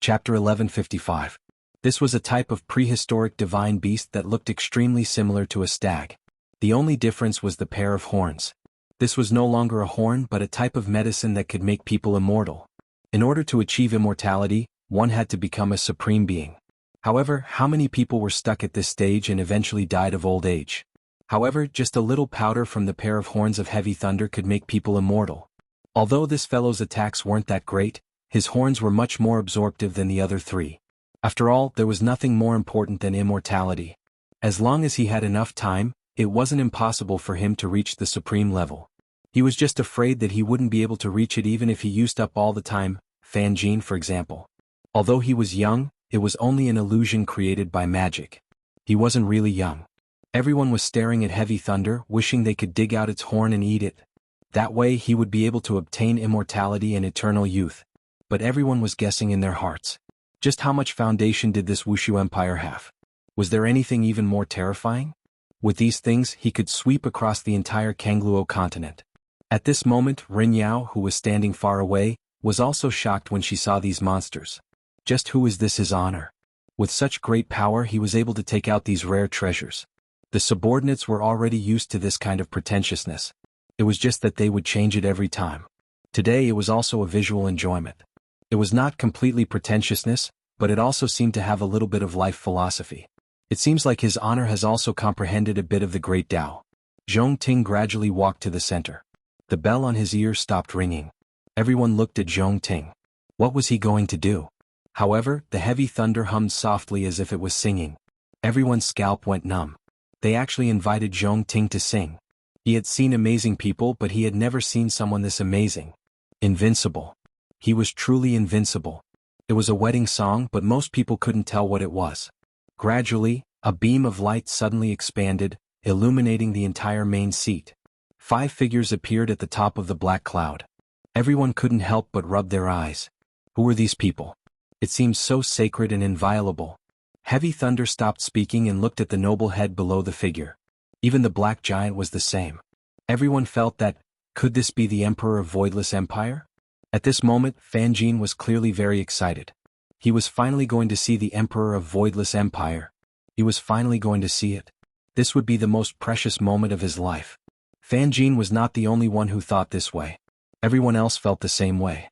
Chapter 1155. This was a type of prehistoric divine beast that looked extremely similar to a stag. The only difference was the pair of horns. This was no longer a horn but a type of medicine that could make people immortal. In order to achieve immortality, one had to become a supreme being. However, how many people were stuck at this stage and eventually died of old age? However, just a little powder from the pair of horns of heavy thunder could make people immortal. Although this fellow's attacks weren't that great, his horns were much more absorptive than the other three. After all, there was nothing more important than immortality. As long as he had enough time, it wasn't impossible for him to reach the supreme level. He was just afraid that he wouldn't be able to reach it even if he used up all the time, Fan Jin for example. Although he was young, it was only an illusion created by magic. He wasn't really young. Everyone was staring at heavy thunder, wishing they could dig out its horn and eat it. That way he would be able to obtain immortality and eternal youth. But everyone was guessing in their hearts. Just how much foundation did this Wuxia empire have? Was there anything even more terrifying? With these things he could sweep across the entire Kangluo continent. At this moment Rin Yao, who was standing far away, was also shocked when she saw these monsters. Just who is this His Honor? With such great power he was able to take out these rare treasures. The subordinates were already used to this kind of pretentiousness. It was just that they would change it every time. Today it was also a visual enjoyment. It was not completely pretentiousness, but it also seemed to have a little bit of life philosophy. It seems like His Honor has also comprehended a bit of the great Tao. Zhong Ting gradually walked to the center. The bell on his ear stopped ringing. Everyone looked at Zhong Ting. What was he going to do? However, the heavy thunder hummed softly as if it was singing. Everyone's scalp went numb. They actually invited Zhong Ting to sing. He had seen amazing people but he had never seen someone this amazing. Invincible. He was truly invincible. It was a wedding song but most people couldn't tell what it was. Gradually, a beam of light suddenly expanded, illuminating the entire main seat. 5 figures appeared at the top of the black cloud. Everyone couldn't help but rub their eyes. Who were these people? It seemed so sacred and inviolable. Heavy Thunder stopped speaking and looked at the noble head below the figure. Even the black giant was the same. Everyone felt that, could this be the Emperor of Voidless Empire? At this moment, Fan Jin was clearly very excited. He was finally going to see the Emperor of Voidless Empire. He was finally going to see it. This would be the most precious moment of his life. Fan Jin was not the only one who thought this way. Everyone else felt the same way.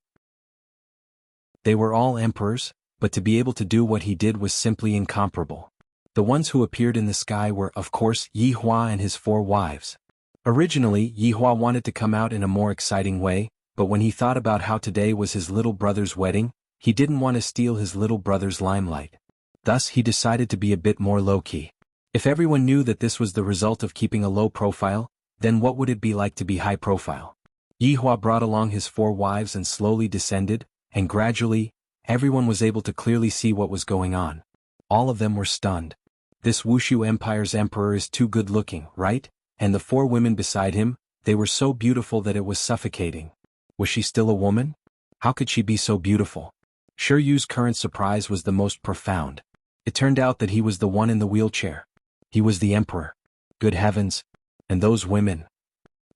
They were all emperors, but to be able to do what he did was simply incomparable. The ones who appeared in the sky were, of course, Yi Hua and his 4 wives. Originally, Yi Hua wanted to come out in a more exciting way, but when he thought about how today was his little brother's wedding, he didn't want to steal his little brother's limelight. Thus he decided to be a bit more low-key. If everyone knew that this was the result of keeping a low profile, then what would it be like to be high profile? Yi Hua brought along his 4 wives and slowly descended, and gradually, everyone was able to clearly see what was going on. All of them were stunned. This Wuxia Empire's emperor is too good-looking, right? And the 4 women beside him, they were so beautiful that it was suffocating. Was she still a woman? How could she be so beautiful? Shi Yu's current surprise was the most profound. It turned out that he was the one in the wheelchair. He was the emperor. Good heavens. And those women.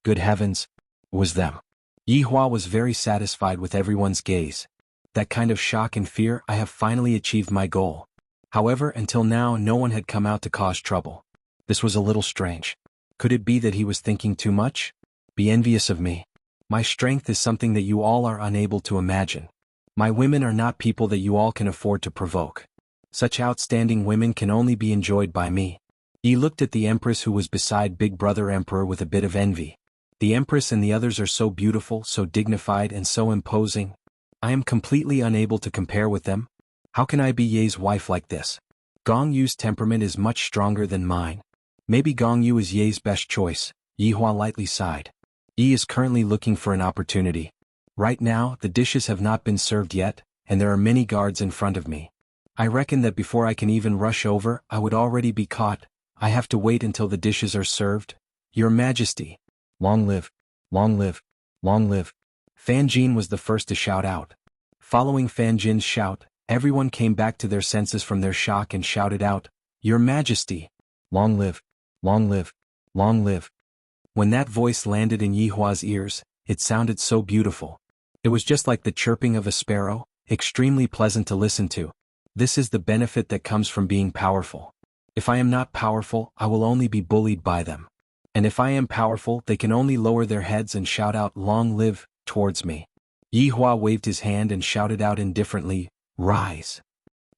Good heavens. Was them. Yi Hua was very satisfied with everyone's gaze. That kind of shock and fear, I have finally achieved my goal. However, until now no one had come out to cause trouble. This was a little strange. Could it be that he was thinking too much? Be envious of me. My strength is something that you all are unable to imagine. My women are not people that you all can afford to provoke. Such outstanding women can only be enjoyed by me. He looked at the Empress who was beside Big Brother Emperor with a bit of envy. The Empress and the others are so beautiful, so dignified and so imposing. I am completely unable to compare with them. How can I be Ye's wife like this? Gong Yu's temperament is much stronger than mine. Maybe Gong Yu is Ye's best choice. Yi Hua lightly sighed. Yi is currently looking for an opportunity. Right now, the dishes have not been served yet, and there are many guards in front of me. I reckon that before I can even rush over, I would already be caught. I have to wait until the dishes are served. Your Majesty. Long live. Long live. Long live. Fan Jin was the first to shout out. Following Fan Jin's shout, everyone came back to their senses from their shock and shouted out, Your Majesty. Long live. Long live. Long live. When that voice landed in Yi Hua's ears, it sounded so beautiful. It was just like the chirping of a sparrow, extremely pleasant to listen to. This is the benefit that comes from being powerful. If I am not powerful, I will only be bullied by them. And if I am powerful, they can only lower their heads and shout out, "Long live," towards me. Yi Hua waved his hand and shouted out indifferently, "Rise."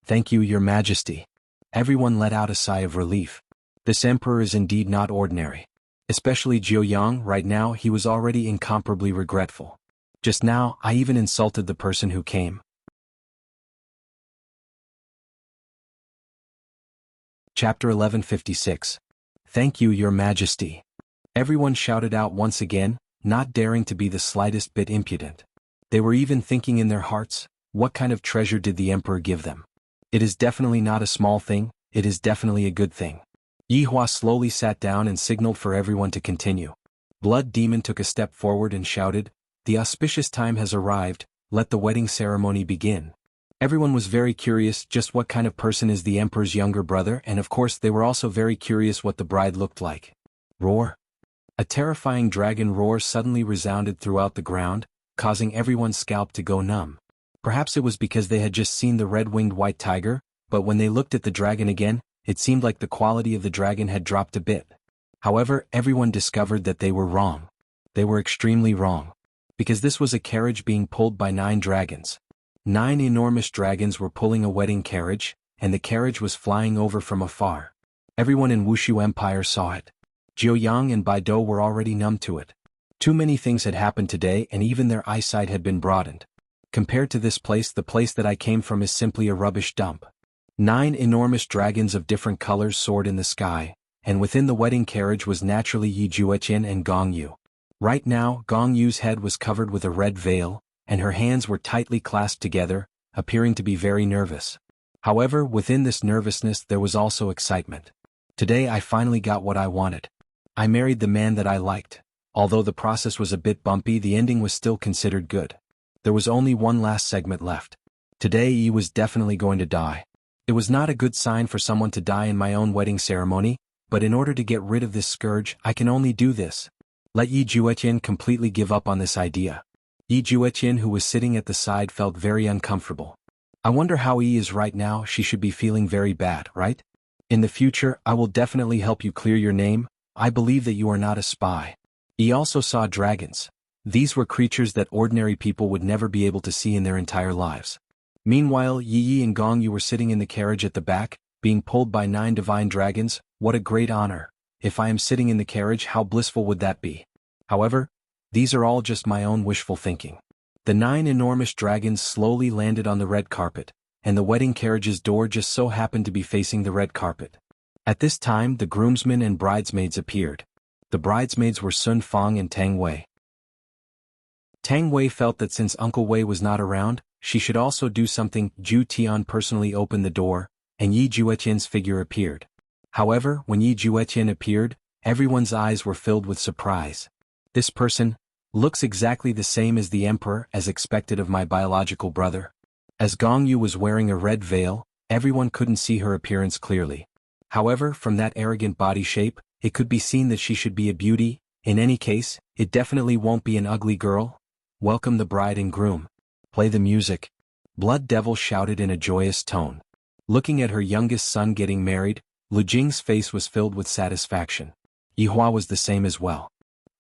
"Thank you, Your Majesty." Everyone let out a sigh of relief. This emperor is indeed not ordinary. Especially Jiuyang. Right now he was already incomparably regretful. Just now, I even insulted the person who came. Chapter 1156. Thank you, Your Majesty. Everyone shouted out once again, not daring to be the slightest bit impudent. They were even thinking in their hearts, what kind of treasure did the emperor give them? It is definitely not a small thing, it is definitely a good thing. Yi Hua slowly sat down and signaled for everyone to continue. Blood Demon took a step forward and shouted, "The auspicious time has arrived, let the wedding ceremony begin." Everyone was very curious just what kind of person is the emperor's younger brother, and of course they were also very curious what the bride looked like. Roar! A terrifying dragon roar suddenly resounded throughout the ground, causing everyone's scalp to go numb. Perhaps it was because they had just seen the red-winged white tiger, but when they looked at the dragon again, it seemed like the quality of the dragon had dropped a bit. However, everyone discovered that they were wrong. They were extremely wrong. Because this was a carriage being pulled by 9 dragons. 9 enormous dragons were pulling a wedding carriage, and the carriage was flying over from afar. Everyone in Wuxia Empire saw it. Jiuyang and Baido were already numb to it. Too many things had happened today and even their eyesight had been broadened. Compared to this place, the place that I came from is simply a rubbish dump. 9 enormous dragons of different colors soared in the sky, and within the wedding carriage was naturally Yi Jueqin and Gong Yu. Right now, Gong Yu's head was covered with a red veil, and her hands were tightly clasped together, appearing to be very nervous. However, within this nervousness there was also excitement. Today I finally got what I wanted. I married the man that I liked. Although the process was a bit bumpy, the ending was still considered good. There was only one last segment left. Today Yi was definitely going to die. It was not a good sign for someone to die in my own wedding ceremony, but in order to get rid of this scourge, I can only do this. Let Yi Jueqin completely give up on this idea. Yi Jueqin, who was sitting at the side, felt very uncomfortable. I wonder how Yi is right now. She should be feeling very bad, right? In the future, I will definitely help you clear your name. I believe that you are not a spy. Yi also saw dragons. These were creatures that ordinary people would never be able to see in their entire lives. Meanwhile, Yi and Gong Yu were sitting in the carriage at the back, being pulled by 9 divine dragons. What a great honor. If I am sitting in the carriage, how blissful would that be? However, these are all just my own wishful thinking. The 9 enormous dragons slowly landed on the red carpet, and the wedding carriage's door just so happened to be facing the red carpet. At this time, the groomsmen and bridesmaids appeared. The bridesmaids were Sun Fang and Tang Wei. Tang Wei felt that since Uncle Wei was not around, she should also do something. Zhu Tian personally opened the door, and Yi Jueqin's figure appeared. However, when Yi Jueqin appeared, everyone's eyes were filled with surprise. This person looks exactly the same as the emperor, as expected of my biological brother. As Gong Yu was wearing a red veil, everyone couldn't see her appearance clearly. However, from that arrogant body shape, it could be seen that she should be a beauty. In any case, it definitely won't be an ugly girl. Welcome the bride and groom. Play the music. Blood Devil shouted in a joyous tone. Looking at her youngest son getting married, Lu Jing's face was filled with satisfaction. Yi Hua was the same as well.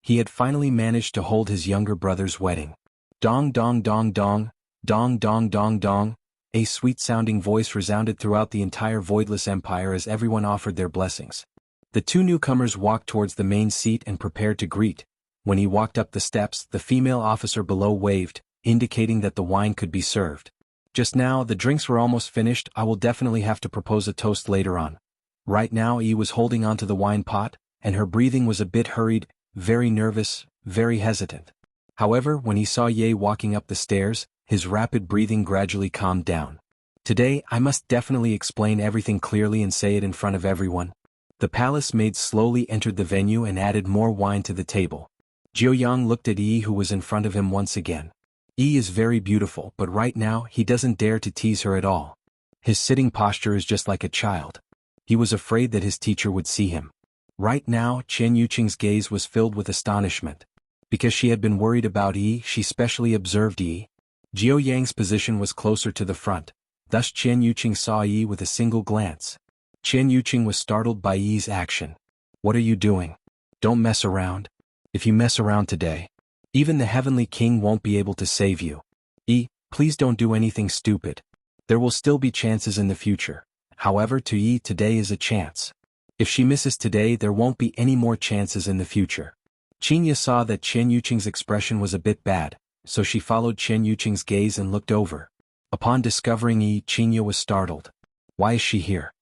He had finally managed to hold his younger brother's wedding. Dong dong dong dong, dong dong dong dong. A sweet-sounding voice resounded throughout the entire voidless empire as everyone offered their blessings. The 2 newcomers walked towards the main seat and prepared to greet. When he walked up the steps, the female officer below waved, indicating that the wine could be served. Just now, the drinks were almost finished. I will definitely have to propose a toast later on. Right now, Yi was holding onto the wine pot, and her breathing was a bit hurried, very nervous, very hesitant. However, when he saw Ye walking up the stairs, his rapid breathing gradually calmed down. Today, I must definitely explain everything clearly and say it in front of everyone. The palace maid slowly entered the venue and added more wine to the table. Jiuyang looked at Yi, who was in front of him once again. Yi is very beautiful, but right now he doesn't dare to tease her at all. His sitting posture is just like a child. He was afraid that his teacher would see him. Right now, Chen Yuqing's gaze was filled with astonishment. Because she had been worried about Yi, she specially observed Yi. Jiao Yang's position was closer to the front, thus Qian Yuqing saw Yi with a single glance. Qian Yuqing was startled by Yi's action. What are you doing? Don't mess around. If you mess around today, even the Heavenly King won't be able to save you. Yi, please don't do anything stupid. There will still be chances in the future. However, to Yi today is a chance. If she misses today, there won't be any more chances in the future. Qinya saw that Qian Yuqing's expression was a bit bad, so she followed Qian Yuqing's gaze and looked over. Upon discovering Yi, Qinya was startled. Why is she here?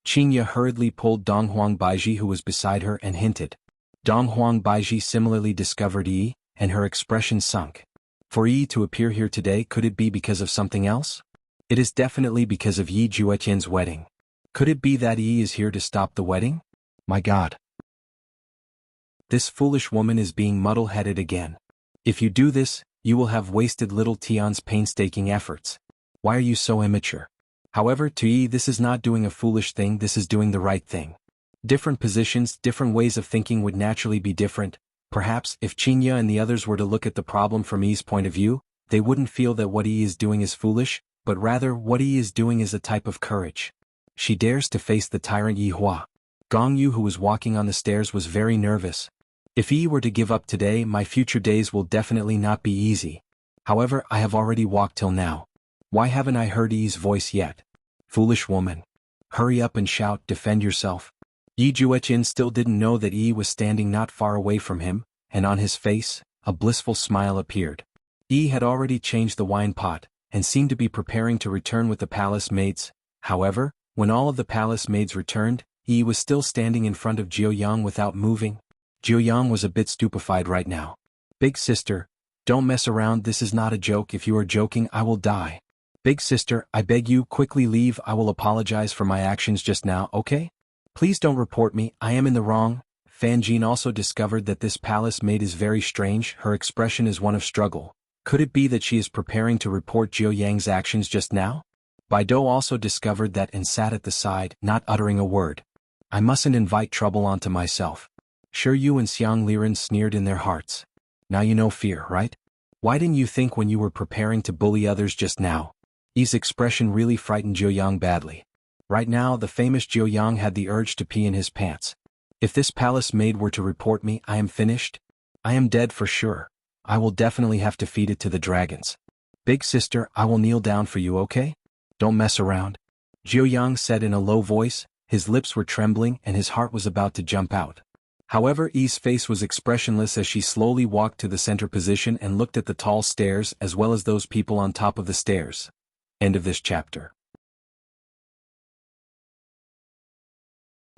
Qinya hurriedly pulled Donghuang Baiji who was beside her and hinted. Donghuang Baiji similarly discovered Yi, and her expression sunk. For Yi to appear here today, could it be because of something else? It is definitely because of Yi Juetian's wedding. Could it be that Yi is here to stop the wedding? My God. This foolish woman is being muddle-headed again. If you do this, you will have wasted little Tian's painstaking efforts. Why are you so immature? However, to Yi, this is not doing a foolish thing, this is doing the right thing. Different positions, different ways of thinking would naturally be different. Perhaps, if Qinya and the others were to look at the problem from Yi's point of view, they wouldn't feel that what Yi is doing is foolish, but rather what Yi is doing is a type of courage. She dares to face the tyrant Yi Hua. Gong Yu, who was walking on the stairs, was very nervous. If Yi were to give up today, my future days will definitely not be easy. However, I have already walked till now. Why haven't I heard Yi's voice yet? Foolish woman. Hurry up and shout, defend yourself. Yi Juetian still didn't know that Yi was standing not far away from him, and on his face, a blissful smile appeared. Yi had already changed the wine pot, and seemed to be preparing to return with the palace maids. However, when all of the palace maids returned, Yi was still standing in front of Jiao Yang without moving. Jiao Yang was a bit stupefied right now. Big sister, don't mess around, this is not a joke, if you are joking I will die. Big sister, I beg you, quickly leave, I will apologize for my actions just now, okay? Please don't report me, I am in the wrong. Fan Jin also discovered that this palace maid is very strange, her expression is one of struggle. Could it be that she is preparing to report Jiao Yang's actions just now? Baido also discovered that and sat at the side, not uttering a word. I mustn't invite trouble onto myself. Sure, Yu and Xiang Liren sneered in their hearts. Now you know fear, right? Why didn't you think when you were preparing to bully others just now? Yi's expression really frightened Jiao Yang badly. Right now, the famous Jiao Yang had the urge to pee in his pants. If this palace maid were to report me, I am finished. I am dead for sure. I will definitely have to feed it to the dragons. Big sister, I will kneel down for you, okay? Don't mess around. Jiao Yang said in a low voice, his lips were trembling and his heart was about to jump out. However, Yi's face was expressionless as she slowly walked to the center position and looked at the tall stairs as well as those people on top of the stairs. End of this chapter.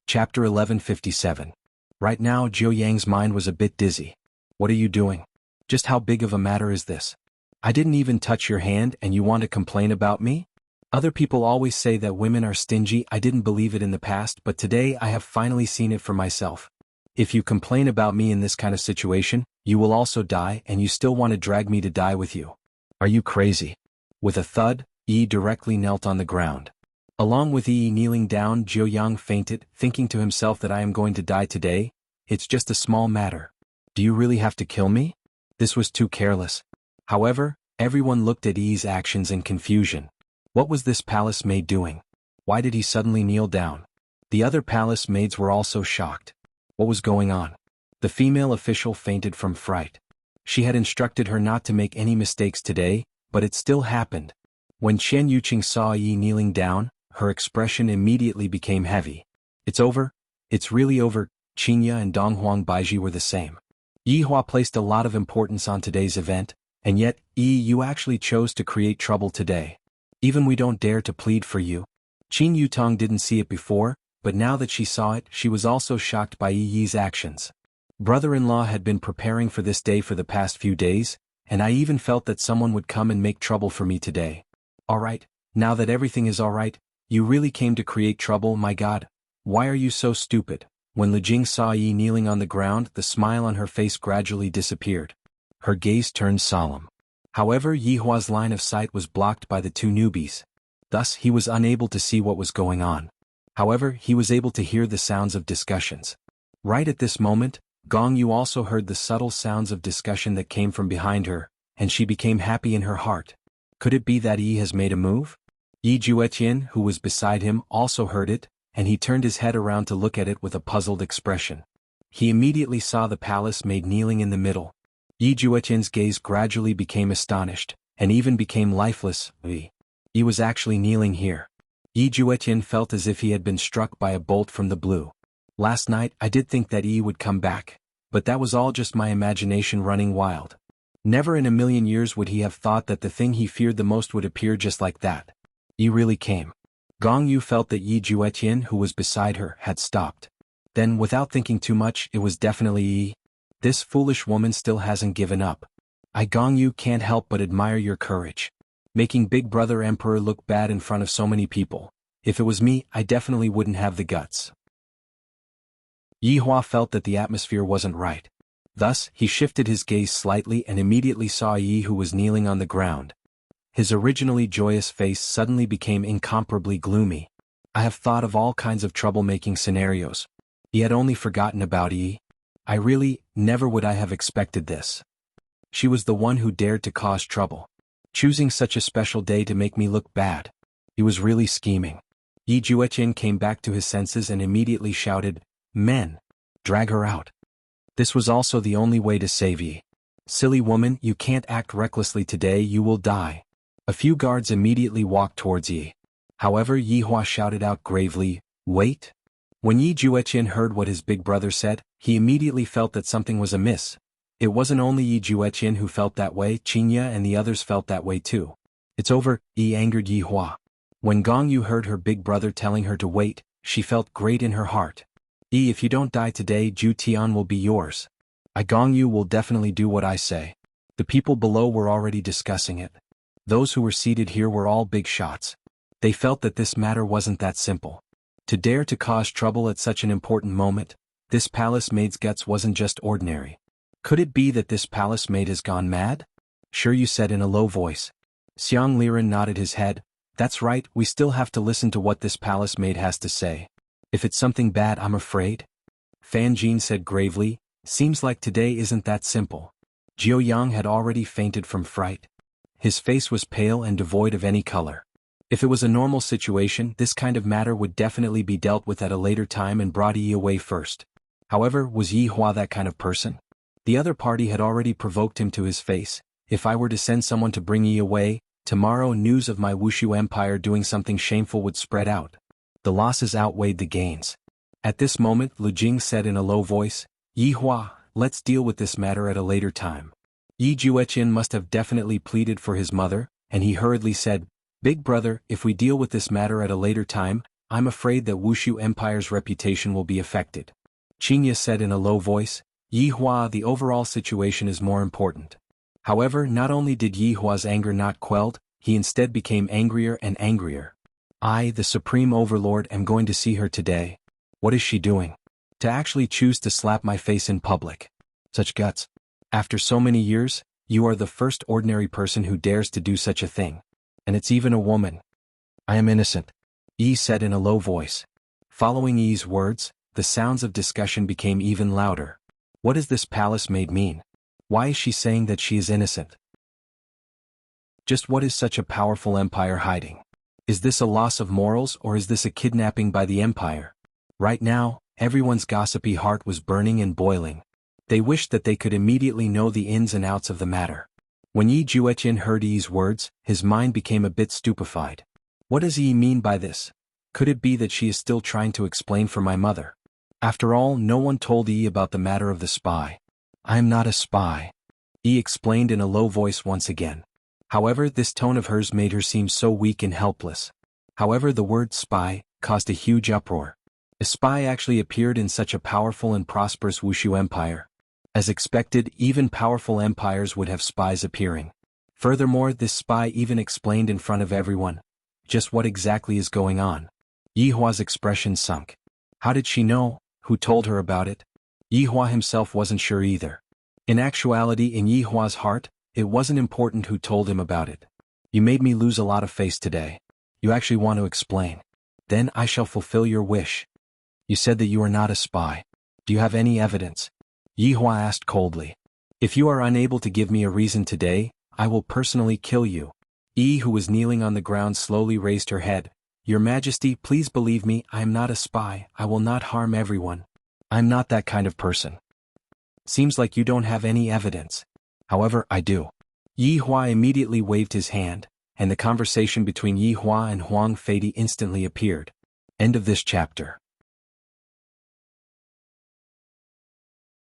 Chapter 1157. Right now, Jiao Yang's mind was a bit dizzy. What are you doing? Just how big of a matter is this? I didn't even touch your hand and you want to complain about me? Other people always say that women are stingy. I didn't believe it in the past, but today I have finally seen it for myself. If you complain about me in this kind of situation, you will also die and you still want to drag me to die with you. Are you crazy? With a thud, Yi directly knelt on the ground. Along with Yi kneeling down, Jiao Yang fainted, thinking to himself that I am going to die today. It's just a small matter. Do you really have to kill me? This was too careless. However, everyone looked at Yi's actions in confusion. What was this palace maid doing? Why did he suddenly kneel down? The other palace maids were also shocked. What was going on? The female official fainted from fright. She had instructed her not to make any mistakes today, but it still happened. When Qian Yuqing saw Yi kneeling down, her expression immediately became heavy. It's over. It's really over. Qinya and Donghuang Baiji were the same. Yi Hua placed a lot of importance on today's event, and yet, Yi, you actually chose to create trouble today. Even we don't dare to plead for you. Qin Yutong didn't see it before, but now that she saw it, she was also shocked by Yi's actions. Brother-in-law had been preparing for this day for the past few days, and I even felt that someone would come and make trouble for me today. Alright, now that everything is alright, you really came to create trouble, my God. Why are you so stupid? When Li Jing saw Yi kneeling on the ground, the smile on her face gradually disappeared. Her gaze turned solemn. However, Yi Hua's line of sight was blocked by the two newbies. Thus, he was unable to see what was going on. However, he was able to hear the sounds of discussions. Right at this moment, Gong Yu also heard the subtle sounds of discussion that came from behind her, and she became happy in her heart. Could it be that Yi has made a move? Yi Juetian, who was beside him, also heard it, and he turned his head around to look at it with a puzzled expression. He immediately saw the palace maid kneeling in the middle. Yi Juetian's gaze gradually became astonished, and even became lifeless. Yi was actually kneeling here. Yi Juetian felt as if he had been struck by a bolt from the blue. Last night I did think that Yi would come back, but that was all just my imagination running wild. Never in a million years would he have thought that the thing he feared the most would appear just like that. Yi really came. Gong Yu felt that Yi Juetian, who was beside her, had stopped. Then, without thinking too much, it was definitely Yi. This foolish woman still hasn't given up. I Gong Yu can't help but admire your courage. Making Big Brother Emperor look bad in front of so many people. If it was me, I definitely wouldn't have the guts. Yi Hua felt that the atmosphere wasn't right. Thus, he shifted his gaze slightly and immediately saw Yi, who was kneeling on the ground. His originally joyous face suddenly became incomparably gloomy. I have thought of all kinds of troublemaking scenarios. He had only forgotten about Yi. I really, never would I have expected this. She was the one who dared to cause trouble. Choosing such a special day to make me look bad. He was really scheming. Yi Juetian came back to his senses and immediately shouted, "Men! Drag her out." This was also the only way to save Yi. Silly woman, you can't act recklessly today, you will die. A few guards immediately walked towards Yi. However, Yi Hua shouted out gravely, "Wait." When Yi Juetian heard what his big brother said, he immediately felt that something was amiss. It wasn't only Yi Juetian who felt that way, Qinya and the others felt that way too. "It's over," Yi angered Yi Hua. When Gong Yu heard her big brother telling her to wait, she felt great in her heart. "Yi, if you don't die today, Ju Tian will be yours. I Gong Yu will definitely do what I say." The people below were already discussing it. Those who were seated here were all big shots. They felt that this matter wasn't that simple. To dare to cause trouble at such an important moment, this palace maid's guts wasn't just ordinary. Could it be that this palace maid has gone mad? "Sure," you said in a low voice. Xiang Liren nodded his head. "That's right, we still have to listen to what this palace maid has to say. If it's something bad, I'm afraid." Fan Jin said gravely, "Seems like today isn't that simple." Jiao Yang had already fainted from fright. His face was pale and devoid of any color. If it was a normal situation, this kind of matter would definitely be dealt with at a later time and brought Yi away first. However, was Yi Hua that kind of person? The other party had already provoked him to his face. If I were to send someone to bring Yi away, tomorrow news of my Wushu Empire doing something shameful would spread out. The losses outweighed the gains. At this moment, Lu Jing said in a low voice, "Yi Hua, let's deal with this matter at a later time." Yi Juetian must have definitely pleaded for his mother, and he hurriedly said, "Big brother, if we deal with this matter at a later time, I'm afraid that Wushu Empire's reputation will be affected." Qinya said in a low voice, "Yi Hua, the overall situation is more important." However, not only did Yi Hua's anger not quelled, he instead became angrier and angrier. "I, the Supreme Overlord, am going to see her today. What is she doing? To actually choose to slap my face in public. Such guts. After so many years, you are the first ordinary person who dares to do such a thing. And it's even a woman." "I am innocent," Yi said in a low voice. Following Yi's words, the sounds of discussion became even louder. What does this palace maid mean? Why is she saying that she is innocent? Just what is such a powerful empire hiding? Is this a loss of morals or is this a kidnapping by the empire? Right now, everyone's gossipy heart was burning and boiling. They wished that they could immediately know the ins and outs of the matter. When Yi Juetian heard Yi's words, his mind became a bit stupefied. What does Yi mean by this? Could it be that she is still trying to explain for my mother? After all, no one told Yi about the matter of the spy. "I am not a spy," Yi explained in a low voice once again. However, this tone of hers made her seem so weak and helpless. However, the word spy caused a huge uproar. A spy actually appeared in such a powerful and prosperous Wushu empire. As expected, even powerful empires would have spies appearing. Furthermore, this spy even explained in front of everyone just what exactly is going on. Yi Hua's expression sunk. How did she know? Who told her about it? Yi Hua himself wasn't sure either. In actuality, in Yi Hua's heart, it wasn't important who told him about it. "You made me lose a lot of face today. You actually want to explain. Then I shall fulfill your wish. You said that you are not a spy. Do you have any evidence?" Yi Hua asked coldly. "If you are unable to give me a reason today, I will personally kill you. Yi, who was kneeling on the ground, slowly raised her head. Your Majesty, please believe me, I am not a spy, I will not harm everyone. I'm not that kind of person. Seems like you don't have any evidence. However, I do. Yi Hua immediately waved his hand, and the conversation between Yi Hua and Huang Feidi instantly appeared. End of this chapter.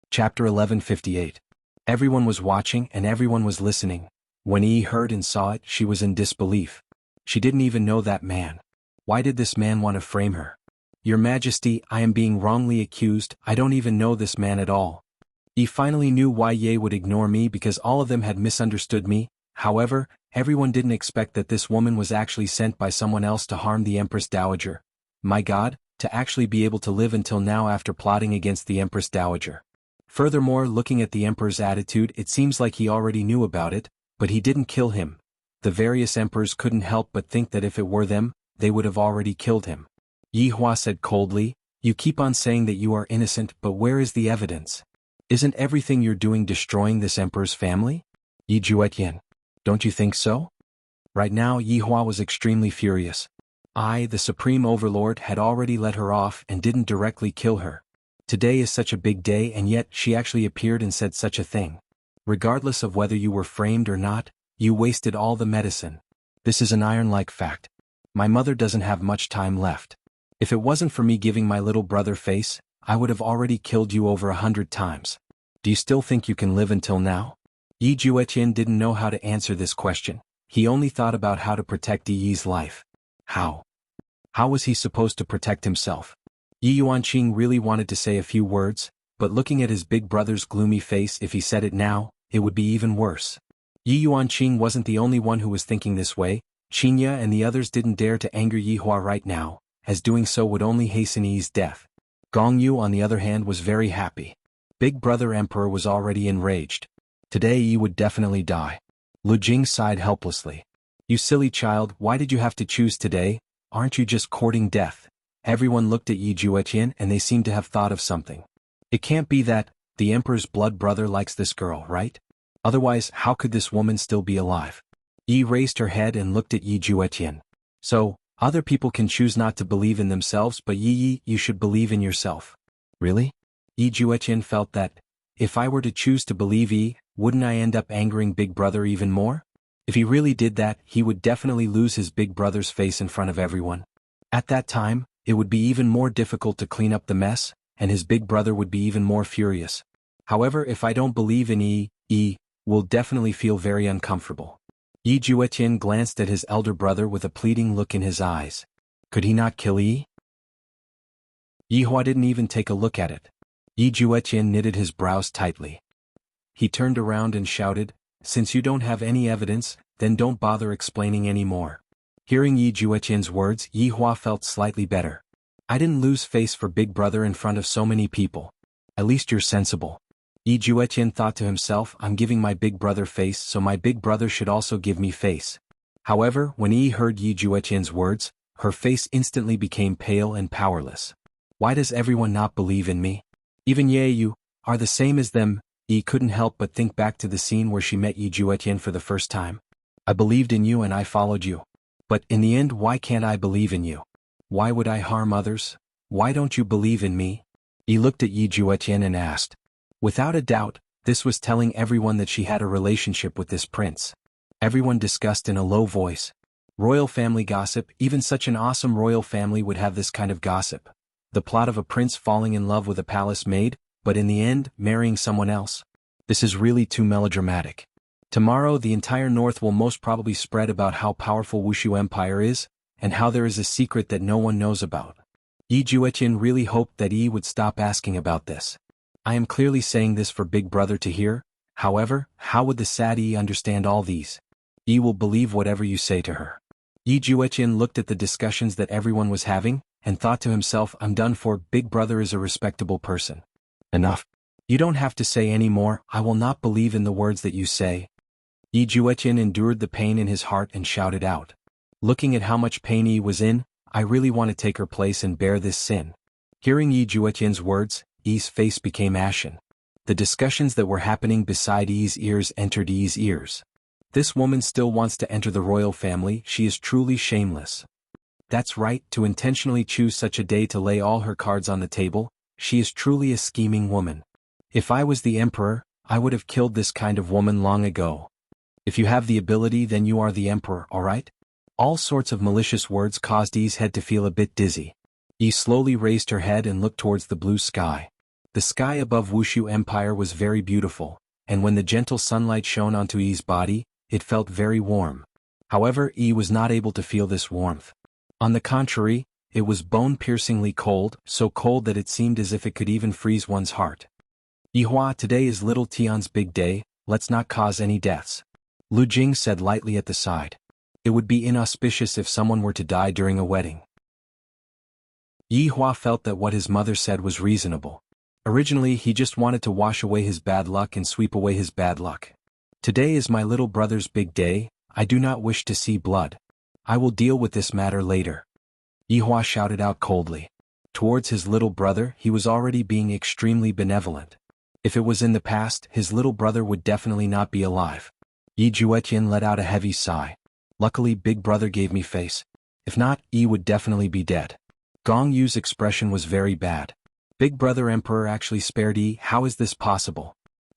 Chapter 1158. Everyone was watching and everyone was listening. When Yi heard and saw it, she was in disbelief. She didn't even know that man. Why did this man want to frame her? Your Majesty, I am being wrongly accused, I don't even know this man at all. Yi finally knew why Ye would ignore me, because all of them had misunderstood me. However, everyone didn't expect that this woman was actually sent by someone else to harm the Empress Dowager. My God, to actually be able to live until now after plotting against the Empress Dowager. Furthermore, looking at the Emperor's attitude, it seems like he already knew about it, but he didn't kill him. The various emperors couldn't help but think that if it were them, they would have already killed him. Yi Hua said coldly, you keep on saying that you are innocent, but where is the evidence? Isn't everything you're doing destroying this emperor's family? Yi Juetian. Don't you think so? Right now Yi Hua was extremely furious. I, the Supreme Overlord, had already let her off and didn't directly kill her. Today is such a big day, and yet she actually appeared and said such a thing. Regardless of whether you were framed or not, you wasted all the medicine. This is an iron-like fact. My mother doesn't have much time left. If it wasn't for me giving my little brother face, I would have already killed you over 100 times. Do you still think you can live until now? Yi Juetian didn't know how to answer this question. He only thought about how to protect Yi's life. How? How was he supposed to protect himself? Yi Yuanqing really wanted to say a few words, but looking at his big brother's gloomy face, if he said it now, it would be even worse. Yi Yuanqing wasn't the only one who was thinking this way. Qinya and the others didn't dare to anger Yi Hua right now, as doing so would only hasten Yi's death. Gong Yu, on the other hand, was very happy. Big brother Emperor was already enraged. Today Yi would definitely die. Lu Jing sighed helplessly. You silly child, why did you have to choose today? Aren't you just courting death? Everyone looked at Yi Juetian and they seemed to have thought of something. It can't be that the Emperor's blood brother likes this girl, right? Otherwise, how could this woman still be alive? Yi raised her head and looked at Yi Juetian. So, other people can choose not to believe in themselves, but Yi, you should believe in yourself. Really? Yi Juetian felt that, if I were to choose to believe Yi, wouldn't I end up angering Big Brother even more? If he really did that, he would definitely lose his big brother's face in front of everyone. At that time, it would be even more difficult to clean up the mess, and his big brother would be even more furious. However, if I don't believe in Yi will definitely feel very uncomfortable. Yi Juetian glanced at his elder brother with a pleading look in his eyes. Could he not kill Yi? Yi Hua didn't even take a look at it. Yi Juetian knitted his brows tightly. He turned around and shouted, since you don't have any evidence, then don't bother explaining any more. Hearing Yi Juetian's words, Yi Hua felt slightly better. I didn't lose face for Big Brother in front of so many people. At least you're sensible. Yi Juetian thought to himself, I'm giving my big brother face, so my big brother should also give me face. However, when Yi heard Yi Juetian's words, her face instantly became pale and powerless. Why does everyone not believe in me? Even Ye, you are the same as them. Yi couldn't help but think back to the scene where she met Yi Juetian for the first time. I believed in you and I followed you. But in the end, why can't I believe in you? Why would I harm others? Why don't you believe in me? Yi looked at Yi Juetian and asked. Without a doubt, this was telling everyone that she had a relationship with this prince. Everyone discussed in a low voice. Royal family gossip, even such an awesome royal family would have this kind of gossip. The plot of a prince falling in love with a palace maid, but in the end, marrying someone else. This is really too melodramatic. Tomorrow the entire north will most probably spread about how powerful Wuxia Empire is, and how there is a secret that no one knows about. Yi Juetian really hoped that Yi would stop asking about this. I am clearly saying this for Big Brother to hear, however, how would the sad Yi understand all these? Yi will believe whatever you say to her. Yi Juetian looked at the discussions that everyone was having, and thought to himself, I'm done for, Big Brother is a respectable person. Enough. You don't have to say any more, I will not believe in the words that you say. Yi Juetian endured the pain in his heart and shouted out. Looking at how much pain Yi was in, I really want to take her place and bear this sin. Hearing Yi Juetian's words, Yi's face became ashen. The discussions that were happening beside Yi's ears entered Yi's ears. This woman still wants to enter the royal family, she is truly shameless. That's right, to intentionally choose such a day to lay all her cards on the table, she is truly a scheming woman. If I was the emperor, I would have killed this kind of woman long ago. If you have the ability, then you are the emperor, alright? All sorts of malicious words caused Yi's head to feel a bit dizzy. Yi slowly raised her head and looked towards the blue sky. The sky above Wuxia Empire was very beautiful, and when the gentle sunlight shone onto Yi's body, it felt very warm. However, Yi was not able to feel this warmth. On the contrary, it was bone-piercingly cold, so cold that it seemed as if it could even freeze one's heart. Yihua, today is little Tian's big day, let's not cause any deaths. Lu Jing said lightly at the side. It would be inauspicious if someone were to die during a wedding. Yihua felt that what his mother said was reasonable. Originally, he just wanted to wash away his bad luck and sweep away his bad luck. Today is my little brother's big day, I do not wish to see blood. I will deal with this matter later. Yihua shouted out coldly. Towards his little brother, he was already being extremely benevolent. If it was in the past, his little brother would definitely not be alive. Yi Juetian let out a heavy sigh. Luckily, big brother gave me face. If not, Yi would definitely be dead. Gong Yu's expression was very bad. Big brother emperor actually spared Yi, how is this possible?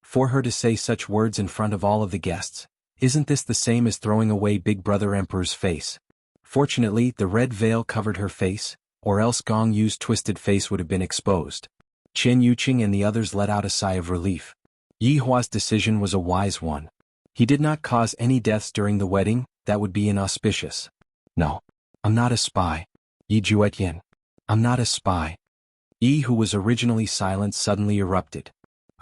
For her to say such words in front of all of the guests, isn't this the same as throwing away big brother emperor's face? Fortunately, the red veil covered her face, or else Gong Yu's twisted face would have been exposed. Chen Yuqing and the others let out a sigh of relief. Yihua's decision was a wise one. He did not cause any deaths during the wedding, that would be inauspicious. No. I'm not a spy. Yi Juetian. I'm not a spy. Yi, who was originally silent, suddenly erupted.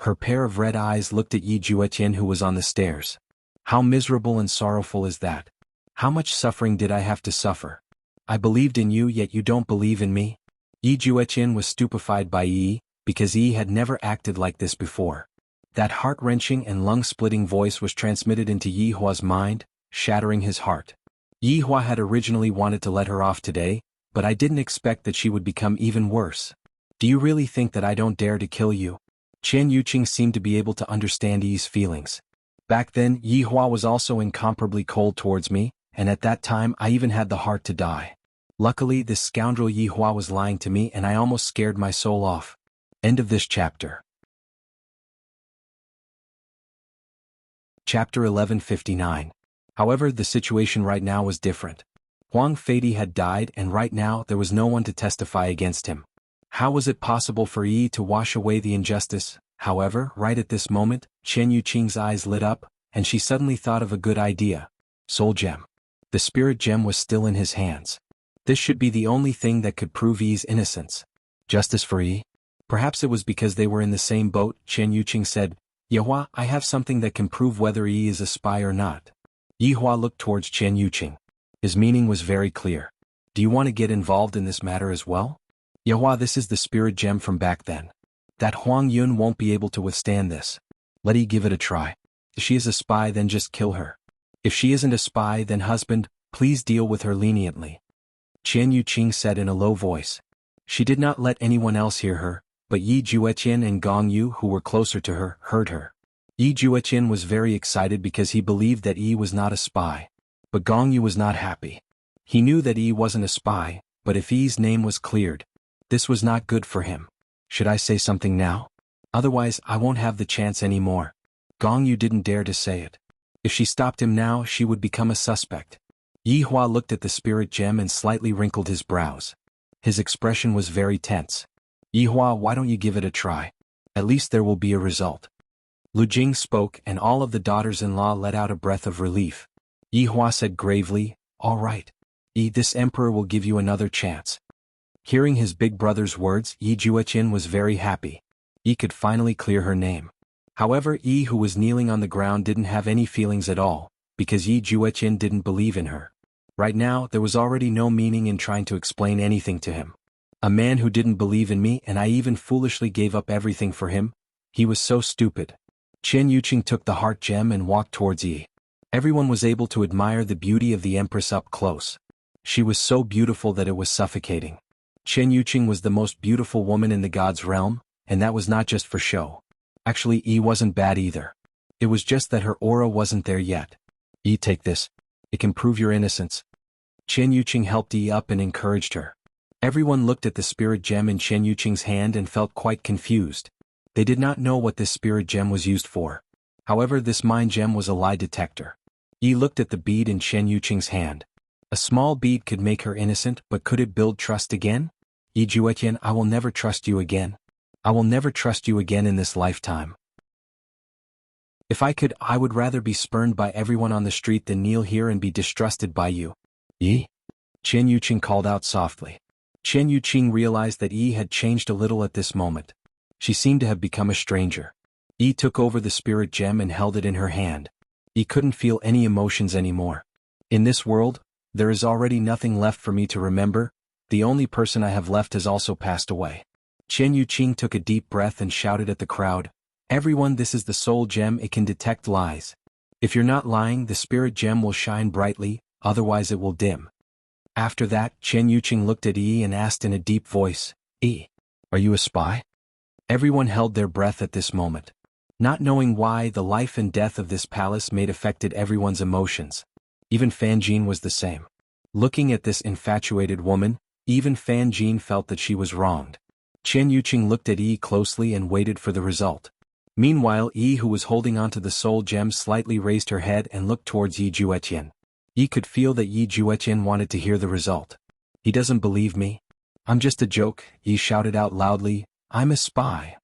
Her pair of red eyes looked at Yi Juetian, who was on the stairs. How miserable and sorrowful is that? How much suffering did I have to suffer? I believed in you, yet you don't believe in me? Yi Juetian was stupefied by Yi, because Yi had never acted like this before. That heart-wrenching and lung-splitting voice was transmitted into Yihua's mind, shattering his heart. Yihua had originally wanted to let her off today, but I didn't expect that she would become even worse. Do you really think that I don't dare to kill you? Chen Yuqing seemed to be able to understand Yi's feelings. Back then, Yihua was also incomparably cold towards me, and at that time I even had the heart to die. Luckily, this scoundrel Yihua was lying to me and I almost scared my soul off. End of this chapter. Chapter 1159. However, the situation right now was different. Huang Feidi had died and right now there was no one to testify against him. How was it possible for Yi to wash away the injustice? However, right at this moment, Chen Yuqing's eyes lit up, and she suddenly thought of a good idea. Soul Gem. The spirit gem was still in his hands. This should be the only thing that could prove Yi's innocence. Justice for Yi? Perhaps it was because they were in the same boat, Chen Yuqing said. Yihua, I have something that can prove whether Yi is a spy or not. Yihua looked towards Chen Yuqing. His meaning was very clear. Do you want to get involved in this matter as well? Yihua, this is the spirit gem from back then. That Huang Yun won't be able to withstand this. Let Yi give it a try. If she is a spy, then just kill her. If she isn't a spy, then husband, please deal with her leniently. Chen Yuqing said in a low voice. She did not let anyone else hear her, but Yi Juetian and Gong Yu, who were closer to her, heard her. Yi Juetian was very excited because he believed that Yi was not a spy. But Gong Yu was not happy. He knew that Yi wasn't a spy, but if Yi's name was cleared, this was not good for him. Should I say something now? Otherwise, I won't have the chance anymore. Gong Yu didn't dare to say it. If she stopped him now, she would become a suspect. Yihua looked at the spirit gem and slightly wrinkled his brows. His expression was very tense. Yihua, why don't you give it a try? At least there will be a result. Lu Jing spoke and all of the daughters-in-law let out a breath of relief. Yihua said gravely, all right. Yi, this emperor will give you another chance. Hearing his big brother's words, Yi Juetian was very happy. Yi could finally clear her name. However, Yi, who was kneeling on the ground, didn't have any feelings at all, because Yi Juetian didn't believe in her. Right now, there was already no meaning in trying to explain anything to him. A man who didn't believe in me and I even foolishly gave up everything for him? He was so stupid. Chen Yuqing took the heart gem and walked towards Yi. Everyone was able to admire the beauty of the empress up close. She was so beautiful that it was suffocating. Chen Yuqing was the most beautiful woman in the god's realm, and that was not just for show. Actually, Yi wasn't bad either. It was just that her aura wasn't there yet. Yi, take this. It can prove your innocence. Chen Yuqing helped Yi up and encouraged her. Everyone looked at the spirit gem in Chen Yuqing's hand and felt quite confused. They did not know what this spirit gem was used for. However, this mind gem was a lie detector. Yi looked at the bead in Chen Yuqing's hand. A small bead could make her innocent, but could it build trust again? Yi Juetian, I will never trust you again. I will never trust you again in this lifetime. If I could, I would rather be spurned by everyone on the street than kneel here and be distrusted by you. Yi? Chen Yuqing called out softly. Chen Yuqing realized that Yi had changed a little at this moment. She seemed to have become a stranger. Yi took over the spirit gem and held it in her hand. Yi couldn't feel any emotions anymore. In this world, there is already nothing left for me to remember. The only person I have left has also passed away. Chen Yuqing took a deep breath and shouted at the crowd, everyone, this is the soul gem, it can detect lies. If you're not lying, the spirit gem will shine brightly, otherwise it will dim. After that, Chen Yuqing looked at Yi and asked in a deep voice, Yi, are you a spy? Everyone held their breath at this moment. Not knowing why, the life and death of this palace made affected everyone's emotions. Even Fan Jin was the same. Looking at this infatuated woman, even Fan Jin felt that she was wronged. Chen Yuqing looked at Yi closely and waited for the result. Meanwhile, Yi, who was holding onto the soul gem, slightly raised her head and looked towards Yi Juetian. Yi could feel that Yi Juetian wanted to hear the result. He doesn't believe me? I'm just a joke, Yi shouted out loudly, I'm a spy.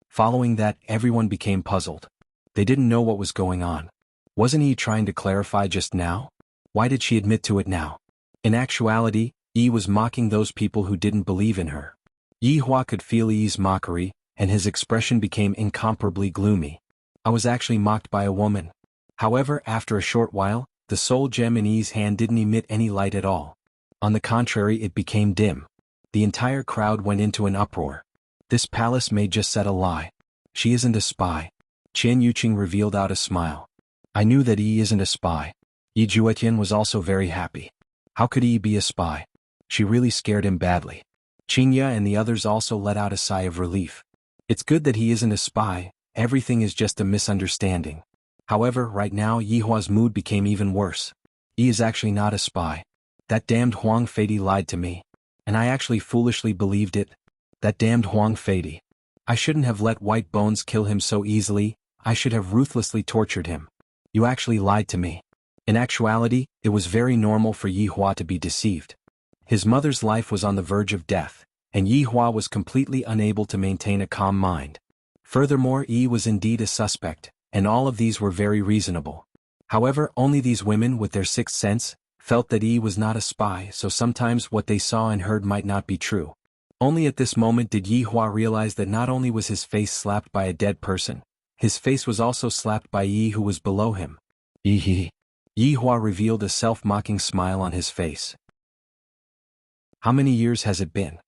Following that, everyone became puzzled. They didn't know what was going on. Wasn't Yi trying to clarify just now? Why did she admit to it now? In actuality, Yi was mocking those people who didn't believe in her. Yi Hua could feel Yi's mockery, and his expression became incomparably gloomy. I was actually mocked by a woman. However, after a short while, the soul gem in Yi's hand didn't emit any light at all. On the contrary, it became dim. The entire crowd went into an uproar. This palace may just said a lie. She isn't a spy. Chen Yuqing revealed out a smile. I knew that Yi isn't a spy. Yi Juetian was also very happy. How could Yi be a spy? She really scared him badly. Qingya and the others also let out a sigh of relief. It's good that he isn't a spy, everything is just a misunderstanding. However, right now Yi Hua's mood became even worse. Yi is actually not a spy. That damned Huang Feidi lied to me. And I actually foolishly believed it. That damned Huang Feidi. I shouldn't have let White Bones kill him so easily, I should have ruthlessly tortured him. You actually lied to me. In actuality, it was very normal for Yi Hua to be deceived. His mother's life was on the verge of death, and Yi Hua was completely unable to maintain a calm mind. Furthermore, Yi was indeed a suspect, and all of these were very reasonable. However, only these women with their sixth sense felt that Yi was not a spy, so sometimes what they saw and heard might not be true. Only at this moment did Yi Hua realize that not only was his face slapped by a dead person, his face was also slapped by Yi, who was below him. Yi Hua revealed a self-mocking smile on his face. How many years has it been?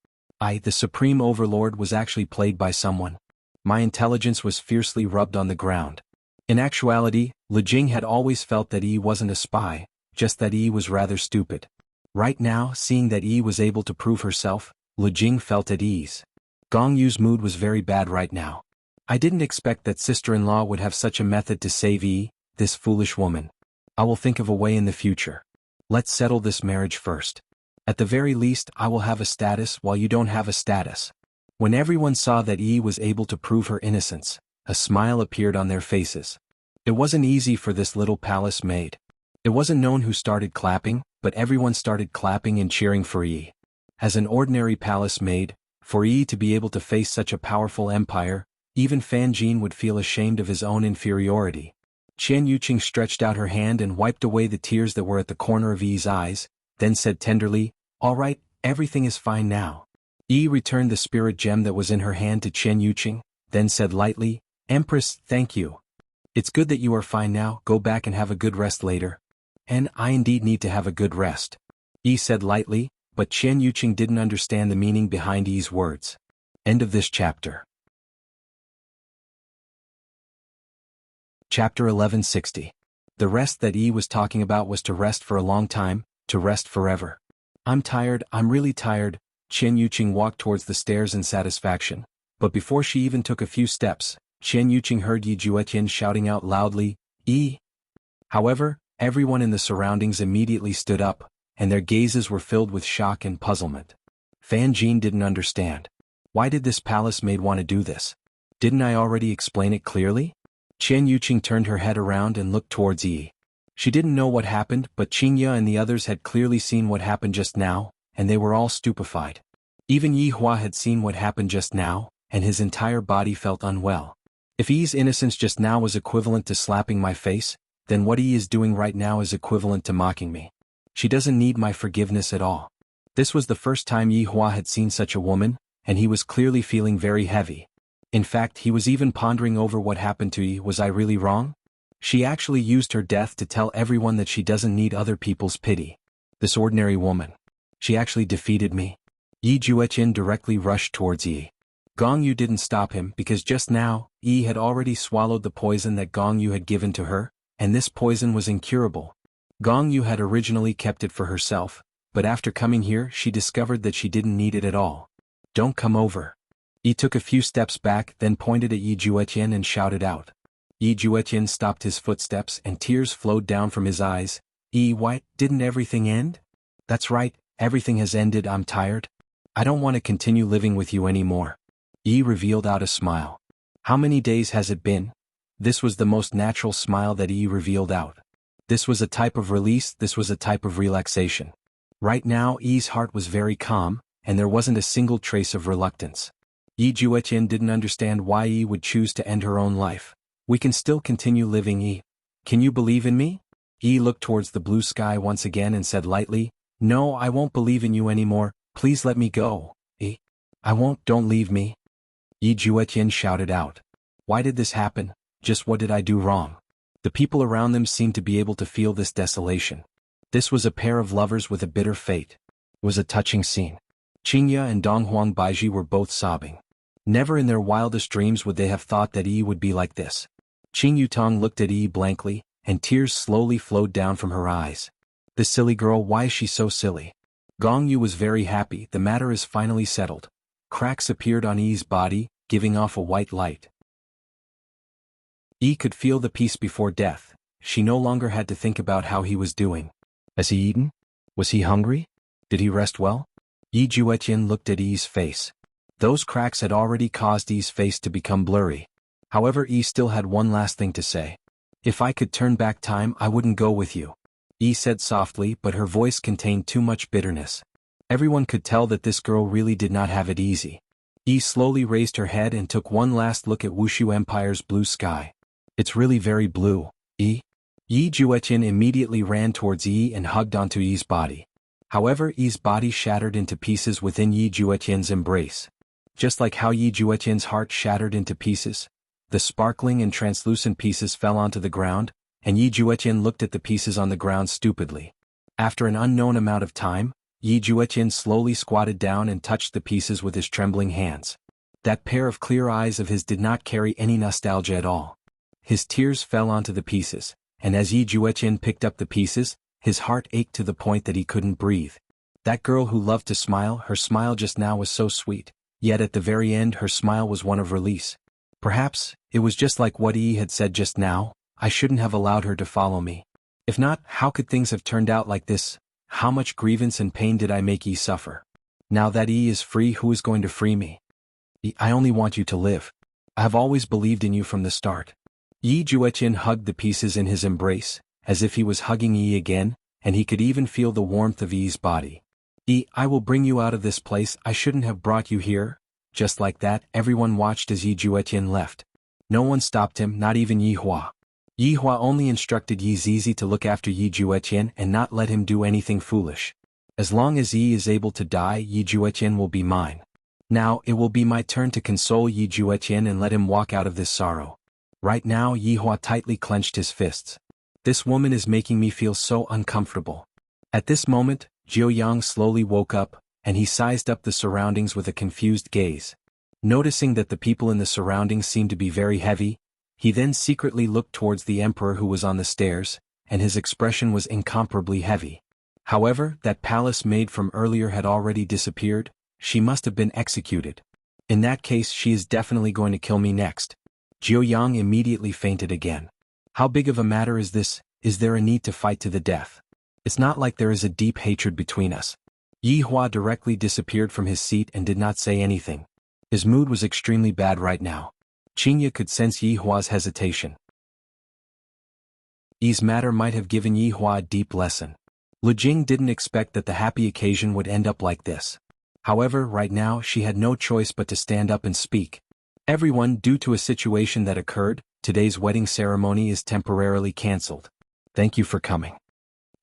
I, the Supreme Overlord, was actually played by someone. My intelligence was fiercely rubbed on the ground. In actuality, Li Jing had always felt that Yi wasn't a spy, just that Yi was rather stupid. Right now, seeing that Yi was able to prove herself, Li Jing felt at ease. Gong Yu's mood was very bad right now. I didn't expect that sister-in-law would have such a method to save Yi, this foolish woman. I will think of a way in the future. Let's settle this marriage first. At the very least, I will have a status while you don't have a status. When everyone saw that Yi was able to prove her innocence, a smile appeared on their faces. It wasn't easy for this little palace maid. It wasn't known who started clapping, but everyone started clapping and cheering for Yi. As an ordinary palace maid, for Yi to be able to face such a powerful empire, even Fan Jin would feel ashamed of his own inferiority. Chen Yuqing stretched out her hand and wiped away the tears that were at the corner of Yi's eyes, then said tenderly, all right, everything is fine now. Yi returned the spirit gem that was in her hand to Chen Yuqing, then said lightly, Empress, thank you. It's good that you are fine now, go back and have a good rest later. And I indeed need to have a good rest. Yi said lightly, but Chen Yuqing didn't understand the meaning behind Yi's words. End of this chapter. Chapter 1160. The rest that Yi was talking about was to rest for a long time, to rest forever. I'm tired, I'm really tired. Chen Yuqing walked towards the stairs in satisfaction, but before she even took a few steps, Chen Yuqing heard Yi Juetian shouting out loudly, Yi. However, Everyone in the surroundings immediately stood up, and their gazes were filled with shock and puzzlement. Fan Jin didn't understand. Why did this palace maid want to do this? Didn't I already explain it clearly? Chen Yuqing turned her head around and looked towards Yi. She didn't know what happened, but Qingya and the others had clearly seen what happened just now, and they were all stupefied. Even Yi Hua had seen what happened just now, and his entire body felt unwell. If Yi's innocence just now was equivalent to slapping my face, then what Yi is doing right now is equivalent to mocking me. She doesn't need my forgiveness at all. This was the first time Yi Hua had seen such a woman, and he was clearly feeling very heavy. In fact, he was even pondering over what happened to Yi. Was I really wrong? She actually used her death to tell everyone that she doesn't need other people's pity. This ordinary woman. She actually defeated me. Yi Jueqin directly rushed towards Yi. Gong Yu didn't stop him because just now, Yi had already swallowed the poison that Gong Yu had given to her, and this poison was incurable. Gong Yu had originally kept it for herself, but after coming here she discovered that she didn't need it at all. Don't come over. Yi took a few steps back, then pointed at Yi Jueqin and shouted out. Yi Jueqin stopped his footsteps and tears flowed down from his eyes. Yi, what, didn't everything end? That's right, everything has ended. I'm tired. I don't want to continue living with you anymore. Yi revealed out a smile. How many days has it been? This was the most natural smile that Yi revealed out. This was a type of release, this was a type of relaxation. Right now Yi's heart was very calm, and there wasn't a single trace of reluctance. Yi Jueqin didn't understand why Yi would choose to end her own life. We can still continue living, Yi. Can you believe in me? Yi looked towards the blue sky once again and said lightly, No, I won't believe in you anymore, please let me go, Yi. I won't, don't leave me. Yi Jueqin shouted out. Why did this happen? Just what did I do wrong? The people around them seemed to be able to feel this desolation. This was a pair of lovers with a bitter fate. It was a touching scene. Qingya and Donghuang Baiji were both sobbing. Never in their wildest dreams would they have thought that Yi would be like this. Qing Yutong looked at Yi blankly, and tears slowly flowed down from her eyes. This silly girl, why is she so silly? Gong Yu was very happy, the matter is finally settled. Cracks appeared on Yi's body, giving off a white light. Yi could feel the peace before death. She no longer had to think about how he was doing. Has he eaten? Was he hungry? Did he rest well? Yi Jueqin looked at Yi's face. Those cracks had already caused Yi's face to become blurry. However, Yi still had one last thing to say. If I could turn back time, I wouldn't go with you. Yi said softly, but her voice contained too much bitterness. Everyone could tell that this girl really did not have it easy. Yi slowly raised her head and took one last look at Wushu Empire's blue sky. It's really very blue, Yi. Yi Jueqin immediately ran towards Yi and hugged onto Yi's body. However, Yi's body shattered into pieces within Yi Jueqin's embrace. Just like how Yi Jueqin's heart shattered into pieces, the sparkling and translucent pieces fell onto the ground, and Yi Jueqin looked at the pieces on the ground stupidly. After an unknown amount of time, Yi Jueqin slowly squatted down and touched the pieces with his trembling hands. That pair of clear eyes of his did not carry any nostalgia at all. His tears fell onto the pieces, and as Yi Jueqin picked up the pieces, his heart ached to the point that he couldn't breathe. That girl who loved to smile, her smile just now was so sweet, yet at the very end her smile was one of release. Perhaps, it was just like what Yi had said just now, I shouldn't have allowed her to follow me. If not, how could things have turned out like this? How much grievance and pain did I make Yi suffer? Now that Yi is free, who is going to free me? Yi, I only want you to live. I have always believed in you from the start. Yi Jueqin hugged the pieces in his embrace, as if he was hugging Yi again, and he could even feel the warmth of Yi's body. Yi, I will bring you out of this place, I shouldn't have brought you here. Just like that, everyone watched as Yi Jueqin left. No one stopped him, not even Yi Hua. Yi Hua only instructed Yi Zizi to look after Yi Jueqin and not let him do anything foolish. As long as Yi is able to die, Yi Jueqin will be mine. Now, it will be my turn to console Yi Jueqin and let him walk out of this sorrow. Right now, Yi Hua tightly clenched his fists. This woman is making me feel so uncomfortable. At this moment, Jiao Yang slowly woke up, and he sized up the surroundings with a confused gaze. Noticing that the people in the surroundings seemed to be very heavy, he then secretly looked towards the emperor who was on the stairs, and his expression was incomparably heavy. However, that palace maid from earlier had already disappeared. She must have been executed. In that case, she is definitely going to kill me next. Jiao Yang immediately fainted again. How big of a matter is this? is there a need to fight to the death? It's not like there is a deep hatred between us. Yi Hua directly disappeared from his seat and did not say anything. His mood was extremely bad right now. Qingye could sense Yi Hua's hesitation. Yi's matter might have given Yi Hua a deep lesson. Lu Jing didn't expect that the happy occasion would end up like this. However, right now she had no choice but to stand up and speak. Everyone, due to a situation that occurred, today's wedding ceremony is temporarily cancelled. Thank you for coming.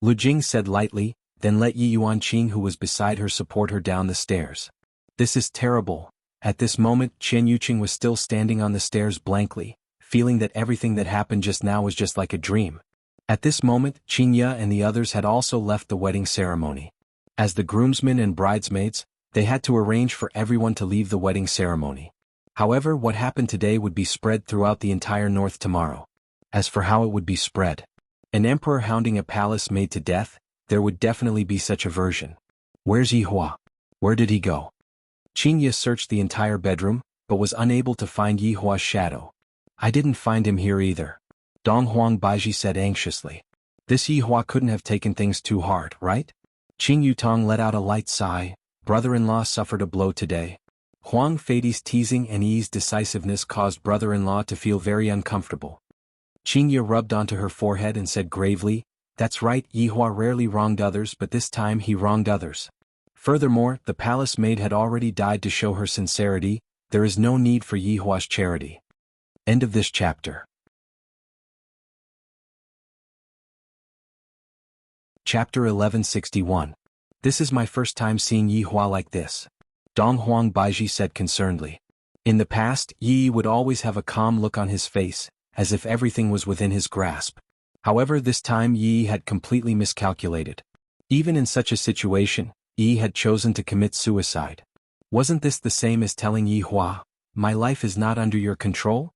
Lu Jing said lightly, then let Yi Yuanqing, who was beside her, support her down the stairs. This is terrible. At this moment, Chen Yuqing was still standing on the stairs blankly, feeling that everything that happened just now was just like a dream. At this moment, Qingye and the others had also left the wedding ceremony. As the groomsmen and bridesmaids, they had to arrange for everyone to leave the wedding ceremony. However, what happened today would be spread throughout the entire north tomorrow. As for how it would be spread, an emperor hounding a palace made to death, there would definitely be such a version. Where's Yi Hua? Where did he go? Qingye searched the entire bedroom, but was unable to find Yi Hua's shadow. I didn't find him here either. Dong Huang Baiji said anxiously. This Yi Hua couldn't have taken things too hard, right? Qing Yutong let out a light sigh. Brother-in-law suffered a blow today. Huang Feidi's teasing and Yi's decisiveness caused brother-in-law to feel very uncomfortable. Qingye rubbed onto her forehead and said gravely, that's right, Yi Hua rarely wronged others, but this time he wronged others. Furthermore, the palace maid had already died to show her sincerity. There is no need for Yi Hua's charity. End of this chapter. Chapter 1161. This is my first time seeing Yi Hua like this. Dong Huang Baiji said concernedly. In the past, Yi would always have a calm look on his face, as if everything was within his grasp. However, this time Yi had completely miscalculated. Even in such a situation, Yi had chosen to commit suicide. Wasn't this the same as telling Yi Hua, my life is not under your control?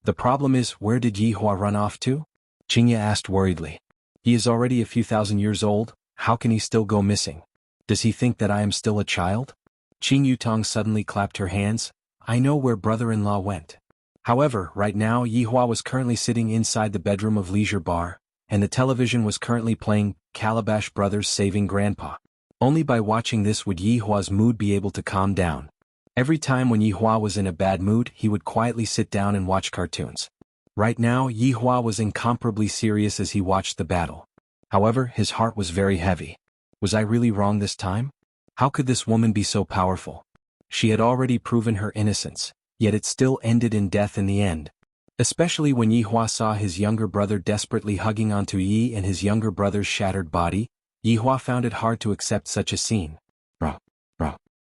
The problem is, where did Yi Hua run off to? Qingye asked worriedly. He is already a few thousand years old, how can he still go missing? Does he think that I am still a child? Qing Yutong suddenly clapped her hands. I know where brother-in-law went. However, right now Yi Hua was currently sitting inside the bedroom of Leisure Bar, and the television was currently playing Calabash Brothers Saving Grandpa. Only by watching this would Yi Hua's mood be able to calm down. Every time when Yi Hua was in a bad mood, he would quietly sit down and watch cartoons. Right now, Yi Hua was incomparably serious as he watched the battle. However, his heart was very heavy. Was I really wrong this time? How could this woman be so powerful? She had already proven her innocence, yet it still ended in death in the end. Especially when Yi Hua saw his younger brother desperately hugging onto Yi and his younger brother's shattered body, Yi Hua found it hard to accept such a scene. Bro.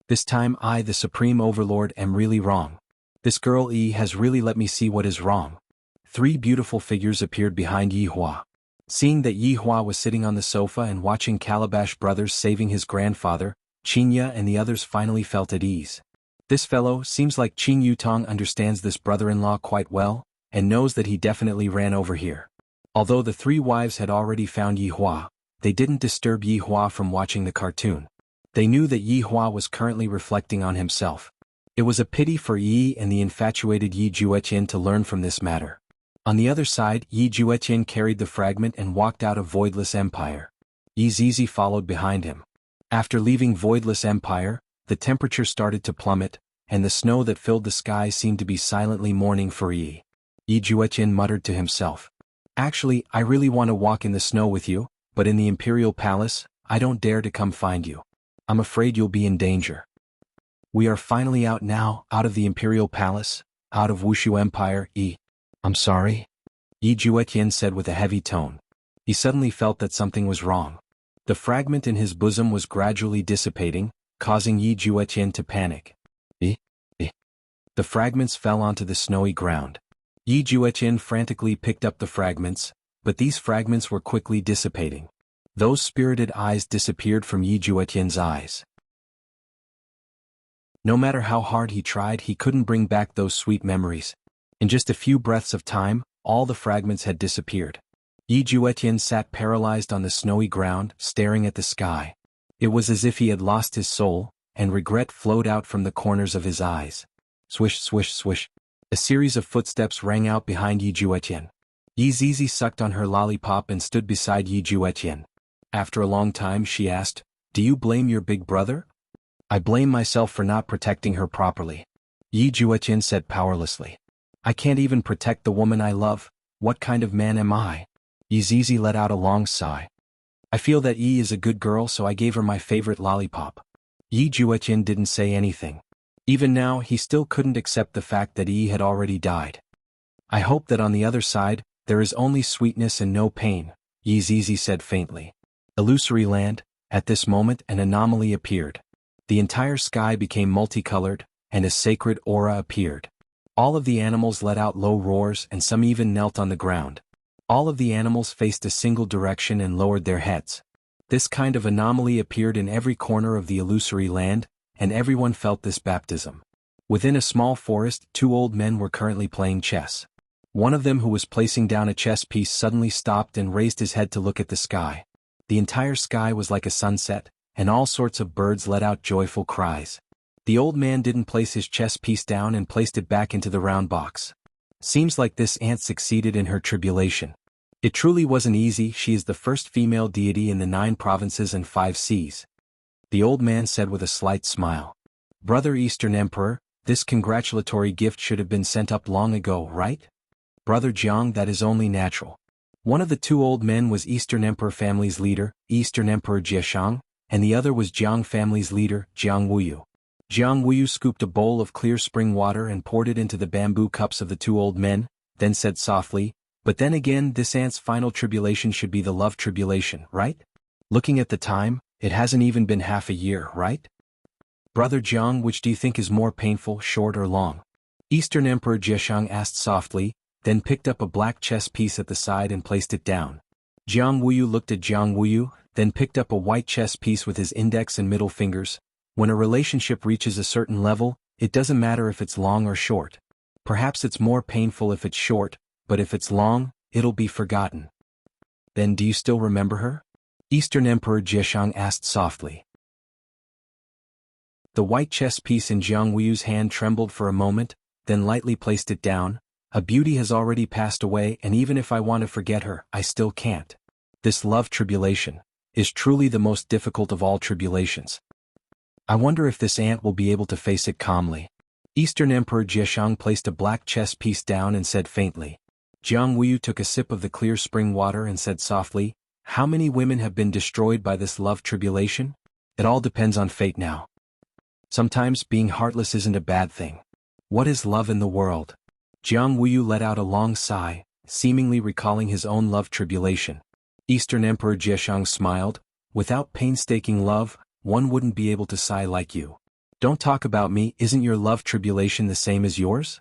This time I, the Supreme Overlord, am really wrong. This girl Yi has really let me see what is wrong. 3 beautiful figures appeared behind Yi Hua. Seeing that Yi Hua was sitting on the sofa and watching Calabash Brothers saving his grandfather, Qingye and the others finally felt at ease. This fellow seems like Qing Yutong understands this brother-in-law quite well, and knows that he definitely ran over here. Although the 3 wives had already found Yi Hua, they didn't disturb Yi Hua from watching the cartoon. They knew that Yi Hua was currently reflecting on himself. It was a pity for Yi and the infatuated Yi Jueqian to learn from this matter. On the other side, Yi Jueqian carried the fragment and walked out of Voidless Empire. Yi Zizi followed behind him. After leaving Voidless Empire, the temperature started to plummet, and the snow that filled the sky seemed to be silently mourning for Yi. Yi Jueqian muttered to himself. Actually, I really want to walk in the snow with you, but in the Imperial Palace, I don't dare to come find you. I'm afraid you'll be in danger. We are finally out now, out of the Imperial Palace, out of Wuxia Empire, Yi. I'm sorry? Yi Jueqian said with a heavy tone. He suddenly felt that something was wrong. The fragment in his bosom was gradually dissipating, causing Yi Jueqian to panic. The fragments fell onto the snowy ground. Yi Jueqian frantically picked up the fragments, but these fragments were quickly dissipating. Those spirited eyes disappeared from Yi Jueqian's eyes. No matter how hard he tried, he couldn't bring back those sweet memories. In just a few breaths of time, all the fragments had disappeared. Yi Jueqian sat paralyzed on the snowy ground, staring at the sky. It was as if he had lost his soul, and regret flowed out from the corners of his eyes. Swish, swish, swish. A series of footsteps rang out behind Yi Jueqian. Yi Zizi sucked on her lollipop and stood beside Yi Juetian. After a long time she asked, "Do you blame your big brother?" "I blame myself for not protecting her properly," Yi Juetian said powerlessly. "I can't even protect the woman I love. What kind of man am I?" Yi Zizi let out a long sigh. "I feel that Yi is a good girl, so I gave her my favorite lollipop." Yi Juetian didn't say anything. Even now he still couldn't accept the fact that Yi had already died. "I hope that on the other side, there is only sweetness and no pain," Yi Zizi said faintly. Illusory land. At this moment an anomaly appeared. The entire sky became multicolored, and a sacred aura appeared. All of the animals let out low roars and some even knelt on the ground. All of the animals faced a single direction and lowered their heads. This kind of anomaly appeared in every corner of the illusory land, and everyone felt this baptism. Within a small forest, two old men were currently playing chess. One of them, who was placing down a chess piece, suddenly stopped and raised his head to look at the sky. The entire sky was like a sunset, and all sorts of birds let out joyful cries. The old man didn't place his chess piece down and placed it back into the round box. "Seems like this ant succeeded in her tribulation. It truly wasn't easy. She is the first female deity in the 9 provinces and 5 seas." The old man said with a slight smile. "Brother Eastern Emperor, this congratulatory gift should have been sent up long ago, right?" "Brother Jiang, that is only natural." One of the two old men was Eastern Emperor family's leader, Eastern Emperor Jieshang, and the other was Jiang family's leader, Jianghu. Jianghu scooped a bowl of clear spring water and poured it into the bamboo cups of the two old men, then said softly, "But then again, this ant's final tribulation should be the love tribulation, right? Looking at the time, it hasn't even been half a year, right? Brother Jiang, which do you think is more painful, short or long?" Eastern Emperor Jieshang asked softly, then picked up a black chess piece at the side and placed it down. Jianghu looked at Jianghu, then picked up a white chess piece with his index and middle fingers. "When a relationship reaches a certain level, it doesn't matter if it's long or short. Perhaps it's more painful if it's short, but if it's long, it'll be forgotten." "Then do you still remember her?" Eastern Emperor Jieshang asked softly. The white chess piece in Jianghu's hand trembled for a moment, then lightly placed it down. "A beauty has already passed away, and even if I want to forget her, I still can't. This love tribulation is truly the most difficult of all tribulations. I wonder if this ant will be able to face it calmly." Eastern Emperor Jieshang placed a black chess piece down and said faintly. Jianghu took a sip of the clear spring water and said softly, "How many women have been destroyed by this love tribulation? It all depends on fate now. Sometimes being heartless isn't a bad thing. What is love in the world?" Jianghu let out a long sigh, seemingly recalling his own love tribulation. Eastern Emperor Jieshang smiled. "Without painstaking love, one wouldn't be able to sigh like you. Don't talk about me. Isn't your love tribulation the same as yours?"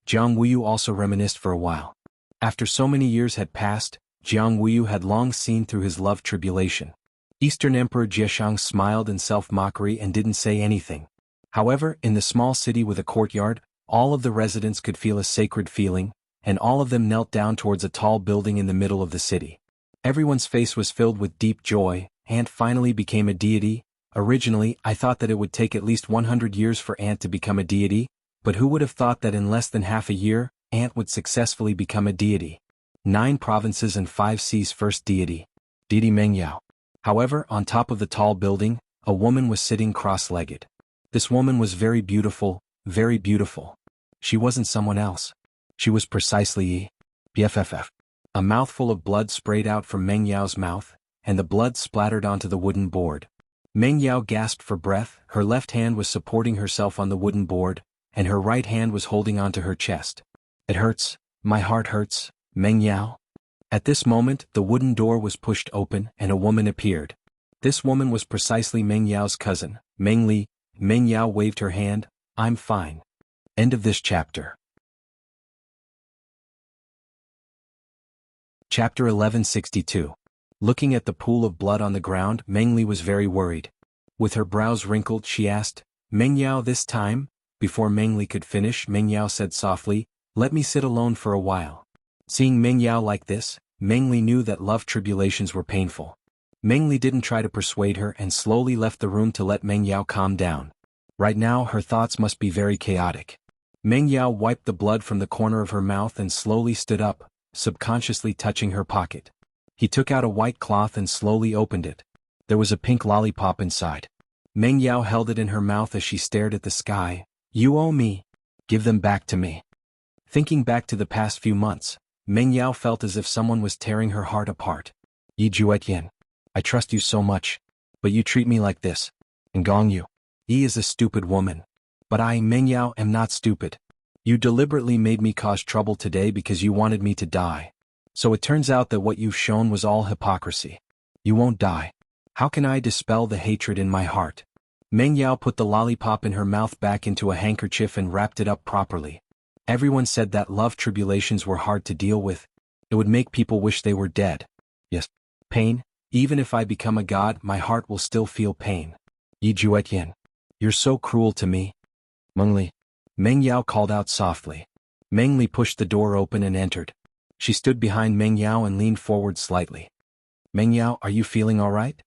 Jianghu also reminisced for a while. After so many years had passed, Jianghu had long seen through his love tribulation. Eastern Emperor Jieshang smiled in self-mockery and didn't say anything. However, in the small city with a courtyard, all of the residents could feel a sacred feeling, and all of them knelt down towards a tall building in the middle of the city. Everyone's face was filled with deep joy. Ant finally became a deity. Originally, I thought that it would take at least 100 years for Ant to become a deity, but who would have thought that in less than half a year, Ant would successfully become a deity. 9 provinces and 5 seas first deity. Deity Mengyao. However, on top of the tall building, a woman was sitting cross-legged. This woman was very beautiful, very beautiful. She wasn't someone else. She was precisely Yi. BFFF. A mouthful of blood sprayed out from Meng Yao's mouth, and the blood splattered onto the wooden board. Meng Yao gasped for breath. Her left hand was supporting herself on the wooden board, and her right hand was holding onto her chest. "It hurts, my heart hurts, Meng Yao." At this moment, the wooden door was pushed open and a woman appeared. This woman was precisely Meng Yao's cousin, Meng Li. Meng Yao waved her hand. "I'm fine." End of this chapter. Chapter 1162. Looking at the pool of blood on the ground, Meng Li was very worried. With her brows wrinkled, she asked, "Meng Yao, this time?" Before Meng Li could finish, Meng Yao said softly, "Let me sit alone for a while." Seeing Meng Yao like this, Meng Li knew that love tribulations were painful. Meng Li didn't try to persuade her and slowly left the room to let Meng Yao calm down. Right now her thoughts must be very chaotic. Meng Yao wiped the blood from the corner of her mouth and slowly stood up. subconsciously touching her pocket. He took out a white cloth and slowly opened it. There was a pink lollipop inside. Meng Yao held it in her mouth as she stared at the sky. "You owe me. Give them back to me." Thinking back to the past few months, Meng Yao felt as if someone was tearing her heart apart. "Yi Juetian, I trust you so much, but you treat me like this. And Gong Yu. Yi is a stupid woman. But I, Meng Yao, am not stupid. You deliberately made me cause trouble today because you wanted me to die. So it turns out that what you've shown was all hypocrisy. You won't die. How can I dispel the hatred in my heart?" Meng Yao put the lollipop in her mouth back into a handkerchief and wrapped it up properly. Everyone said that love tribulations were hard to deal with. It would make people wish they were dead. Yes. Pain. Even if I become a god, my heart will still feel pain. Yi Juetian. You're so cruel to me. Meng Li. Meng Yao called out softly. Meng Li pushed the door open and entered. She stood behind Meng Yao and leaned forward slightly. "Meng Yao, are you feeling all right?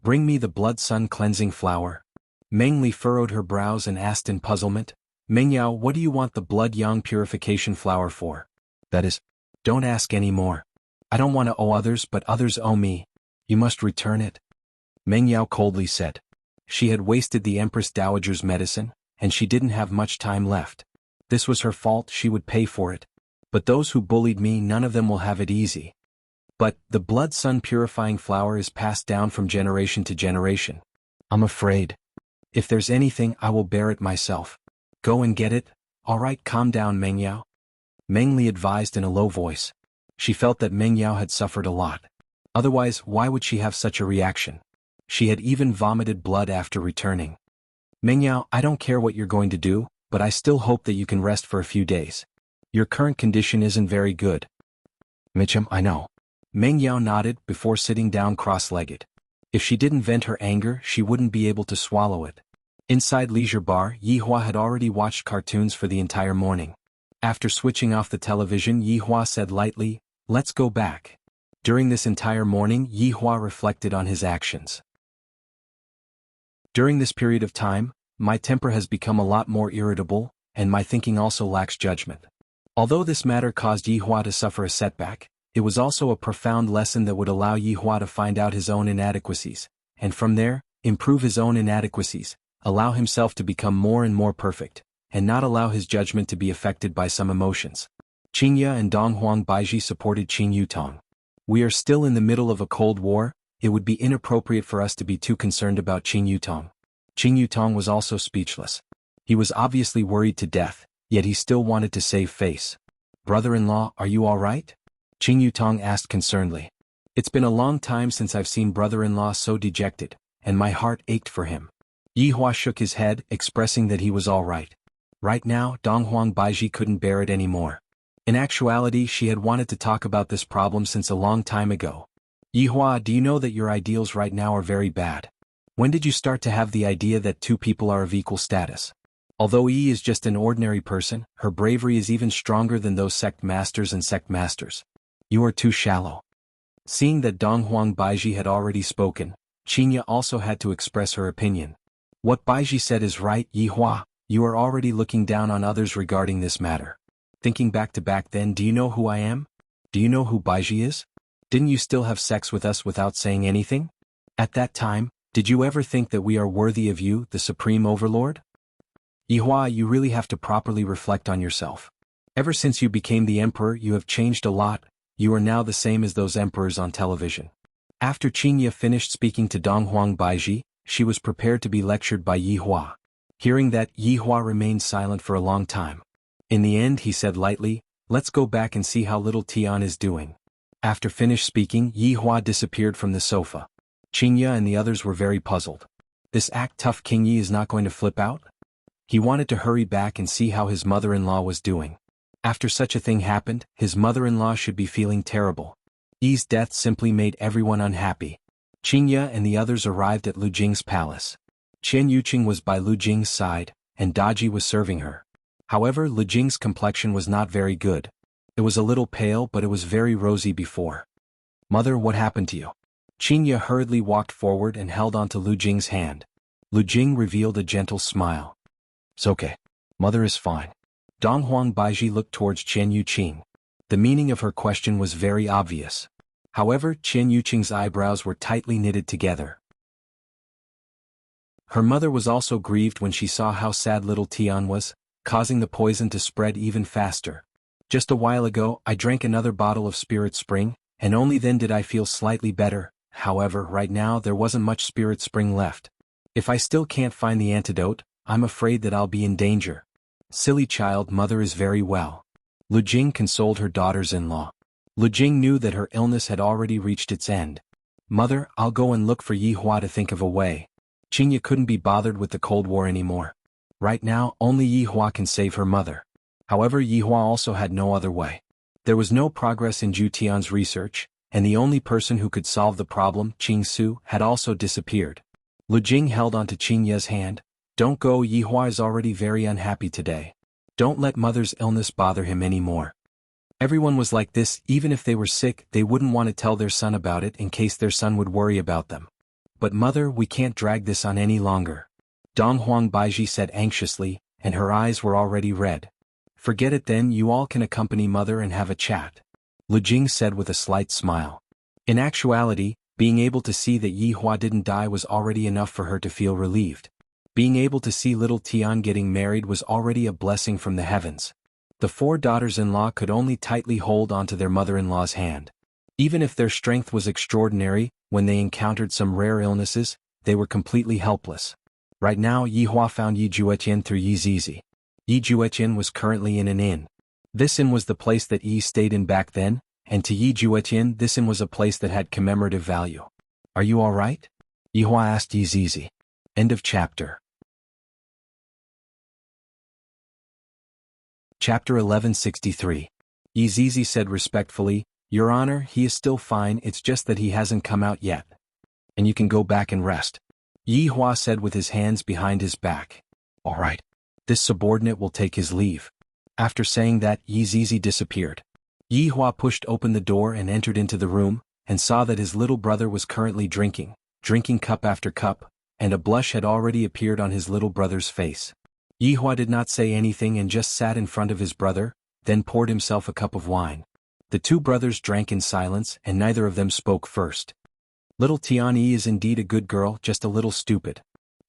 Bring me the blood sun cleansing flower." Meng Li furrowed her brows and asked in puzzlement, "Meng Yao, what do you want the blood yang purification flower for?" "That is, don't ask any more. I don't want to owe others, but others owe me. You must return it." Meng Yao coldly said. She had wasted the Empress Dowager's medicine, and she didn't have much time left. This was her fault, she would pay for it. But those who bullied me, none of them will have it easy. But the blood sun purifying flower is passed down from generation to generation. I'm afraid. If there's anything, I will bear it myself. Go and get it. All right, calm down, Meng Yao. Meng Li advised in a low voice. She felt that Meng Yao had suffered a lot. Otherwise, why would she have such a reaction? She had even vomited blood after returning. "Meng Yao, I don't care what you're going to do, but I still hope that you can rest for a few days. Your current condition isn't very good." "Mitchum, I know." Meng Yao nodded before sitting down cross-legged. If she didn't vent her anger, she wouldn't be able to swallow it. Inside Leisure Bar, Yi Hua had already watched cartoons for the entire morning. After switching off the television, Yi Hua said lightly, "Let's go back." During this entire morning, Yi Hua reflected on his actions. "During this period of time, my temper has become a lot more irritable, and my thinking also lacks judgment." Although this matter caused Yi Hua to suffer a setback, it was also a profound lesson that would allow Yi Hua to find out his own inadequacies, and from there, improve his own inadequacies, allow himself to become more and more perfect, and not allow his judgment to be affected by some emotions. Qingye and Donghuang Baiji supported Qin Yutong. "We are still in the middle of a cold war. It would be inappropriate for us to be too concerned about Qin Yutong." Qin Yutong was also speechless. He was obviously worried to death, yet he still wanted to save face. "Brother-in-law, are you all right?" Qin Yutong asked concernedly. "It's been a long time since I've seen brother-in-law so dejected, and my heart ached for him." Yi Hua shook his head, expressing that he was all right. Right now, Donghuang Baiji couldn't bear it anymore. In actuality, she had wanted to talk about this problem since a long time ago. "Yi Hua, do you know that your ideals right now are very bad? When did you start to have the idea that two people are of equal status? Although Yi is just an ordinary person, her bravery is even stronger than those sect masters and sect masters. You are too shallow." Seeing that Donghuang Baiji had already spoken, Qingye also had to express her opinion. "What Baiji said is right, Yi Hua. You are already looking down on others regarding this matter. Thinking back to back then, do you know who I am? Do you know who Baiji is? Didn't you still have sex with us without saying anything? At that time, did you ever think that we are worthy of you, the Supreme Overlord? Yi Hua, you really have to properly reflect on yourself. Ever since you became the emperor, you have changed a lot. You are now the same as those emperors on television." After Qingye finished speaking to Donghuang Baiji, she was prepared to be lectured by Yi Hua. Hearing that, Yi Hua remained silent for a long time. In the end, he said lightly, "Let's go back and see how little Tian is doing." After finished speaking, Yi Hua disappeared from the sofa. Qingye and the others were very puzzled. This act tough King Yi is not going to flip out? He wanted to hurry back and see how his mother-in-law was doing. After such a thing happened, his mother-in-law should be feeling terrible. Yi's death simply made everyone unhappy. Qingye and the others arrived at Lu Jing's palace. Chen Yuqing was by Lu Jing's side, and Daji was serving her. However, Lu Jing's complexion was not very good. It was a little pale, but it was very rosy before. "Mother, what happened to you?" Qingye hurriedly walked forward and held onto Lu Jing's hand. Lu Jing revealed a gentle smile. "It's okay. Mother is fine." Donghuang Baiji looked towards Chen Yuqing. The meaning of her question was very obvious. However, Qian Yuqing's eyebrows were tightly knitted together. Her mother was also grieved when she saw how sad little Tian was, causing the poison to spread even faster. Just a while ago, I drank another bottle of Spirit Spring, and only then did I feel slightly better. However, right now there wasn't much Spirit Spring left. If I still can't find the antidote, I'm afraid that I'll be in danger. Silly child, mother is very well. Lu Jing consoled her daughters-in-law. Lu Jing knew that her illness had already reached its end. Mother, I'll go and look for Yi Hua to think of a way. Qingya couldn't be bothered with the Cold War anymore. Right now, only Yi Hua can save her mother. However, Yi Hua also had no other way. There was no progress in Zhu Tian's research, and the only person who could solve the problem, Qing Su, had also disappeared. Lu Jing held onto Qingya's hand. Don't go, Yi Hua is already very unhappy today. Don't let mother's illness bother him anymore. Everyone was like this, even if they were sick, they wouldn't want to tell their son about it in case their son would worry about them. But mother, we can't drag this on any longer. Dong Huang Baiji said anxiously, and her eyes were already red. Forget it then, you all can accompany mother and have a chat. Lu Jing said with a slight smile. In actuality, being able to see that Yi Hua didn't die was already enough for her to feel relieved. Being able to see little Tian getting married was already a blessing from the heavens. The four daughters-in-law could only tightly hold onto their mother-in-law's hand. Even if their strength was extraordinary, when they encountered some rare illnesses, they were completely helpless. Right now, Yi Hua found Yi Juetian through Yi Zizi. Yi Juetian was currently in an inn. This inn was the place that Yi stayed in back then, and to Yi Juetian this inn was a place that had commemorative value. Are you all right? Yi Hua asked Yi Zizi. End of chapter. Chapter 1163. Yi Zizi said respectfully, Your Honor, he is still fine, it's just that he hasn't come out yet. And you can go back and rest. Yi Hua said with his hands behind his back. All right. This subordinate will take his leave. After saying that, Yi Zizi disappeared. Yi Hua pushed open the door and entered into the room, and saw that his little brother was currently drinking cup after cup, and a blush had already appeared on his little brother's face. Yi Hua did not say anything and just sat in front of his brother, then poured himself a cup of wine. The two brothers drank in silence and neither of them spoke first. Little Tian Yi is indeed a good girl, just a little stupid.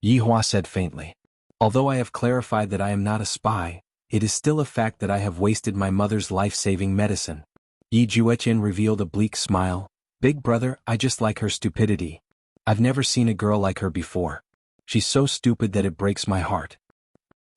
Yi Hua said faintly. Although I have clarified that I am not a spy, it is still a fact that I have wasted my mother's life-saving medicine. Yi Juetian revealed a bleak smile. Big brother, I just like her stupidity. I've never seen a girl like her before. She's so stupid that it breaks my heart.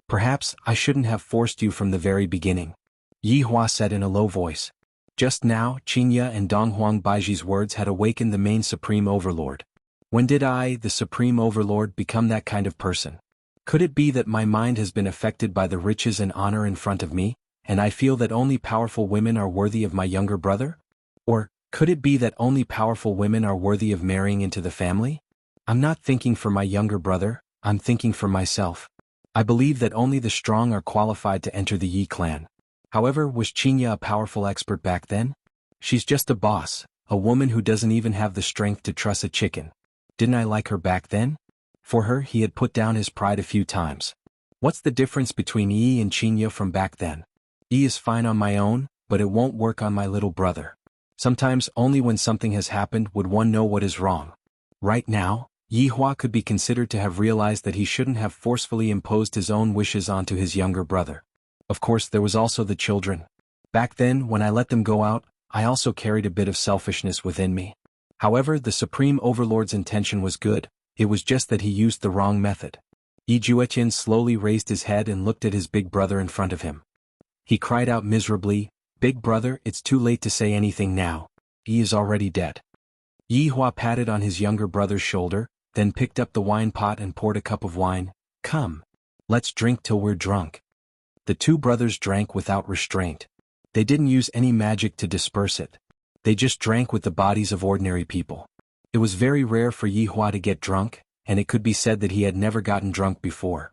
Perhaps I shouldn't have forced you from the very beginning. Yi Hua said in a low voice. Just now, Qingya and Dong Huang Baiji's words had awakened the main Supreme Overlord. When did I, the Supreme Overlord, become that kind of person? Could it be that my mind has been affected by the riches and honor in front of me, and I feel that only powerful women are worthy of my younger brother? Or, could it be that only powerful women are worthy of marrying into the family? I'm not thinking for my younger brother, I'm thinking for myself. I believe that only the strong are qualified to enter the Yi clan. However, was Qingya a powerful expert back then? She's just a boss, a woman who doesn't even have the strength to truss a chicken. Didn't I like her back then? For her, he had put down his pride a few times. What's the difference between Yi and Qingya from back then? Yi is fine on my own, but it won't work on my little brother. Sometimes only when something has happened would one know what is wrong. Right now, Yi Hua could be considered to have realized that he shouldn't have forcefully imposed his own wishes onto his younger brother. Of course, there was also the children. Back then, when I let them go out, I also carried a bit of selfishness within me. However, the Supreme Overlord's intention was good, it was just that he used the wrong method. Yi Juetian slowly raised his head and looked at his big brother in front of him. He cried out miserably, Big brother, it's too late to say anything now. Yi is already dead. Yi Hua patted on his younger brother's shoulder, then picked up the wine pot and poured a cup of wine. Come. Let's drink till we're drunk. The two brothers drank without restraint. They didn't use any magic to disperse it. They just drank with the bodies of ordinary people. It was very rare for Yi Hua to get drunk, and it could be said that he had never gotten drunk before.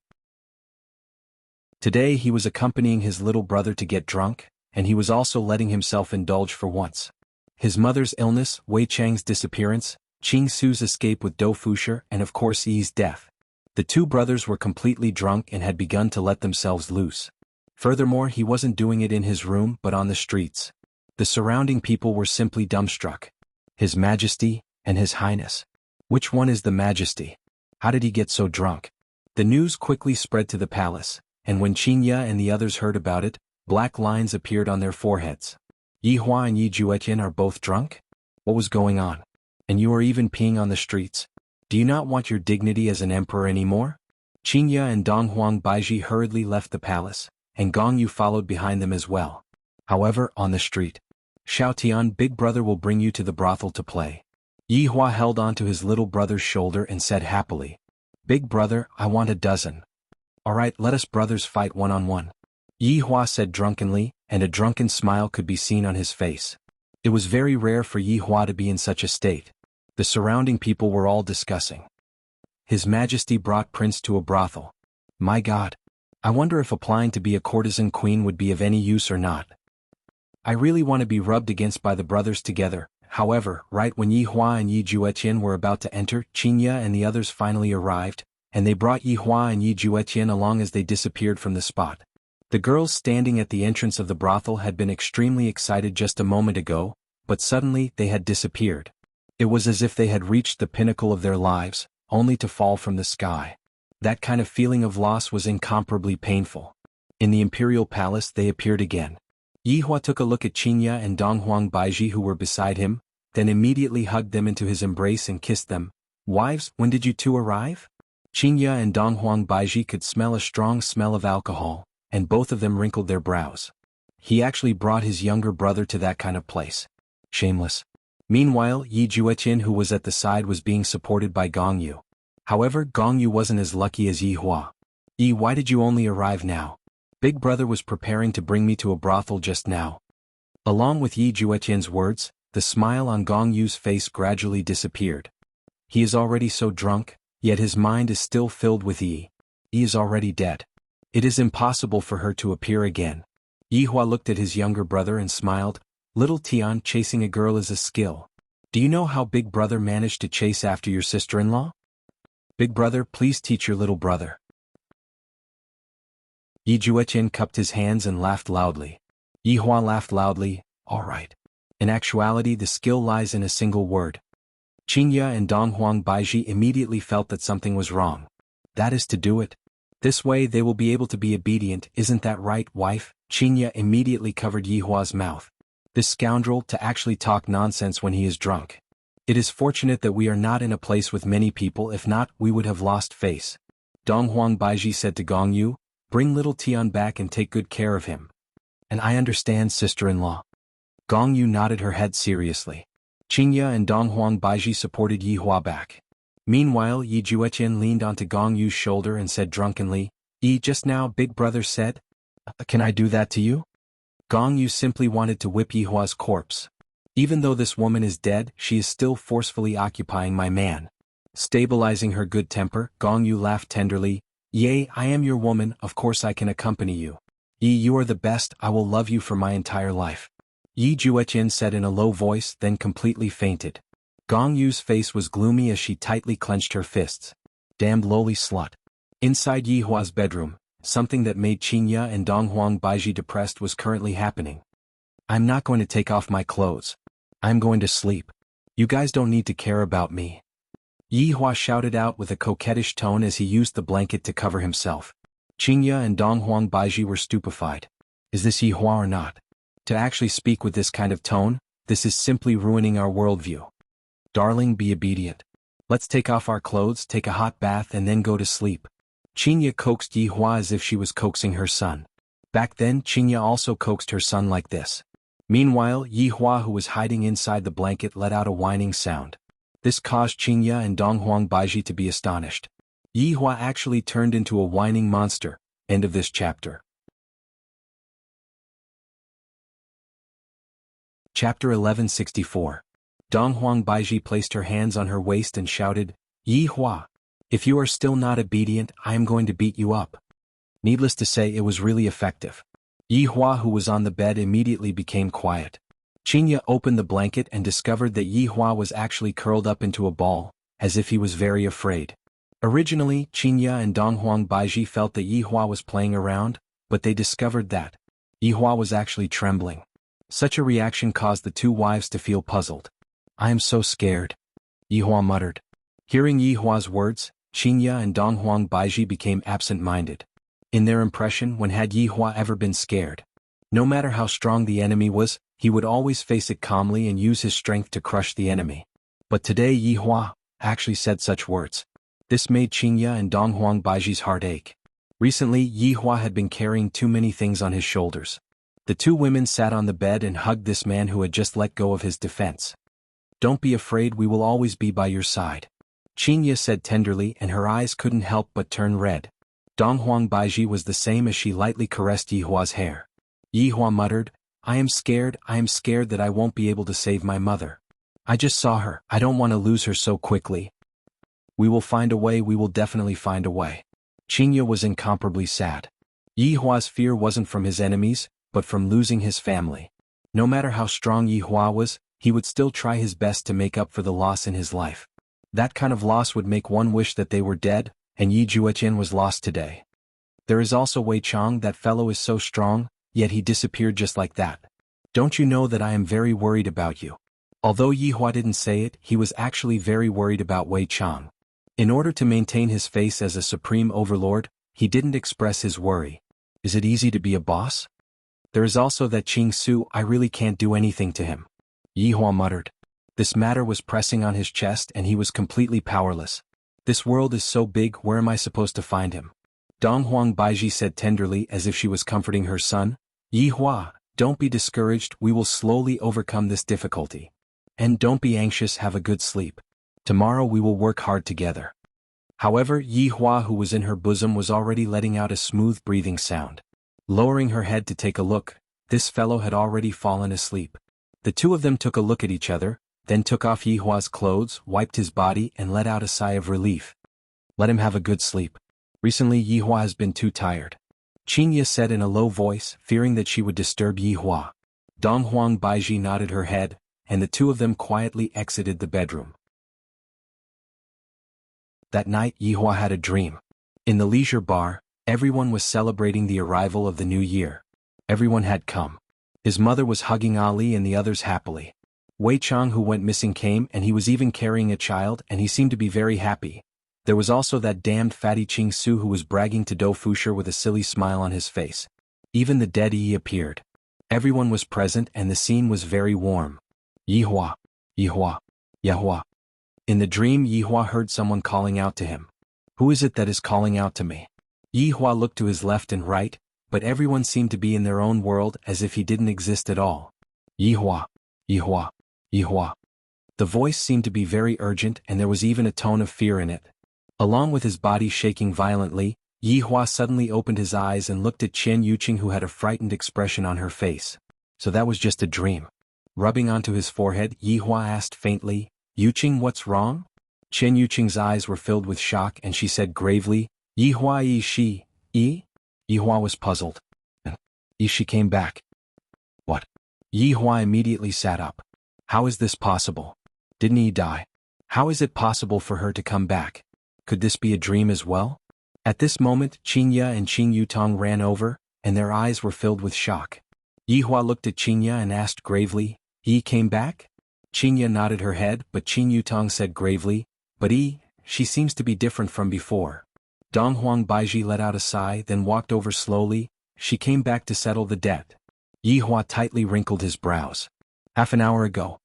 Today he was accompanying his little brother to get drunk, and he was also letting himself indulge for once. His mother's illness, Wei Chang's disappearance, Qing Su's escape with Dou Fusher, and of course Yi's death. The two brothers were completely drunk and had begun to let themselves loose. Furthermore, he wasn't doing it in his room but on the streets. The surrounding people were simply dumbstruck. His Majesty, and His Highness. Which one is the Majesty? How did he get so drunk? The news quickly spread to the palace, and when Qingya and the others heard about it, black lines appeared on their foreheads. Yi Hua and Yi Juetian are both drunk? What was going on? And you are even peeing on the streets? Do you not want your dignity as an emperor anymore? Qingya and Donghuang Baiji hurriedly left the palace, and Gong Yu followed behind them as well. However, on the street, Xiao Tian, big brother will bring you to the brothel to play. Yi Hua held onto his little brother's shoulder and said happily, Big brother, I want a dozen. Alright, let us brothers fight one-on-one. Yi Hua said drunkenly, and a drunken smile could be seen on his face. It was very rare for Yi Hua to be in such a state. The surrounding people were all discussing. His Majesty brought Prince to a brothel. My God. I wonder if applying to be a courtesan queen would be of any use or not. I really want to be rubbed against by the brothers together. However, right when Yi Hua and Yi Juetian were about to enter, Qingya and the others finally arrived, and they brought Yi Hua and Yi Juetian along as they disappeared from the spot. The girls standing at the entrance of the brothel had been extremely excited just a moment ago, but suddenly they had disappeared. It was as if they had reached the pinnacle of their lives, only to fall from the sky. That kind of feeling of loss was incomparably painful. In the imperial palace they appeared again. Yi Hua took a look at Qingya and Donghuang Baiji who were beside him, then immediately hugged them into his embrace and kissed them. Wives, when did you two arrive? Qingya and Donghuang Baiji could smell a strong smell of alcohol, and both of them wrinkled their brows. He actually brought his younger brother to that kind of place. Shameless. Meanwhile, Yi Juetian who was at the side was being supported by Gong Yu. However, Gong Yu wasn't as lucky as Yi Hua. Yi, why did you only arrive now? Big brother was preparing to bring me to a brothel just now. Along with Yi Juetian's words, the smile on Gong Yu's face gradually disappeared. He is already so drunk, yet his mind is still filled with Yi. Yi is already dead. It is impossible for her to appear again. Yi Hua looked at his younger brother and smiled. Little Tian, chasing a girl is a skill. Do you know how Big Brother managed to chase after your sister-in-law? Big brother, please teach your little brother. Yi Juetian cupped his hands and laughed loudly. Yi Hua laughed loudly. All right. In actuality, the skill lies in a single word. Qingya and Donghuang Baiji immediately felt that something was wrong. That is to do it. This way they will be able to be obedient, isn't that right, wife? Qingya immediately covered Yi Hua's mouth. This scoundrel to actually talk nonsense when he is drunk. It is fortunate that we are not in a place with many people, if not, we would have lost face. Donghuang Baiji said to Gong Yu, bring little Tian back and take good care of him. And I understand, sister-in-law. Gong Yu nodded her head seriously. Qingya and Donghuang Baiji supported Yi Hua back. Meanwhile, Yi Juetian leaned onto Gong Yu's shoulder and said drunkenly, Yi, just now Big Brother said, can I do that to you? Gong Yu simply wanted to whip Yi Hua's corpse. Even though this woman is dead, she is still forcefully occupying my man. Stabilizing her good temper, Gong Yu laughed tenderly. Yea, I am your woman, of course I can accompany you. Yi, you are the best, I will love you for my entire life. Yi Juetian said in a low voice, then completely fainted. Gong Yu's face was gloomy as she tightly clenched her fists. Damned lowly slut. Inside Yi Hua's bedroom, something that made Qingya and Donghuang Baiji depressed was currently happening. I'm not going to take off my clothes. I'm going to sleep. You guys don't need to care about me. Yi Hua shouted out with a coquettish tone as he used the blanket to cover himself. Qingya and Donghuang Baiji were stupefied. Is this Yi Hua or not? To actually speak with this kind of tone, this is simply ruining our worldview. Darling, be obedient. Let's take off our clothes, take a hot bath and then go to sleep. Qingya coaxed Yi Hua as if she was coaxing her son. Back then, Qingya also coaxed her son like this. Meanwhile, Yi Hua, who was hiding inside the blanket, let out a whining sound. This caused Qingya and Donghuang Baiji to be astonished. Yi Hua actually turned into a whining monster. End of this chapter. Chapter 1164. Donghuang Baiji placed her hands on her waist and shouted, Yi Hua, if you are still not obedient, I am going to beat you up. Needless to say, it was really effective. Yi Hua, who was on the bed, immediately became quiet. Qingya opened the blanket and discovered that Yi Hua was actually curled up into a ball, as if he was very afraid. Originally, Qingya and Donghuang Baiji felt that Yi Hua was playing around, but they discovered that Yi Hua was actually trembling. Such a reaction caused the two wives to feel puzzled. "I am so scared," Yihua muttered. Hearing Yihua's words, Qingya and Donghuang Baiji became absent-minded. In their impression, when had Yihua ever been scared? No matter how strong the enemy was, he would always face it calmly and use his strength to crush the enemy. But today Yihua actually said such words. This made Qingya and Donghuang Baiji's heart ache. Recently, Yihua had been carrying too many things on his shoulders. The two women sat on the bed and hugged this man who had just let go of his defense. "Don't be afraid, we will always be by your side," Qingya said tenderly, and her eyes couldn't help but turn red. Donghuang Baiji was the same as she lightly caressed Yihua's hair. Yihua muttered, I am scared that I won't be able to save my mother. I just saw her, I don't want to lose her so quickly." "We will find a way, we will definitely find a way." Qingya was incomparably sad. Yihua's fear wasn't from his enemies, but from losing his family. No matter how strong Yihua was, he would still try his best to make up for the loss in his life. That kind of loss would make one wish that they were dead, and Yi Jueqian was lost today. There is also Wei Chang, that fellow is so strong, yet he disappeared just like that. Don't you know that I am very worried about you? Although Yihua didn't say it, he was actually very worried about Wei Chang. In order to maintain his face as a supreme overlord, he didn't express his worry. Is it easy to be a boss? There is also that Qing Su, I really can't do anything to him. Yihua muttered. This matter was pressing on his chest and he was completely powerless. This world is so big, where am I supposed to find him? Donghuang Baiji said tenderly, as if she was comforting her son. Yihua, don't be discouraged, we will slowly overcome this difficulty. And don't be anxious, have a good sleep. Tomorrow we will work hard together. However, Yihua, who was in her bosom, was already letting out a smooth breathing sound. Lowering her head to take a look, this fellow had already fallen asleep. The two of them took a look at each other, then took off Yihua's clothes, wiped his body, and let out a sigh of relief. Let him have a good sleep. Recently Yihua has been too tired. Qingya said in a low voice, fearing that she would disturb Yihua. Donghuang Baiji nodded her head, and the two of them quietly exited the bedroom. That night Yihua had a dream. In the leisure bar, everyone was celebrating the arrival of the new year. Everyone had come. His mother was hugging Ali and the others happily. Wei Chang, who went missing, came, and he was even carrying a child, and he seemed to be very happy. There was also that damned fatty Qing Su who was bragging to Do Fusher with a silly smile on his face. Even the dead Yi appeared. Everyone was present and the scene was very warm. Yihua, Yihua, Yihua. In the dream Yihua heard someone calling out to him. Who is it that is calling out to me? Yihua looked to his left and right, but everyone seemed to be in their own world as if he didn't exist at all. Yihua, Yihua, Yihua. The voice seemed to be very urgent and there was even a tone of fear in it. Along with his body shaking violently, Yihua suddenly opened his eyes and looked at Chen Yuqing, who had a frightened expression on her face. So that was just a dream. Rubbing onto his forehead, Yihua asked faintly, Yuqing, what's wrong? Chen Yuqing's eyes were filled with shock and she said gravely, Yihua Yi Shi, Yi? Yihua was puzzled. Yi Shi came back. What? Yihua immediately sat up. How is this possible? Didn't he die? How is it possible for her to come back? Could this be a dream as well? At this moment, Qingya and Qing Yutong ran over, and their eyes were filled with shock. Yihua looked at Qingya and asked gravely, Yi came back? Qingya nodded her head, but Qing Yutong said gravely, but she seems to be different from before. Donghuang Baiji let out a sigh, then walked over slowly. She came back to settle the debt. Yihua tightly wrinkled his brows. Half an hour ago.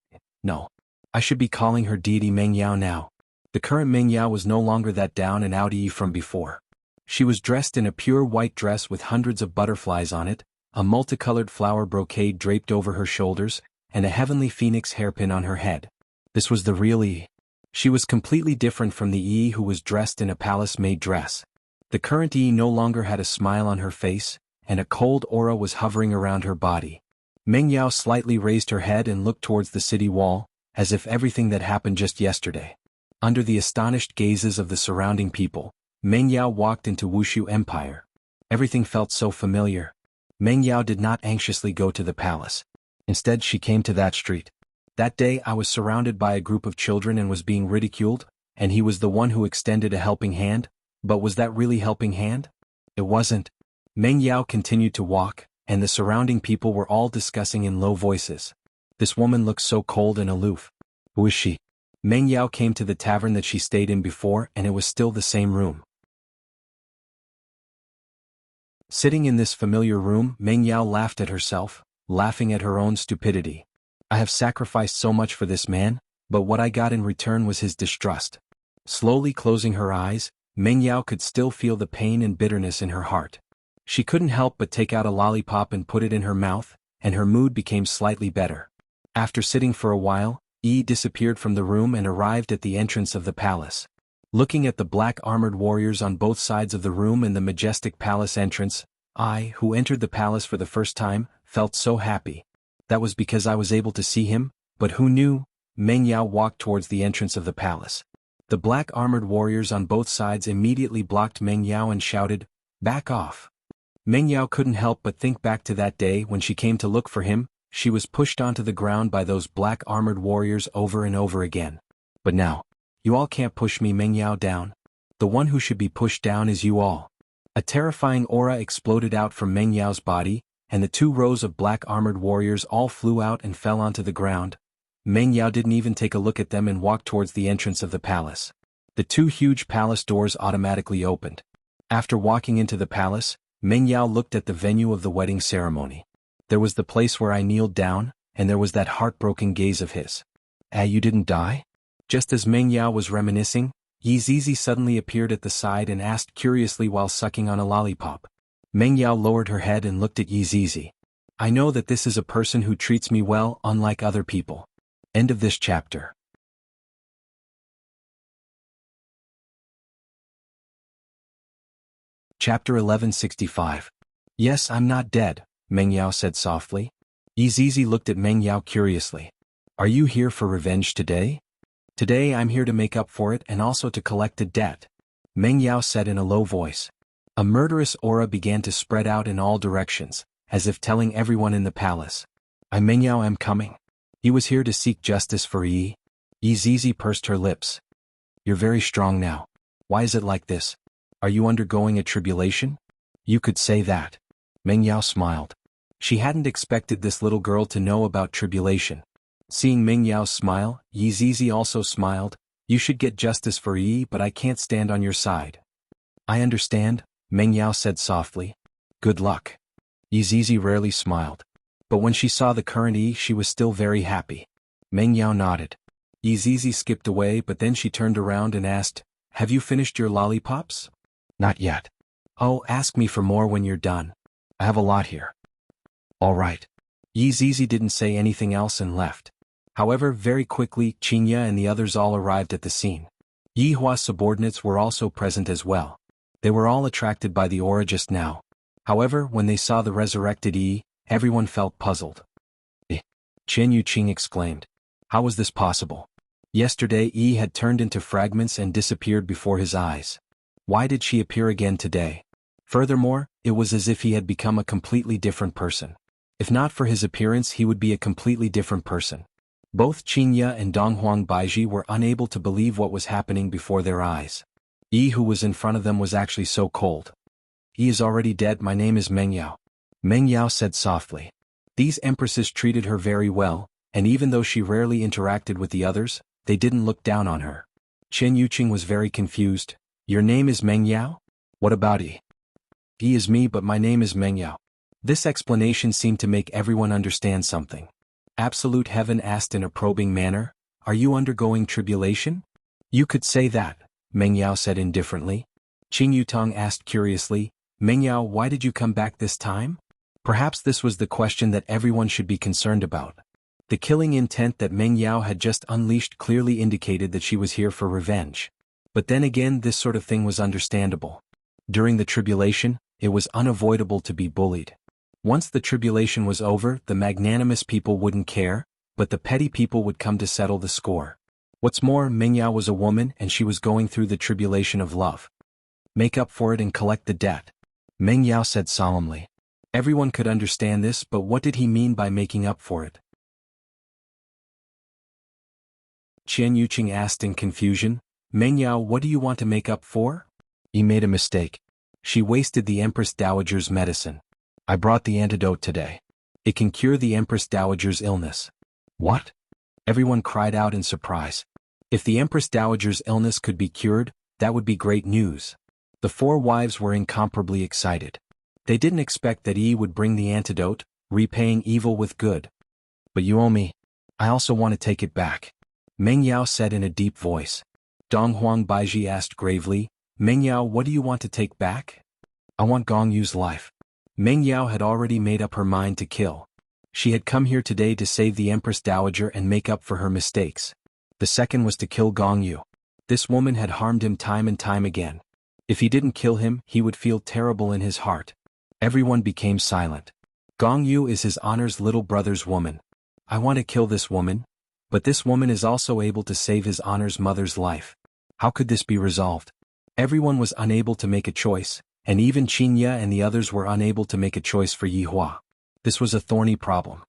No. I should be calling her deity Meng Yao now. The current Meng Yao was no longer that down and outy from before. She was dressed in a pure white dress with hundreds of butterflies on it, a multicolored flower brocade draped over her shoulders, and a heavenly phoenix hairpin on her head. This was the real Yi. She was completely different from the Yi who was dressed in a palace-made dress. The current Yi no longer had a smile on her face, and a cold aura was hovering around her body. Meng Yao slightly raised her head and looked towards the city wall, as if everything that happened just yesterday. Under the astonished gazes of the surrounding people, Meng Yao walked into Wuxia Empire. Everything felt so familiar. Meng Yao did not anxiously go to the palace. Instead, she came to that street. That day I was surrounded by a group of children and was being ridiculed, and he was the one who extended a helping hand, but was that really helping hand? It wasn't. Meng Yao continued to walk, and the surrounding people were all discussing in low voices. This woman looks so cold and aloof. Who is she? Meng Yao came to the tavern that she stayed in before, and it was still the same room. Sitting in this familiar room, Meng Yao laughed at herself, laughing at her own stupidity. I have sacrificed so much for this man, but what I got in return was his distrust. Slowly closing her eyes, Meng Yao could still feel the pain and bitterness in her heart. She couldn't help but take out a lollipop and put it in her mouth, and her mood became slightly better. After sitting for a while, Yi disappeared from the room and arrived at the entrance of the palace. Looking at the black armored warriors on both sides of the room and the majestic palace entrance, I, who entered the palace for the first time, felt so happy. That was because I was able to see him, but who knew? Meng Yao walked towards the entrance of the palace. The black armored warriors on both sides immediately blocked Meng Yao and shouted, "Back off." Meng Yao couldn't help but think back to that day when she came to look for him. She was pushed onto the ground by those black armored warriors over and over again. But now, you all can't push me, Meng Yao, down. The one who should be pushed down is you all. A terrifying aura exploded out from Meng Yao's body, and the 2 rows of black armored warriors all flew out and fell onto the ground. Meng Yao didn't even take a look at them and walked towards the entrance of the palace. The 2 huge palace doors automatically opened. After walking into the palace, Meng Yao looked at the venue of the wedding ceremony. There was the place where I kneeled down, and there was that heartbroken gaze of his. You didn't die? Just as Meng Yao was reminiscing, Yi Zizi suddenly appeared at the side and asked curiously while sucking on a lollipop. Meng Yao lowered her head and looked at Yi Zizi. I know that this is a person who treats me well, unlike other people. End of this chapter. Chapter 1165. Yes, I'm not dead, Meng Yao said softly. Yi Zizi looked at Meng Yao curiously. Are you here for revenge today? Today I'm here to make up for it and also to collect a debt, Meng Yao said in a low voice. A murderous aura began to spread out in all directions, as if telling everyone in the palace. Meng Yao am coming. He was here to seek justice for Yi. Yi Zizi pursed her lips. You're very strong now. Why is it like this? Are you undergoing a tribulation? You could say that. Meng Yao smiled. She hadn't expected this little girl to know about tribulation. Seeing Meng Yao's smile, Yi Zizi also smiled. You should get justice for Yi, but I can't stand on your side. I understand, Meng Yao said softly. Good luck. Yi Zizi rarely smiled. But when she saw the current Yi, she was still very happy. Meng Yao nodded. Yi Zizi skipped away, but then she turned around and asked, Have you finished your lollipops? Not yet. Oh, ask me for more when you're done. I have a lot here. All right. Yi Zizi didn't say anything else and left. However, very quickly, Qingya and the others all arrived at the scene. Yi Hua's subordinates were also present as well. They were all attracted by the aura just now. However, when they saw the resurrected Yi, everyone felt puzzled. Chen Yuqing exclaimed. How was this possible? Yesterday Yi had turned into fragments and disappeared before his eyes. Why did she appear again today? Furthermore, it was as if he had become a completely different person. If not for his appearance, he would be a completely different person. Both Qingya and Donghuang Baiji were unable to believe what was happening before their eyes. Yi, who was in front of them, was actually so cold. He is already dead. My name is Meng Yao. Meng Yao said softly. These empresses treated her very well, and even though she rarely interacted with the others, they didn't look down on her. Chen Yuqing was very confused. Your name is Meng Yao? What about Yi? He is me, but my name is Meng Yao. This explanation seemed to make everyone understand something. Absolute Heaven asked in a probing manner, Are you undergoing tribulation? You could say that, Meng Yao said indifferently. Qing Yutong asked curiously, Meng Yao, why did you come back this time? Perhaps this was the question that everyone should be concerned about. The killing intent that Meng Yao had just unleashed clearly indicated that she was here for revenge. But then again, this sort of thing was understandable. During the tribulation, it was unavoidable to be bullied. Once the tribulation was over, the magnanimous people wouldn't care, but the petty people would come to settle the score. What's more, Meng Yao was a woman and she was going through the tribulation of love. Make up for it and collect the debt, Meng Yao said solemnly. Everyone could understand this, but what did he mean by making up for it? Chen Yuqing asked in confusion, Meng Yao, what do you want to make up for? He made a mistake. She wasted the Empress Dowager's medicine. I brought the antidote today. It can cure the Empress Dowager's illness. What? Everyone cried out in surprise. If the Empress Dowager's illness could be cured, that would be great news. The four wives were incomparably excited. They didn't expect that Yi would bring the antidote, repaying evil with good. But you owe me. I also want to take it back. Meng Yao said in a deep voice. Dong Huang Baiji asked gravely, Meng Yao, what do you want to take back? I want Gong Yu's life. Meng Yao had already made up her mind to kill. She had come here today to save the Empress Dowager and make up for her mistakes. The second was to kill Gong Yu. This woman had harmed him time and time again. If he didn't kill him, he would feel terrible in his heart. Everyone became silent. Gong Yu is his honor's little brother's woman. I want to kill this woman, but this woman is also able to save his honor's mother's life. How could this be resolved? Everyone was unable to make a choice, and even Qinya and the others were unable to make a choice for Yi Hua. This was a thorny problem.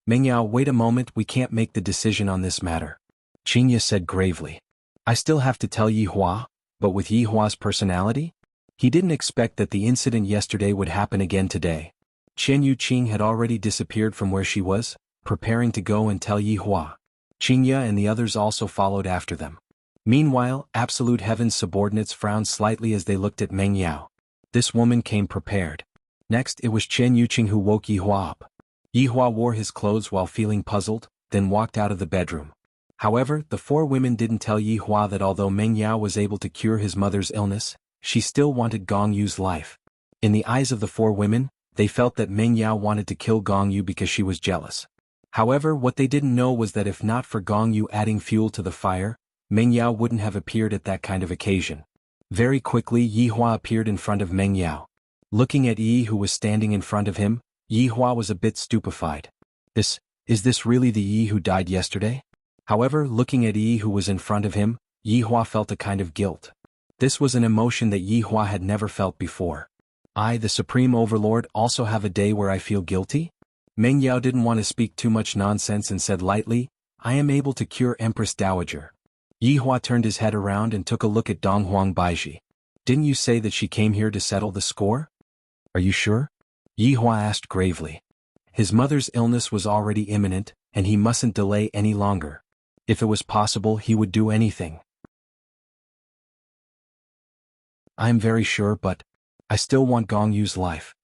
Meng Yao, wait a moment, we can't make the decision on this matter. Qinya said gravely. I still have to tell Yi Hua, but with Yi Hua's personality? He didn't expect that the incident yesterday would happen again today. Chen Yuqing had already disappeared from where she was, preparing to go and tell Yi Hua. Qinya and the others also followed after them. Meanwhile, Absolute Heaven's subordinates frowned slightly as they looked at Meng Yao. This woman came prepared. Next, it was Chen Yuqing who woke Yi Hua up. Yi Hua wore his clothes while feeling puzzled, then walked out of the bedroom. However, the four women didn't tell Yi Hua that although Meng Yao was able to cure his mother's illness, she still wanted Gong Yu's life. In the eyes of the four women, they felt that Meng Yao wanted to kill Gong Yu because she was jealous. However, what they didn't know was that if not for Gong Yu adding fuel to the fire, Meng Yao wouldn't have appeared at that kind of occasion. Very quickly, Yi Hua appeared in front of Meng Yao. Looking at Yi who was standing in front of him, Yi Hua was a bit stupefied. Is this really the Yi who died yesterday? However, looking at Yi who was in front of him, Yi Hua felt a kind of guilt. This was an emotion that Yi Hua had never felt before. I, the Supreme Overlord, also have a day where I feel guilty? Meng Yao didn't want to speak too much nonsense and said lightly, I am able to cure Empress Dowager. Yi Hua turned his head around and took a look at Dong Huang Baiji. Didn't you say that she came here to settle the score? Are you sure? Yi Hua asked gravely. His mother's illness was already imminent, and he mustn't delay any longer. If it was possible, he would do anything. I am very sure, but I still want Gong Yu's life.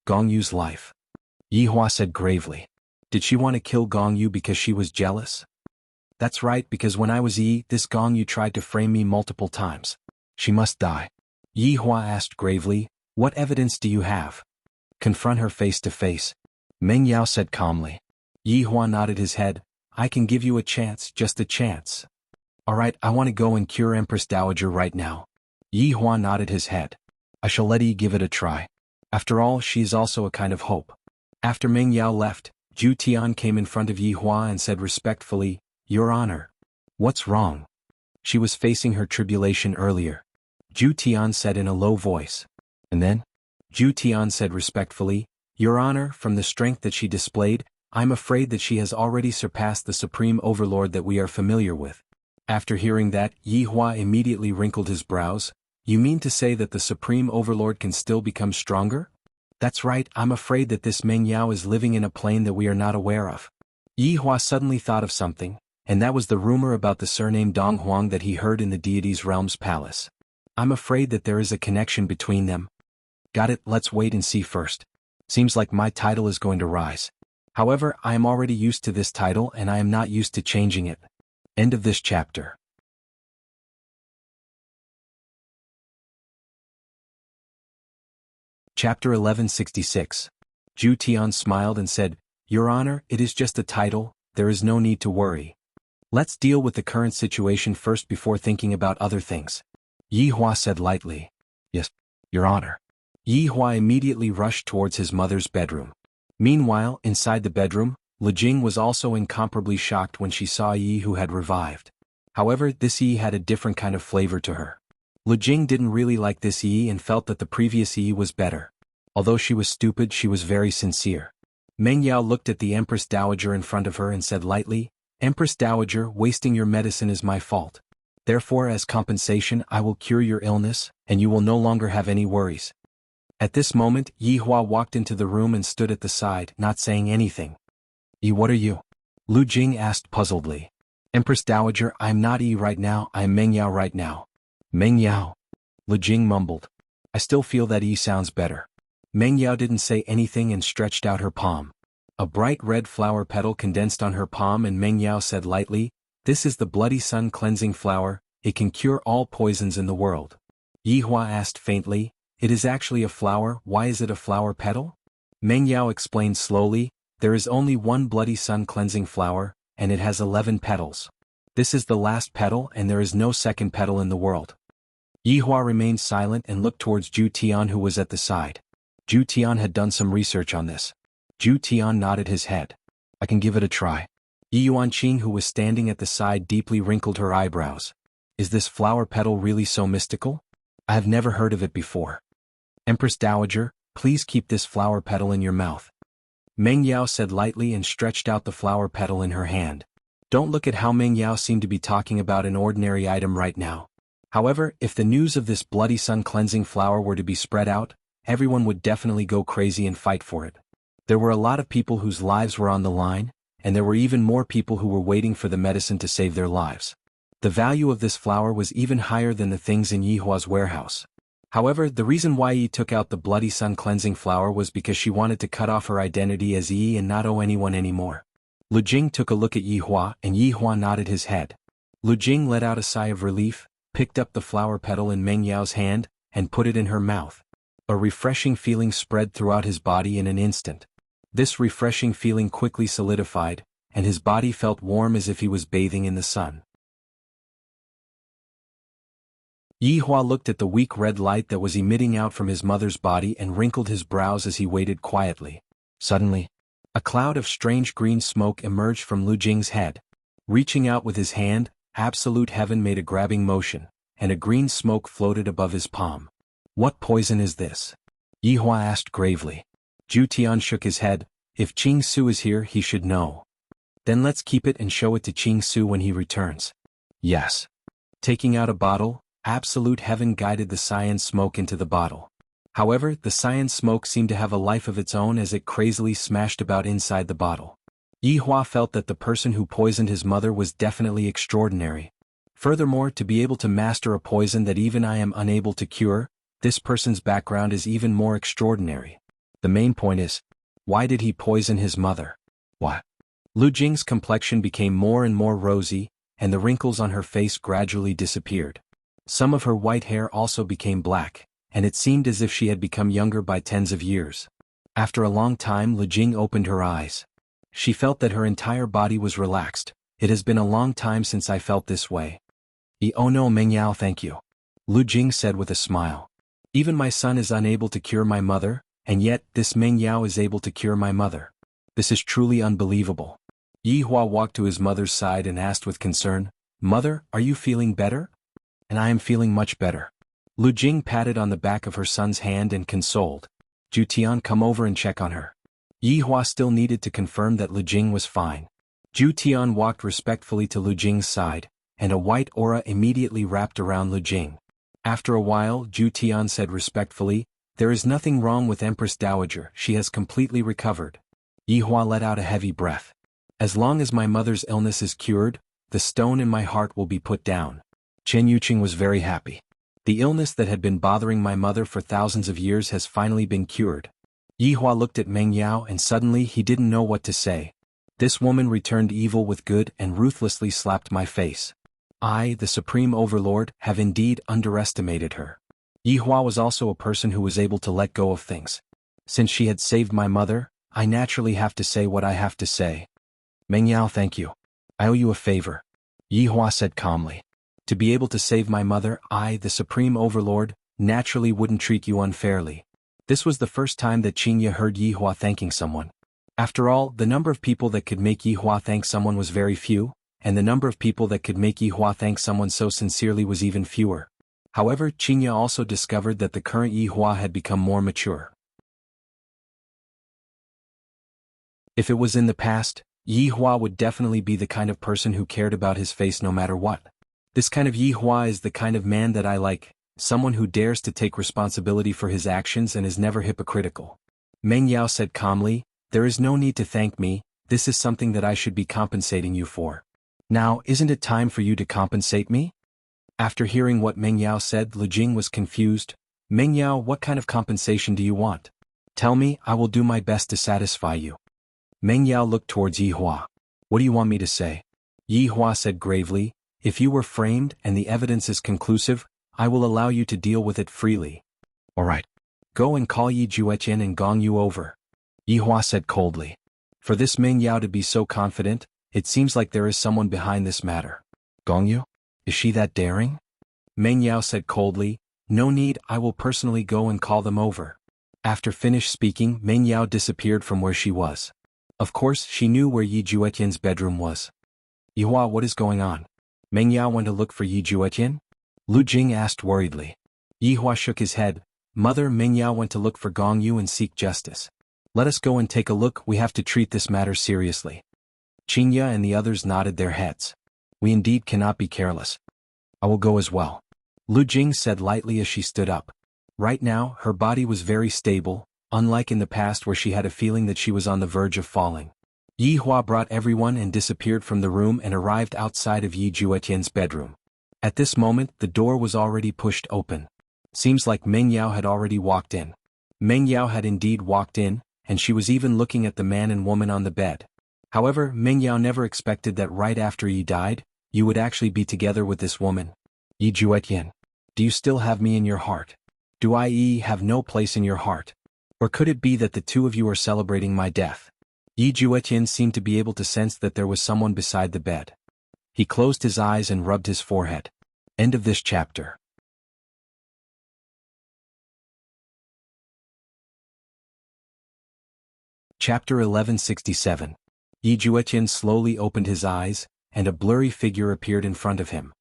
Gong Yu's life. Yi Hua said gravely. Did she want to kill Gong Yu because she was jealous? That's right, because when I was Yi, this Gong Yu tried to frame me multiple times. She must die. Yi Hua asked gravely, what evidence do you have? Confront her face to face. Meng Yao said calmly. Yi Hua nodded his head. I can give you a chance, just a chance. Alright, I want to go and cure Empress Dowager right now. Yi Hua nodded his head. I shall let Yi give it a try. After all, she is also a kind of hope. After Meng Yao left, Zhu Tian came in front of Yi Hua and said respectfully, Your Honor. What's wrong? She was facing her tribulation earlier. Zhu Tian said in a low voice. And then? Zhu Tian said respectfully, Your Honor, from the strength that she displayed, I'm afraid that she has already surpassed the Supreme Overlord that we are familiar with. After hearing that, Yi Hua immediately wrinkled his brows. You mean to say that the Supreme Overlord can still become stronger? That's right, I'm afraid that this Meng Yao is living in a plane that we are not aware of. Yi Hua suddenly thought of something, and that was the rumor about the surname Dong Huang that he heard in the deity's realm's palace. I'm afraid that there is a connection between them. Got it, let's wait and see first. Seems like my title is going to rise. However, I am already used to this title and I am not used to changing it. End of this chapter. Chapter 1166. Zhu Tian smiled and said, Your Honor, it is just a title, there is no need to worry. Let's deal with the current situation first before thinking about other things. Yi Hua said lightly. Yes, Your Honor. Yi Hua immediately rushed towards his mother's bedroom. Meanwhile, inside the bedroom, Li Jing was also incomparably shocked when she saw Yi who had revived. However, this Yi had a different kind of flavor to her. Li Jing didn't really like this Yi and felt that the previous Yi was better. Although she was stupid, she was very sincere. Meng Yao looked at the Empress Dowager in front of her and said lightly, Empress Dowager, wasting your medicine is my fault. Therefore, as compensation, I will cure your illness, and you will no longer have any worries. At this moment, Yi Hua walked into the room and stood at the side, not saying anything. Yi, what are you? Lu Jing asked puzzledly. Empress Dowager, I'm not Yi right now, I'm Meng Yao right now. Meng Yao. Lu Jing mumbled. I still feel that Yi sounds better. Meng Yao didn't say anything and stretched out her palm. A bright red flower petal condensed on her palm and Meng Yao said lightly, this is the Bloody Sun cleansing flower, it can cure all poisons in the world. Yi Hua asked faintly, it is actually a flower, why is it a flower petal? Meng Yao explained slowly, there is only one Bloody Sun cleansing flower, and it has 11 petals. This is the last petal and there is no second petal in the world. Yi Hua remained silent and looked towards Zhu Tian who was at the side. Zhu Tian had done some research on this. Zhu Tian nodded his head. I can give it a try. Yi Yuanqing who was standing at the side deeply wrinkled her eyebrows. Is this flower petal really so mystical? I have never heard of it before. Empress Dowager, please keep this flower petal in your mouth. Meng Yao said lightly and stretched out the flower petal in her hand. Don't look at how Meng Yao seemed to be talking about an ordinary item right now. However, if the news of this Bloody Sun cleansing flower were to be spread out, everyone would definitely go crazy and fight for it. There were a lot of people whose lives were on the line, and there were even more people who were waiting for the medicine to save their lives. The value of this flower was even higher than the things in Yi Hua's warehouse. However, the reason why Yi took out the Bloody Sun cleansing flower was because she wanted to cut off her identity as Yi and not owe anyone anymore. Lu Jing took a look at Yi Hua and Yi Hua nodded his head. Lu Jing let out a sigh of relief, picked up the flower petal in Meng Yao's hand, and put it in her mouth. A refreshing feeling spread throughout his body in an instant. This refreshing feeling quickly solidified, and his body felt warm as if he was bathing in the sun. Yi Hua looked at the weak red light that was emitting out from his mother's body and wrinkled his brows as he waited quietly. Suddenly, a cloud of strange green smoke emerged from Lu Jing's head. Reaching out with his hand, Absolute Heaven made a grabbing motion, and a green smoke floated above his palm. What poison is this? Yi Hua asked gravely. Zhu Tian shook his head. If Qing Su is here he should know. Then let's keep it and show it to Qing Su when he returns. Yes. Taking out a bottle, Absolute Heaven guided the cyan smoke into the bottle. However, the cyan smoke seemed to have a life of its own as it crazily smashed about inside the bottle. Yi Hua felt that the person who poisoned his mother was definitely extraordinary. Furthermore, to be able to master a poison that even I am unable to cure, this person's background is even more extraordinary. The main point is, why did he poison his mother? What? Lu Jing's complexion became more and more rosy, and the wrinkles on her face gradually disappeared. Some of her white hair also became black, and it seemed as if she had become younger by tens of years. After a long time Lu Jing opened her eyes. She felt that her entire body was relaxed. It has been a long time since I felt this way. Oh no Meng Yao, thank you. Lu Jing said with a smile. Even my son is unable to cure my mother, and yet this Meng Yao is able to cure my mother. This is truly unbelievable. Yi Hua walked to his mother's side and asked with concern, Mother, are you feeling better? And I am feeling much better. Lu Jing patted on the back of her son's hand and consoled. Zhu Tian, come over and check on her. Yi Hua still needed to confirm that Lu Jing was fine. Zhu Tian walked respectfully to Lu Jing's side, and a white aura immediately wrapped around Lu Jing. After a while, Zhu Tian said respectfully, there is nothing wrong with Empress Dowager, she has completely recovered. Yi Hua let out a heavy breath. As long as my mother's illness is cured, the stone in my heart will be put down. Chen Yuqing was very happy. The illness that had been bothering my mother for thousands of years has finally been cured. Yi Hua looked at Meng Yao and suddenly he didn't know what to say. This woman returned evil with good and ruthlessly slapped my face. I, the Supreme Overlord, have indeed underestimated her. Yi Hua was also a person who was able to let go of things. Since she had saved my mother, I naturally have to say what I have to say. Meng Yao, thank you. I owe you a favor. Yi Hua said calmly. To be able to save my mother, I, the Supreme Overlord, naturally wouldn't treat you unfairly. This was the first time that Qingya heard Yi Hua thanking someone. After all, the number of people that could make Yi Hua thank someone was very few, and the number of people that could make Yi Hua thank someone so sincerely was even fewer. However, Qingya also discovered that the current Yi Hua had become more mature. If it was in the past, Yi Hua would definitely be the kind of person who cared about his face no matter what. This kind of Yi Hua is the kind of man that I like, someone who dares to take responsibility for his actions and is never hypocritical. Meng Yao said calmly, "There is no need to thank me, this is something that I should be compensating you for. Now, isn't it time for you to compensate me?" After hearing what Meng Yao said, Lu Jing was confused. "Meng Yao, what kind of compensation do you want? Tell me, I will do my best to satisfy you." Meng Yao looked towards Yi Hua. "What do you want me to say?" Yi Hua said gravely, "If you were framed and the evidence is conclusive, I will allow you to deal with it freely." "Alright. Go and call Yi Juetian and Gong Yu over," Yi Hua said coldly. For this Meng Yao to be so confident, it seems like there is someone behind this matter. "Gong Yu? Is she that daring?" Meng Yao said coldly, "No need, I will personally go and call them over." After finished speaking, Meng Yao disappeared from where she was. Of course, she knew where Yi Juetian's bedroom was. "Yi Hua, what is going on?" Meng Yao went to look for Yi Juetian? Lu Jing asked worriedly. Yi Hua shook his head. "Mother, Meng Yao went to look for Gong Yu and seek justice. Let us go and take a look, we have to treat this matter seriously." Qingya and the others nodded their heads. "We indeed cannot be careless. I will go as well," Lu Jing said lightly as she stood up. Right now, her body was very stable, unlike in the past where she had a feeling that she was on the verge of falling. Yi Hua brought everyone and disappeared from the room and arrived outside of Yi Juetian's bedroom. At this moment, the door was already pushed open. Seems like Meng Yao had already walked in. Meng Yao had indeed walked in, and she was even looking at the man and woman on the bed. However, Meng Yao never expected that right after Yi died, you would actually be together with this woman. "Yi Juetian, do you still have me in your heart? Do I have no place in your heart? Or could it be that the two of you are celebrating my death?" Yi Juetian seemed to be able to sense that there was someone beside the bed. He closed his eyes and rubbed his forehead. End of this chapter. Chapter 1167. Yi Juetian slowly opened his eyes, and a blurry figure appeared in front of him.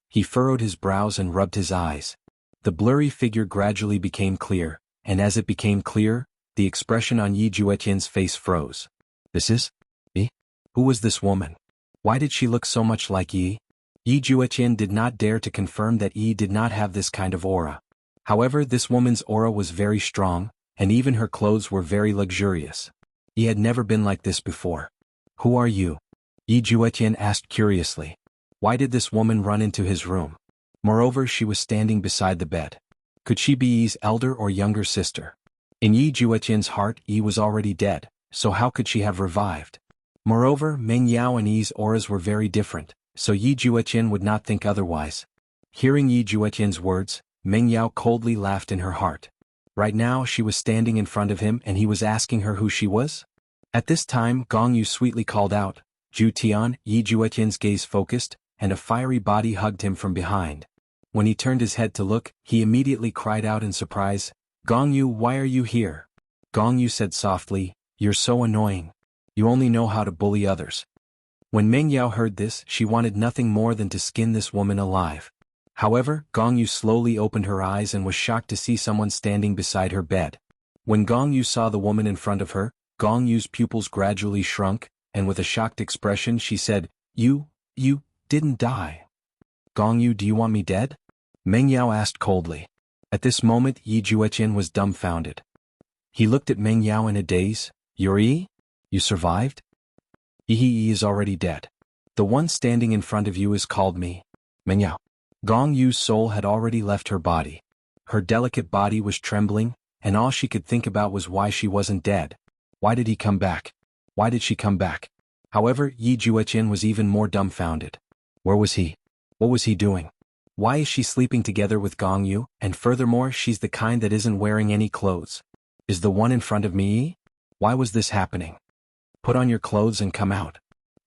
He furrowed his brows and rubbed his eyes. The blurry figure gradually became clear, and as it became clear, the expression on Yi Juetian's face froze. "This is? Yi? Who was this woman? Why did she look so much like Yi?" Yi Juetian did not dare to confirm that Yi did not have this kind of aura. However, this woman's aura was very strong, and even her clothes were very luxurious. Yi had never been like this before. "Who are you?" Yi Juetian asked curiously. Why did this woman run into his room? Moreover, she was standing beside the bed. Could she be Yi's elder or younger sister? In Yi Juetian's heart, Yi was already dead, so how could she have revived? Moreover, Meng Yao and Yi's auras were very different, so Yi Juetian would not think otherwise. Hearing Yi Juetian's words, Meng Yao coldly laughed in her heart. Right now she was standing in front of him and he was asking her who she was? At this time, Gong Yu sweetly called out, "Ju Tian." Yi Juetian's gaze focused, and a fiery body hugged him from behind. When he turned his head to look, he immediately cried out in surprise, "Gong Yu, why are you here?" Gong Yu said softly, "You're so annoying. You only know how to bully others." When Meng Yao heard this, she wanted nothing more than to skin this woman alive. However, Gong Yu slowly opened her eyes and was shocked to see someone standing beside her bed. When Gong Yu saw the woman in front of her, Gong Yu's pupils gradually shrunk, and with a shocked expression she said, You didn't die. Gong Yu, do you want me dead?" Meng Yao asked coldly. At this moment Yi Juetian was dumbfounded. He looked at Meng Yao in a daze. "You're Yi? You survived?" "Yi is already dead. The one standing in front of you is called me, Meng Yao." Gong Yu's soul had already left her body. Her delicate body was trembling, and all she could think about was why she wasn't dead. Why did he come back? Why did she come back? However, Yi Juetian was even more dumbfounded. Where was he? What was he doing? Why is she sleeping together with Gong Yu, and furthermore she's the kind that isn't wearing any clothes? Is the one in front of me Yi? Why was this happening? "Put on your clothes and come out,"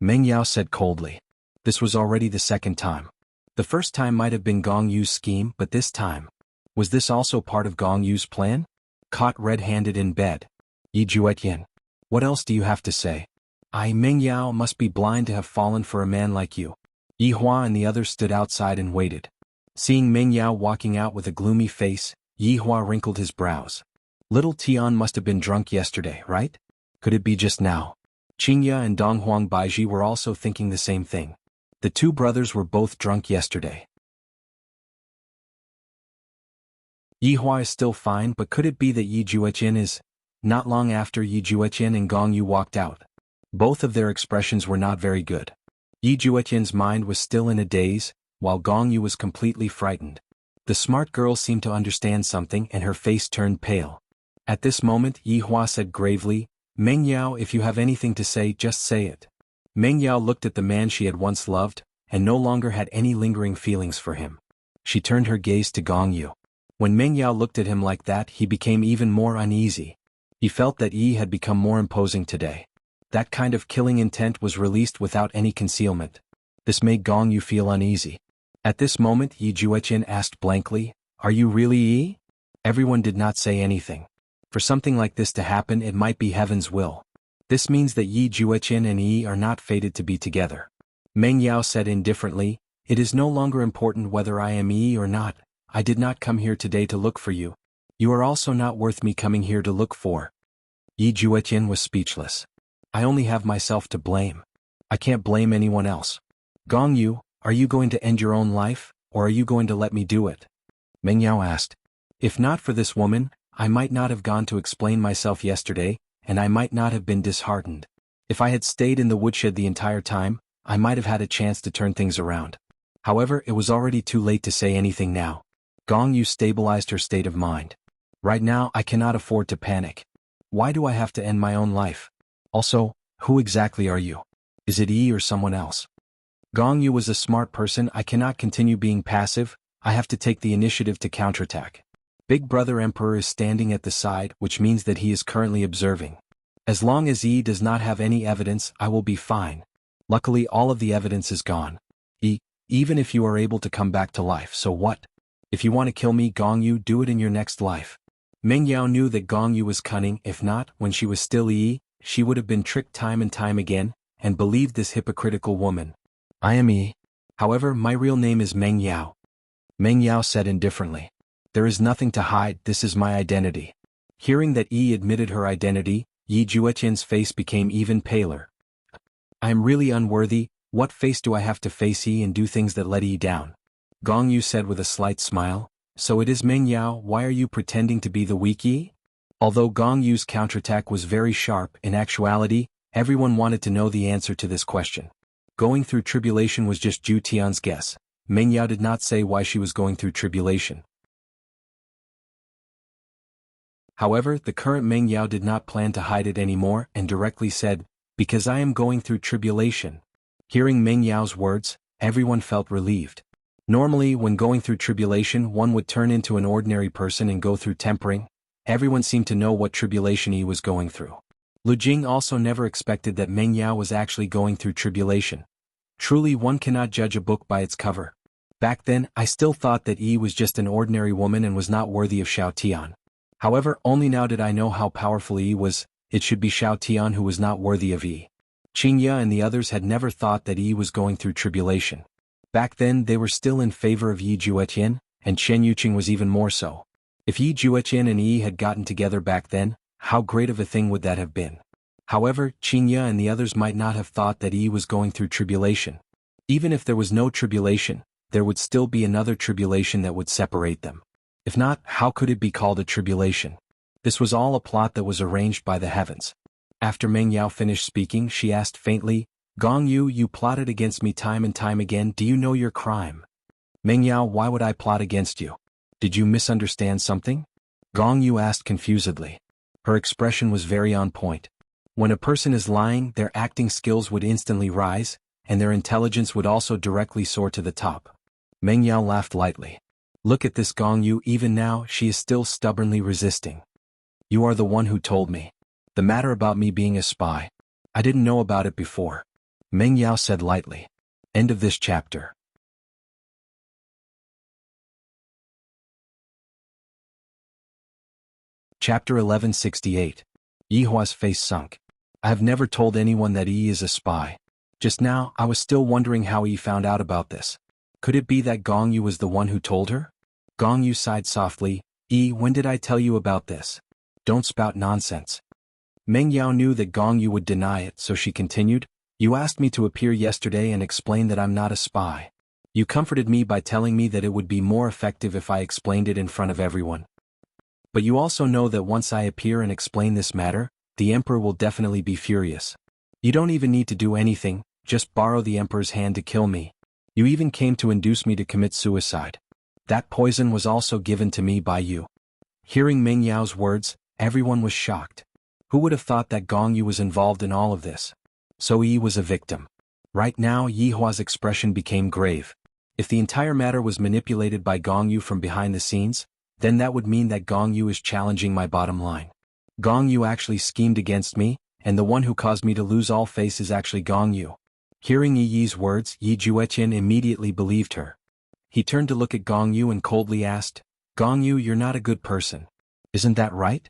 Meng Yao said coldly. This was already the second time. The first time might have been Gong Yu's scheme, but this time, was this also part of Gong Yu's plan? Caught red-handed in bed. Yi Juetian, what else do you have to say? Meng Yao must be blind to have fallen for a man like you. Yi Hua and the others stood outside and waited. Seeing Meng Yao walking out with a gloomy face, Yi Hua wrinkled his brows. Little Tian must have been drunk yesterday, right? Could it be just now? Qingya and Donghuang Baiji were also thinking the same thing. The two brothers were both drunk yesterday. Yi Hua is still fine, but could it be that Yi Jueqin is? Not long after, Yi Jueqin and Gong Yu walked out. Both of their expressions were not very good. Yi Jueqin's mind was still in a daze, while Gong Yu was completely frightened. The smart girl seemed to understand something and her face turned pale. At this moment, Yi Hua said gravely, "Meng Yao, if you have anything to say, just say it." Meng Yao looked at the man she had once loved, and no longer had any lingering feelings for him. She turned her gaze to Gong Yu. When Meng Yao looked at him like that, he became even more uneasy. He felt that Yi had become more imposing today. That kind of killing intent was released without any concealment. This made Gong Yu feel uneasy. At this moment, Yi Jueqin asked blankly, "Are you really Yi?" Everyone did not say anything. For something like this to happen, it might be heaven's will. This means that Yi Jueqin and Yi are not fated to be together. Meng Yao said indifferently, "It is no longer important whether I am Yi or not. I did not come here today to look for you. You are also not worth me coming here to look for." Yi Jueqin was speechless. "I only have myself to blame. I can't blame anyone else. Gong Yu, are you going to end your own life, or are you going to let me do it?" Meng Yao asked. "If not for this woman, I might not have gone to explain myself yesterday, and I might not have been disheartened. If I had stayed in the woodshed the entire time, I might have had a chance to turn things around. However, it was already too late to say anything now." Gong Yu stabilized her state of mind. "Right now, I cannot afford to panic. Why do I have to end my own life? Also, who exactly are you? Is it Yi or someone else?" Gong Yu was a smart person. "I cannot continue being passive. I have to take the initiative to counterattack. Big Brother Emperor is standing at the side, which means that he is currently observing. As long as Yi does not have any evidence, I will be fine. Luckily, all of the evidence is gone. Yi, even if you are able to come back to life, so what? If you want to kill me, Gong Yu, do it in your next life." Meng Yao knew that Gong Yu was cunning. If not, when she was still Yi, she would have been tricked time and time again, and believed this hypocritical woman. "I am Yi. However, my real name is Meng Yao." Meng Yao said indifferently. "There is nothing to hide, this is my identity." Hearing that Yi admitted her identity, Yi Jueqin's face became even paler. "I am really unworthy. What face do I have to face Yi and do things that let Yi down?" Gong Yu said with a slight smile. "So it is Meng Yao, why are you pretending to be the weak Yi?" Although Gong Yu's counterattack was very sharp, in actuality, everyone wanted to know the answer to this question. Going through tribulation was just Zhu Tian's guess. Meng Yao did not say why she was going through tribulation. However, the current Meng Yao did not plan to hide it anymore and directly said, "Because I am going through tribulation." Hearing Meng Yao's words, everyone felt relieved. Normally, when going through tribulation, one would turn into an ordinary person and go through tempering. Everyone seemed to know what tribulation he was going through. Lu Jing also never expected that Meng Yao was actually going through tribulation. Truly, one cannot judge a book by its cover. Back then, I still thought that Yi was just an ordinary woman and was not worthy of Xiao Tian. However, only now did I know how powerful Yi was. It should be Xiao Tian who was not worthy of Yi. Qingya and the others had never thought that Yi was going through tribulation. Back then, they were still in favor of Yi Jueqin, and Chen Yuqing was even more so. If Yi Jueqin and Yi had gotten together back then, how great of a thing would that have been? However, Qingya and the others might not have thought that Yi was going through tribulation. Even if there was no tribulation, there would still be another tribulation that would separate them. If not, how could it be called a tribulation? This was all a plot that was arranged by the heavens. After Meng Yao finished speaking, she asked faintly, "Gong Yu, you plotted against me time and time again. Do you know your crime?" "Meng Yao, why would I plot against you? Did you misunderstand something?" Gong Yu asked confusedly. Her expression was very on point. When a person is lying, their acting skills would instantly rise, and their intelligence would also directly soar to the top. Meng Yao laughed lightly. "Look at this Gong Yu, even now, she is still stubbornly resisting. You are the one who told me. The matter about me being a spy. I didn't know about it before." Meng Yao said lightly. End of this chapter. Chapter 1168. Yi Hua's face sunk. "I have never told anyone that Yi is a spy. Just now, I was still wondering how Yi found out about this. Could it be that Gong Yu was the one who told her?" Gong Yu sighed softly. "Yi, when did I tell you about this? Don't spout nonsense." Meng Yao knew that Gong Yu would deny it, so she continued, "You asked me to appear yesterday and explain that I'm not a spy. You comforted me by telling me that it would be more effective if I explained it in front of everyone. But you also know that once I appear and explain this matter, the Emperor will definitely be furious. You don't even need to do anything, just borrow the Emperor's hand to kill me. You even came to induce me to commit suicide. That poison was also given to me by you. Hearing Meng Yao's words, everyone was shocked. Who would have thought that Gong Yu was involved in all of this? So Yi was a victim. Right now Yi Hua's expression became grave. If the entire matter was manipulated by Gong Yu from behind the scenes, then that would mean that Gong Yu is challenging my bottom line. Gong Yu actually schemed against me, and the one who caused me to lose all face is actually Gong Yu. Hearing Yi Yi's words, Yi Jueqian immediately believed her. He turned to look at Gong Yu and coldly asked, "Gong Yu, you're not a good person. Isn't that right?"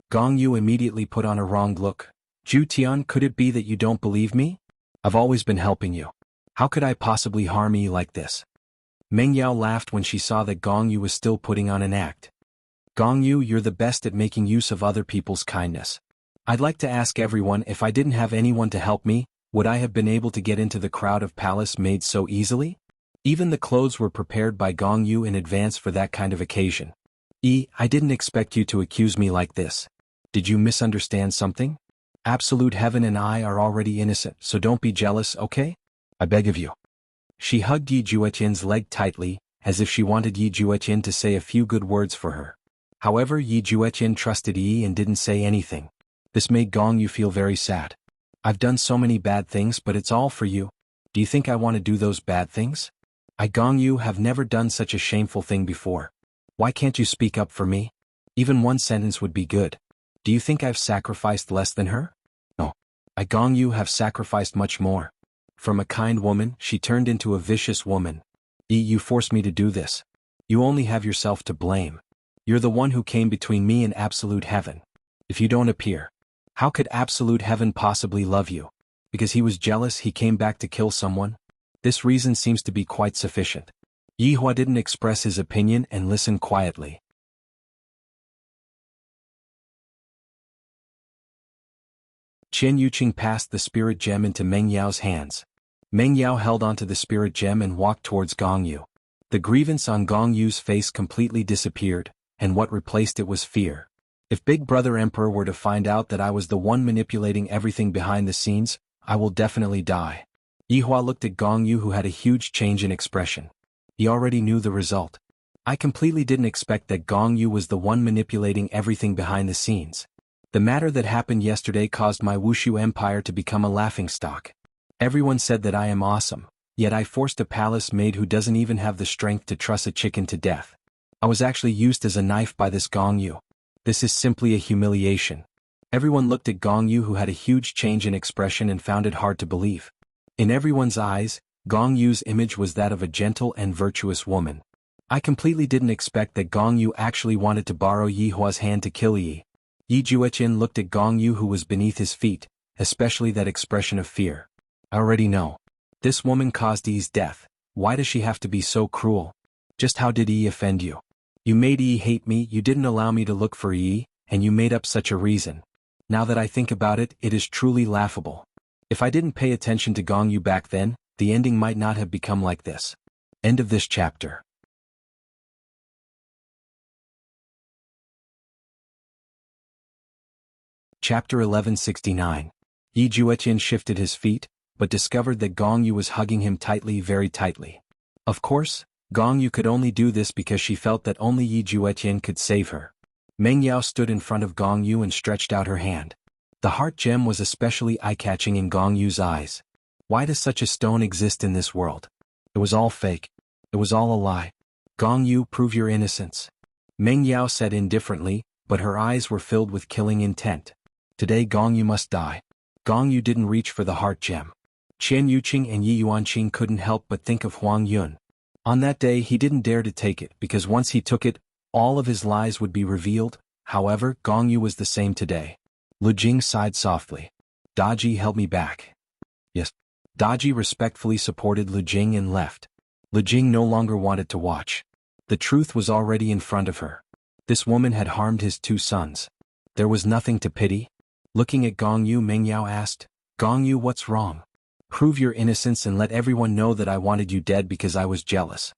Gong Yu immediately put on a wronged look. "Ju Tian, could it be that you don't believe me? I've always been helping you. How could I possibly harm you like this?" Meng Yao laughed when she saw that Gong Yu was still putting on an act. "Gong Yu, you're the best at making use of other people's kindness. I'd like to ask everyone, if I didn't have anyone to help me, would I have been able to get into the crowded palace made so easily? Even the clothes were prepared by Gong Yu in advance for that kind of occasion. I didn't expect you to accuse me like this. Did you misunderstand something? Absolute Heaven and I are already innocent, so don't be jealous, okay? I beg of you." She hugged Yi Jueqian's leg tightly, as if she wanted Yi Jueqian to say a few good words for her. However, Yi Jueqian trusted Yi and didn't say anything. This made Gong Yu feel very sad. "I've done so many bad things, but it's all for you. Do you think I want to do those bad things? I, Gong Yu, have never done such a shameful thing before. Why can't you speak up for me? Even one sentence would be good. Do you think I've sacrificed less than her? No. I, Gong Yu, have sacrificed much more. From a kind woman, she turned into a vicious woman. You forced me to do this. You only have yourself to blame. You're the one who came between me and Absolute Heaven. If you don't appear, how could Absolute Heaven possibly love you? Because he was jealous he came back to kill someone? This reason seems to be quite sufficient." Yi Hua didn't express his opinion and listened quietly. Qian Yuqing passed the spirit gem into Meng Yao's hands. Meng Yao held onto the spirit gem and walked towards Gong Yu. The grievance on Gong Yu's face completely disappeared, and what replaced it was fear. If Big Brother Emperor were to find out that I was the one manipulating everything behind the scenes, I will definitely die. Yi Hua looked at Gong Yu, who had a huge change in expression. He already knew the result. I completely didn't expect that Gong Yu was the one manipulating everything behind the scenes. The matter that happened yesterday caused my Wushu empire to become a laughingstock. Everyone said that I am awesome, yet I forced a palace maid who doesn't even have the strength to truss a chicken to death. I was actually used as a knife by this Gong Yu. This is simply a humiliation. Everyone looked at Gong Yu, who had a huge change in expression, and found it hard to believe. In everyone's eyes, Gong Yu's image was that of a gentle and virtuous woman. I completely didn't expect that Gong Yu actually wanted to borrow Yi Hua's hand to kill Yi. Yi Jueqian looked at Gong Yu, who was beneath his feet, especially that expression of fear. I already know. This woman caused Yi's death. Why does she have to be so cruel? Just how did Yi offend you? You made Yi hate me, you didn't allow me to look for Yi, and you made up such a reason. Now that I think about it, it is truly laughable. If I didn't pay attention to Gong Yu back then, the ending might not have become like this. End of this chapter. Chapter 1169. Yi Jueqian shifted his feet, but discovered that Gong Yu was hugging him tightly, very tightly. Of course, Gong Yu could only do this because she felt that only Yi Jueqian could save her. Meng Yao stood in front of Gong Yu and stretched out her hand. The heart gem was especially eye-catching in Gong Yu's eyes. Why does such a stone exist in this world? It was all fake. It was all a lie. Gong Yu, prove your innocence. Meng Yao said indifferently, but her eyes were filled with killing intent. Today Gong Yu must die. Gong Yu didn't reach for the heart gem. Qian Yuqing and Yi Yuanqing couldn't help but think of Huang Yun. On that day he didn't dare to take it because once he took it, all of his lies would be revealed. However, Gong Yu was the same today. Lu Jing sighed softly. Daji held me back. Yes. Daji respectfully supported Lu Jing and left. Lu Jing no longer wanted to watch. The truth was already in front of her. This woman had harmed his two sons. There was nothing to pity. Looking at Gong Yu, Meng Yao asked, Gong Yu, what's wrong? Prove your innocence and let everyone know that I wanted you dead because I was jealous.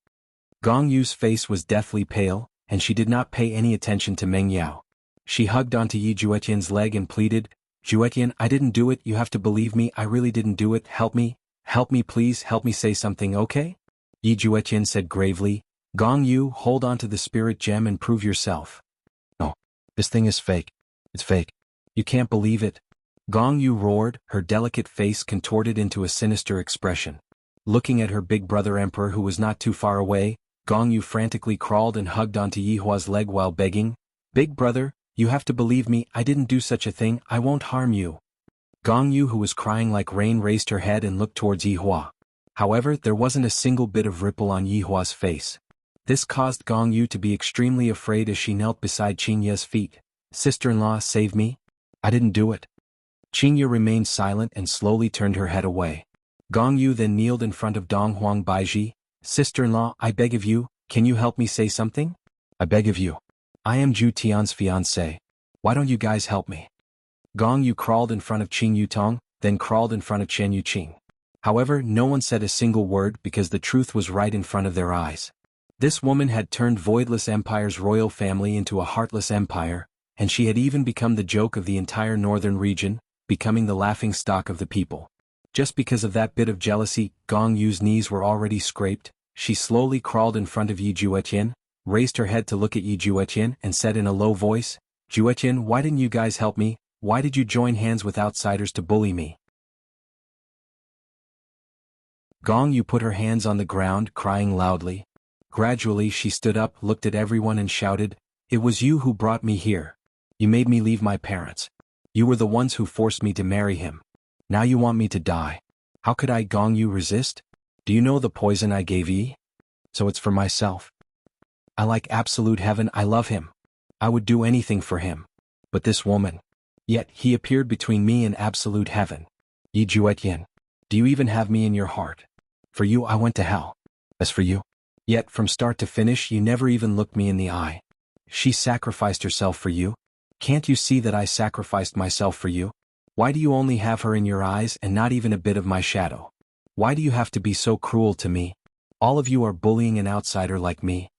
Gong Yu's face was deathly pale, and she did not pay any attention to Meng Yao. She hugged onto Yi Juetian's leg and pleaded, Juetian, I didn't do it, you have to believe me, I really didn't do it, help me please, help me say something, okay? Yi Juetian said gravely, Gong Yu, hold on to the spirit gem and prove yourself. No. This thing is fake. It's fake. You can't believe it. Gong Yu roared, her delicate face contorted into a sinister expression. Looking at her big brother emperor who was not too far away, Gong Yu frantically crawled and hugged onto Yi Hua's leg while begging, Big brother, you have to believe me, I didn't do such a thing, I won't harm you. Gong Yu, who was crying like rain, raised her head and looked towards Yi Hua. However, there wasn't a single bit of ripple on Yi Hua's face. This caused Gong Yu to be extremely afraid as she knelt beside Qingya's feet. Sister-in-law, save me? I didn't do it. Qingya remained silent and slowly turned her head away. Gong Yu then kneeled in front of Dong Huang Baiji. Sister-in-law, I beg of you, can you help me say something? I beg of you. I am Zhu Tian's fiancé. Why don't you guys help me? Gong Yu crawled in front of Qing Yutong, then crawled in front of Chen Yuqing. However, no one said a single word because the truth was right in front of their eyes. This woman had turned Voidless Empire's royal family into a heartless empire, and she had even become the joke of the entire northern region, becoming the laughingstock of the people. Just because of that bit of jealousy, Gong Yu's knees were already scraped. She slowly crawled in front of Yi Juetian, raised her head to look at Yi Juetian and said in a low voice, Juetian, why didn't you guys help me? Why did you join hands with outsiders to bully me? Gong Yu put her hands on the ground, crying loudly. Gradually she stood up, looked at everyone and shouted, It was you who brought me here. You made me leave my parents. You were the ones who forced me to marry him. Now you want me to die. How could I, Gong Yu, resist? Do you know the poison I gave Yi? So it's for myself. I like absolute heaven, I love him. I would do anything for him. But this woman. Yet, he appeared between me and absolute heaven. Yi Juetian. Do you even have me in your heart? For you I went to hell. As for you. Yet, from start to finish you never even looked me in the eye. She sacrificed herself for you. Can't you see that I sacrificed myself for you? Why do you only have her in your eyes and not even a bit of my shadow? Why do you have to be so cruel to me? All of you are bullying an outsider like me.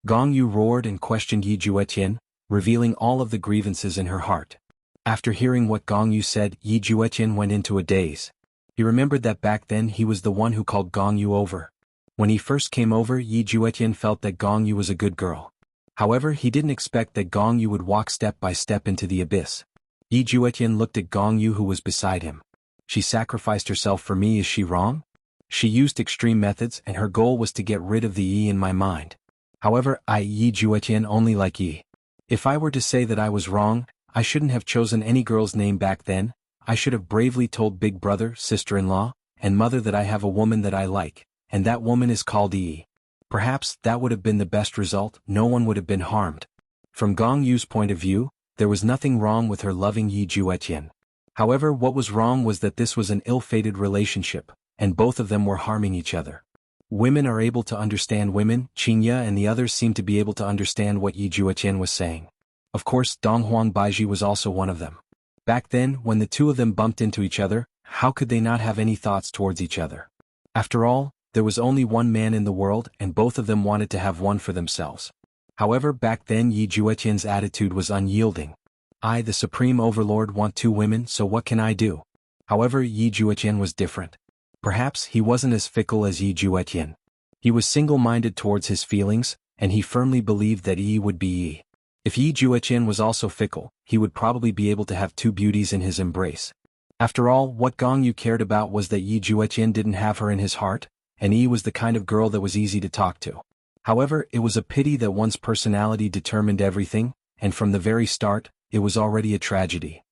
Gong Yu roared and questioned Yi Juetian, revealing all of the grievances in her heart. After hearing what Gong Yu said, Yi Juetian went into a daze. He remembered that back then he was the one who called Gong Yu over. When he first came over, Yi Juetian felt that Gong Yu was a good girl. However, he didn't expect that Gong Yu would walk step by step into the abyss. Yi Juetian looked at Gong Yu who was beside him. She sacrificed herself for me, is she wrong? She used extreme methods and her goal was to get rid of the Yi in my mind. However, I, Yi Juetian, only like Yi. If I were to say that I was wrong, I shouldn't have chosen any girl's name back then. I should have bravely told big brother, sister-in-law, and mother that I have a woman that I like, and that woman is called Yi. Perhaps that would have been the best result, no one would have been harmed. From Gong Yu's point of view, there was nothing wrong with her loving Yi Juetian. However, what was wrong was that this was an ill-fated relationship, and both of them were harming each other. Women are able to understand women, Qingya and the others seemed to be able to understand what Yi Juetian was saying. Of course, Dong Huang Baiji was also one of them. Back then, when the two of them bumped into each other, how could they not have any thoughts towards each other? After all, there was only one man in the world and both of them wanted to have one for themselves. However, back then Yi Juetian's attitude was unyielding. I, the Supreme Overlord, want two women, so what can I do? However, Yi Juetian was different. Perhaps he wasn't as fickle as Yi Juetian. He was single-minded towards his feelings, and he firmly believed that Yi would be Yi. If Yi Juetian was also fickle, he would probably be able to have two beauties in his embrace. After all, what Gong Yu cared about was that Yi Juetian didn't have her in his heart, and Yi was the kind of girl that was easy to talk to. However, it was a pity that one's personality determined everything, and from the very start, it was already a tragedy.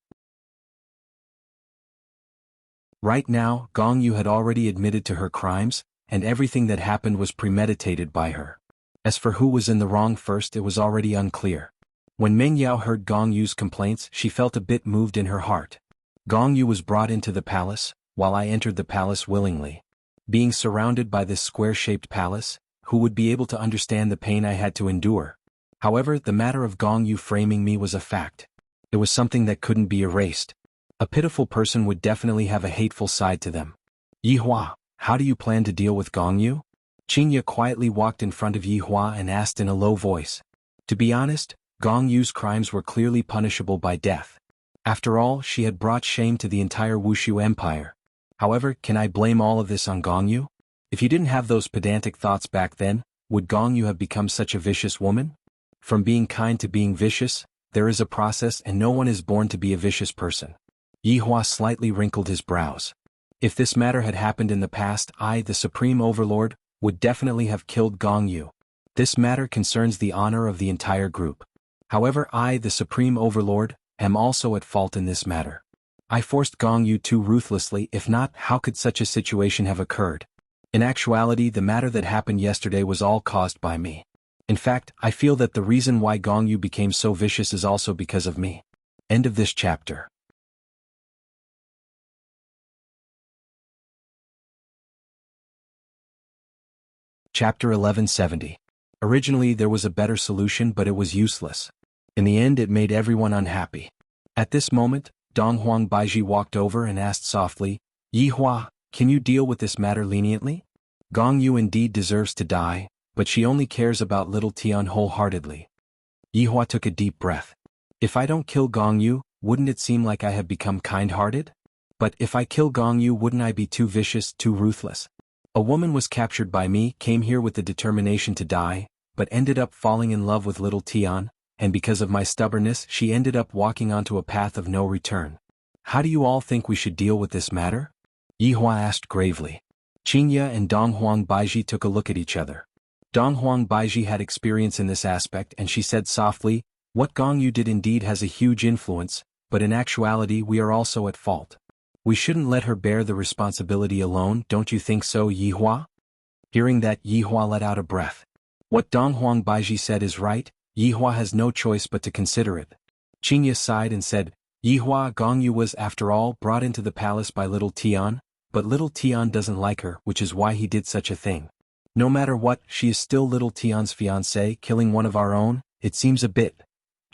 Right now, Gong Yu had already admitted to her crimes, and everything that happened was premeditated by her. As for who was in the wrong first, it was already unclear. When Meng Yao heard Gong Yu's complaints, she felt a bit moved in her heart. Gong Yu was brought into the palace, while I entered the palace willingly. Being surrounded by this square-shaped palace, who would be able to understand the pain I had to endure? However, the matter of Gong Yu framing me was a fact. It was something that couldn't be erased. A pitiful person would definitely have a hateful side to them. Yi Hua, how do you plan to deal with Gongyu? Qingye quietly walked in front of Yi Hua and asked in a low voice. To be honest, Gongyu's crimes were clearly punishable by death. After all, she had brought shame to the entire Wuxia Empire. However, can I blame all of this on Gongyu? If you didn't have those pedantic thoughts back then, would Gongyu have become such a vicious woman? From being kind to being vicious, there is a process and no one is born to be a vicious person. Yi Hua slightly wrinkled his brows. If this matter had happened in the past, I, the Supreme Overlord, would definitely have killed Gongyu. This matter concerns the honor of the entire group. However, I, the Supreme Overlord, am also at fault in this matter. I forced Gongyu too ruthlessly. If not, how could such a situation have occurred? In actuality, the matter that happened yesterday was all caused by me. In fact, I feel that the reason why Gongyu became so vicious is also because of me. End of this chapter. Chapter 1170. Originally there was a better solution, but it was useless. In the end it made everyone unhappy. At this moment, Donghuang Baiji walked over and asked softly, Yi Hua, can you deal with this matter leniently? Gongyu indeed deserves to die, but she only cares about little Tian wholeheartedly. Yi Hua took a deep breath. If I don't kill Gongyu, wouldn't it seem like I have become kind-hearted? But if I kill Gongyu, wouldn't I be too vicious, too ruthless? A woman was captured by me, came here with the determination to die, but ended up falling in love with little Tian, and because of my stubbornness she ended up walking onto a path of no return. How do you all think we should deal with this matter? Yi Hua asked gravely. Qingye and Donghuang Baiji took a look at each other. Donghuang Baiji had experience in this aspect and she said softly, what Gongyu did indeed has a huge influence, but in actuality we are also at fault. We shouldn't let her bear the responsibility alone, don't you think so, Yi Hua? Hearing that, Yi Hua let out a breath. What Donghuang Baiji said is right, Yi Hua has no choice but to consider it. Qingye sighed and said, Yi Hua, Gongyu was, after all, brought into the palace by little Tian, but little Tian doesn't like her, which is why he did such a thing. No matter what, she is still little Tian's fiancée. Killing one of our own, it seems a bit.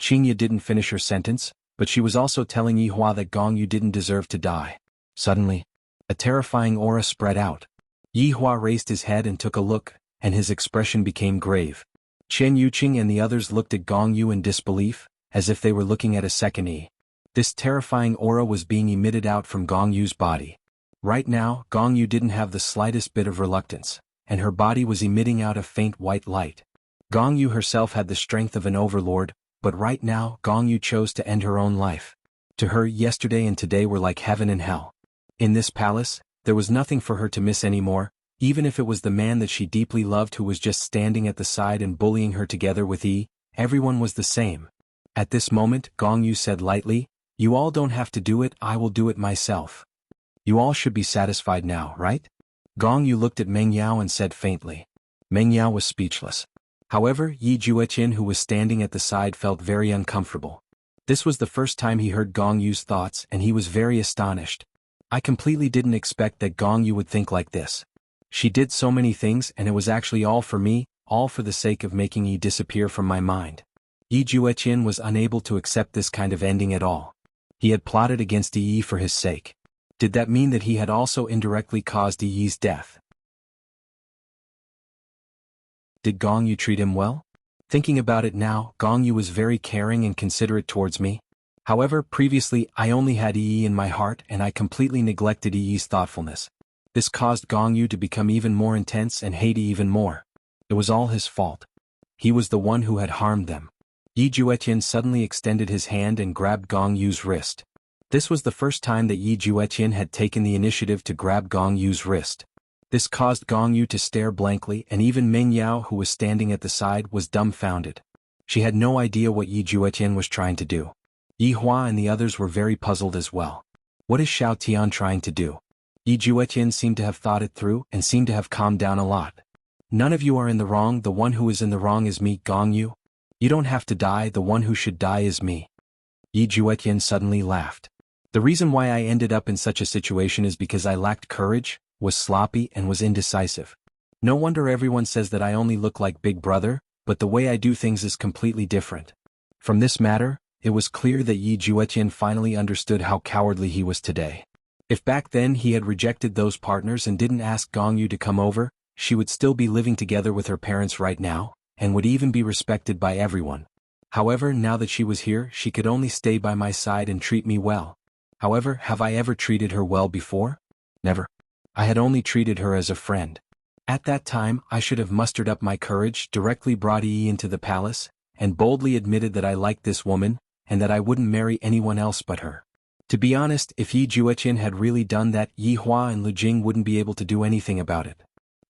Qingye didn't finish her sentence, but she was also telling Yi Hua that Gongyu didn't deserve to die. Suddenly, a terrifying aura spread out. Yi Hua raised his head and took a look, and his expression became grave. Chen Yuqing and the others looked at Gongyu in disbelief, as if they were looking at a second Yi. This terrifying aura was being emitted out from Gongyu's body. Right now, Gongyu didn't have the slightest bit of reluctance, and her body was emitting out a faint white light. Gongyu herself had the strength of an overlord, but right now, Gongyu chose to end her own life. To her, yesterday and today were like heaven and hell. In this palace, there was nothing for her to miss anymore, even if it was the man that she deeply loved who was just standing at the side and bullying her together with Yi, everyone was the same. At this moment, Gongyu said lightly, you all don't have to do it, I will do it myself. You all should be satisfied now, right? Gongyu looked at Meng Yao and said faintly. Meng Yao was speechless. However, Yi Jueqin, who was standing at the side, felt very uncomfortable. This was the first time he heard Gongyu's thoughts and he was very astonished. I completely didn't expect that Gongyu would think like this. She did so many things and it was actually all for me, all for the sake of making Yi disappear from my mind. Yi Jueqin was unable to accept this kind of ending at all. He had plotted against Yi for his sake. Did that mean that he had also indirectly caused Yi's death? Did Gongyu treat him well? Thinking about it now, Gongyu was very caring and considerate towards me. However, previously I only had Yi in my heart and I completely neglected Yi's thoughtfulness. This caused Gongyu to become even more intense and hate Yi even more. It was all his fault. He was the one who had harmed them. Yi Jueqin suddenly extended his hand and grabbed Gongyu's wrist. This was the first time that Yi Jueqin had taken the initiative to grab Gongyu's wrist. This caused Gongyu to stare blankly, and even Meng Yao, who was standing at the side, was dumbfounded. She had no idea what Yi Jueqin was trying to do. Yi Hua and the others were very puzzled as well. What is Xiao Tian trying to do? Yi Jueqin seemed to have thought it through and seemed to have calmed down a lot. None of you are in the wrong, the one who is in the wrong is me, Gongyu. You don't have to die, the one who should die is me. Yi Jueqin suddenly laughed. The reason why I ended up in such a situation is because I lacked courage, was sloppy and was indecisive. No wonder everyone says that I only look like Big Brother, but the way I do things is completely different. From this matter, it was clear that Yi Jueqin finally understood how cowardly he was today. If back then he had rejected those partners and didn't ask Gong Yu to come over, she would still be living together with her parents right now, and would even be respected by everyone. However, now that she was here, she could only stay by my side and treat me well. However, have I ever treated her well before? Never. I had only treated her as a friend. At that time, I should have mustered up my courage, directly brought Yi into the palace, and boldly admitted that I liked this woman, and that I wouldn't marry anyone else but her. To be honest, if Yi Juetian had really done that, Yi Hua and Lu Jing wouldn't be able to do anything about it.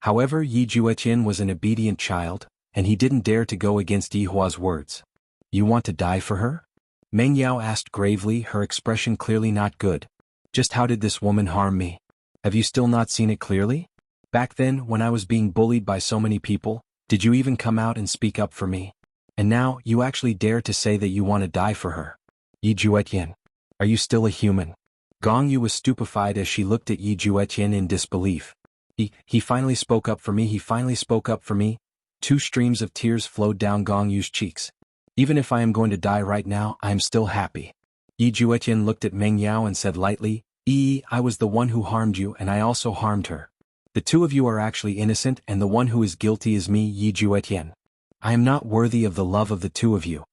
However, Yi Juetian was an obedient child, and he didn't dare to go against Yi Hua's words. You want to die for her? Meng Yao asked gravely, her expression clearly not good. Just how did this woman harm me? Have you still not seen it clearly? Back then, when I was being bullied by so many people, did you even come out and speak up for me? And now, you actually dare to say that you want to die for her. Yi Juetian, are you still a human? Gong Yu was stupefied as she looked at Yi Juetian in disbelief. He finally spoke up for me, he finally spoke up for me. 2 streams of tears flowed down Gong Yu's cheeks. Even if I am going to die right now, I am still happy. Yi Juetian looked at Meng Yao and said lightly, I was the one who harmed you and I also harmed her. The 2 of you are actually innocent and the one who is guilty is me, Yi Juetian. I am not worthy of the love of the 2 of you.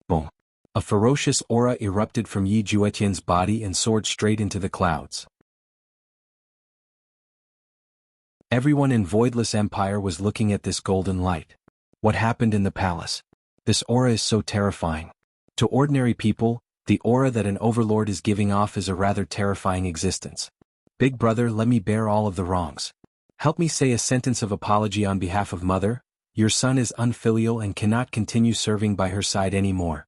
Boom. A ferocious aura erupted from Yi Juetian's body and soared straight into the clouds. Everyone in Voidless Empire was looking at this golden light. What happened in the palace? This aura is so terrifying. To ordinary people, the aura that an overlord is giving off is a rather terrifying existence. Big brother, let me bear all of the wrongs. Help me say a sentence of apology on behalf of mother. Your son is unfilial and cannot continue serving by her side anymore.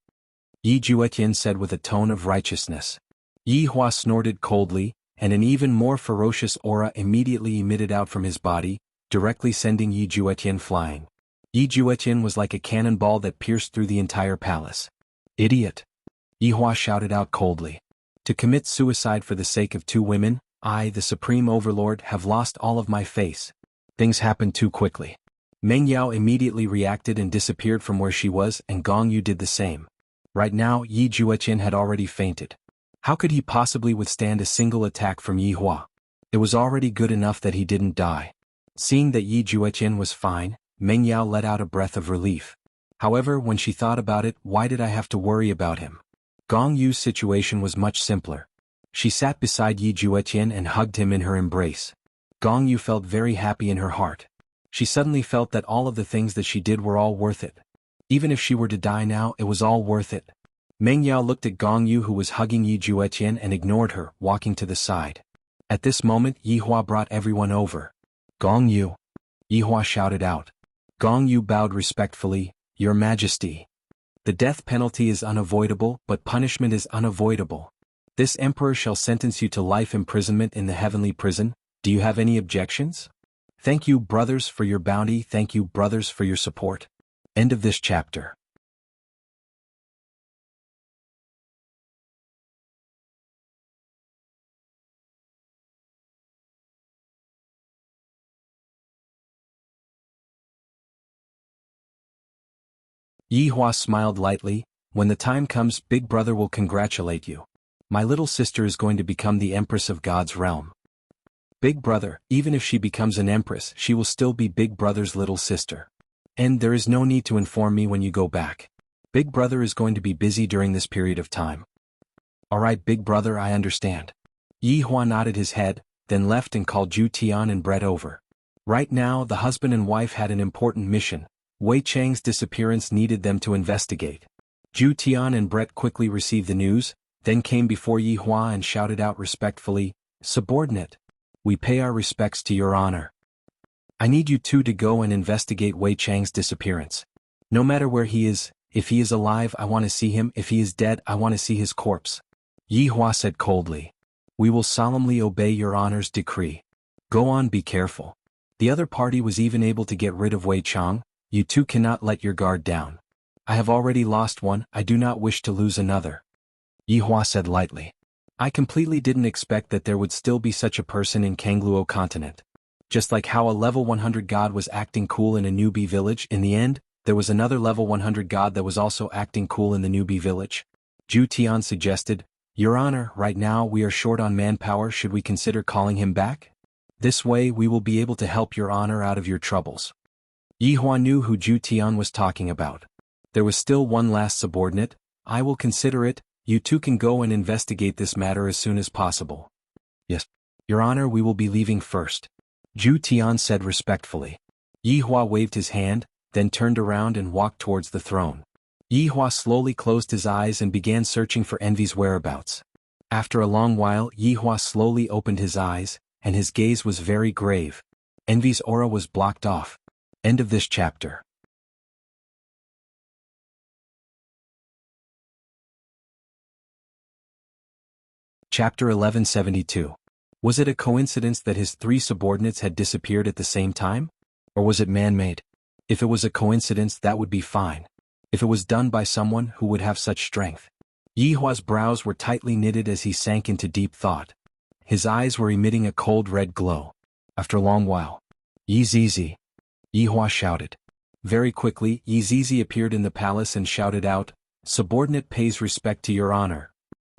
Yi Juetian said with a tone of righteousness. Yi Hua snorted coldly, and an even more ferocious aura immediately emitted out from his body, directly sending Yi Juetian flying. Yi Juetian was like a cannonball that pierced through the entire palace. Idiot! Yi Hua shouted out coldly. To commit suicide for the sake of 2 women, I, the Supreme Overlord, have lost all of my face. Things happened too quickly. Meng Yao immediately reacted and disappeared from where she was, and Gong Yu did the same. Right now, Yi Juetian had already fainted. How could he possibly withstand a single attack from Yi Hua? It was already good enough that he didn't die. Seeing that Yi Juetian was fine, Meng Yao let out a breath of relief. However, when she thought about it, why did I have to worry about him? Gong Yu's situation was much simpler. She sat beside Yi Juetian and hugged him in her embrace. Gong Yu felt very happy in her heart. She suddenly felt that all of the things that she did were all worth it. Even if she were to die now, it was all worth it. Meng Yao looked at Gong Yu, who was hugging Yi Juetian, and ignored her, walking to the side. At this moment, Yi Hua brought everyone over. Gong Yu! Yi Hua shouted out. Gong Yu bowed respectfully, Your Majesty. The death penalty is unavoidable, but punishment is unavoidable. This emperor shall sentence you to life imprisonment in the heavenly prison. Do you have any objections? Thank you, brothers, for your bounty. Thank you, brothers, for your support. End of this chapter. Yi Hua smiled lightly. When the time comes, Big Brother will congratulate you. My little sister is going to become the Empress of God's realm. Big Brother, even if she becomes an Empress, she will still be Big Brother's little sister. And there is no need to inform me when you go back. Big Brother is going to be busy during this period of time. Alright, Big Brother, I understand. Yi Hua nodded his head, then left and called Zhu Tian and Brett over. Right now, the husband and wife had an important mission. Wei Chang's disappearance needed them to investigate. Zhu Tian and Brett quickly received the news, then came before Yi Hua and shouted out respectfully, Subordinate, we pay our respects to your honor. I need you 2 to go and investigate Wei Chang's disappearance. No matter where he is, if he is alive I want to see him, if he is dead I want to see his corpse. Yi Hua said coldly. We will solemnly obey your honor's decree. Go on, be careful. The other party was even able to get rid of Wei Chang. You 2 cannot let your guard down. I have already lost one, I do not wish to lose another. Yi Hua said lightly. I completely didn't expect that there would still be such a person in Kangluo continent. Just like how a level 100 god was acting cool in a newbie village, in the end, there was another level 100 god that was also acting cool in the newbie village. Zhu Tian suggested, Your Honor, right now we are short on manpower. Should we consider calling him back? This way we will be able to help Your Honor out of your troubles. Yi Hua knew who Zhu Tian was talking about. There was still one last subordinate. I will consider it. You two can go and investigate this matter as soon as possible. Yes. Your Honor, we will be leaving first. Zhu Tian said respectfully. Yi Hua waved his hand, then turned around and walked towards the throne. Yi Hua slowly closed his eyes and began searching for Envy's whereabouts. After a long while, Yi Hua slowly opened his eyes, and his gaze was very grave. Envy's aura was blocked off. End of this chapter. Chapter 1172. Was it a coincidence that his 3 subordinates had disappeared at the same time? Or was it man-made? If it was a coincidence, that would be fine. If it was done by someone who would have such strength. Yi Hua's brows were tightly knitted as he sank into deep thought. His eyes were emitting a cold red glow. After a long while, Yi Zizi, Yi Hua shouted. Very quickly, Yi Zizi appeared in the palace and shouted out, "Subordinate pays respect to Your Honor.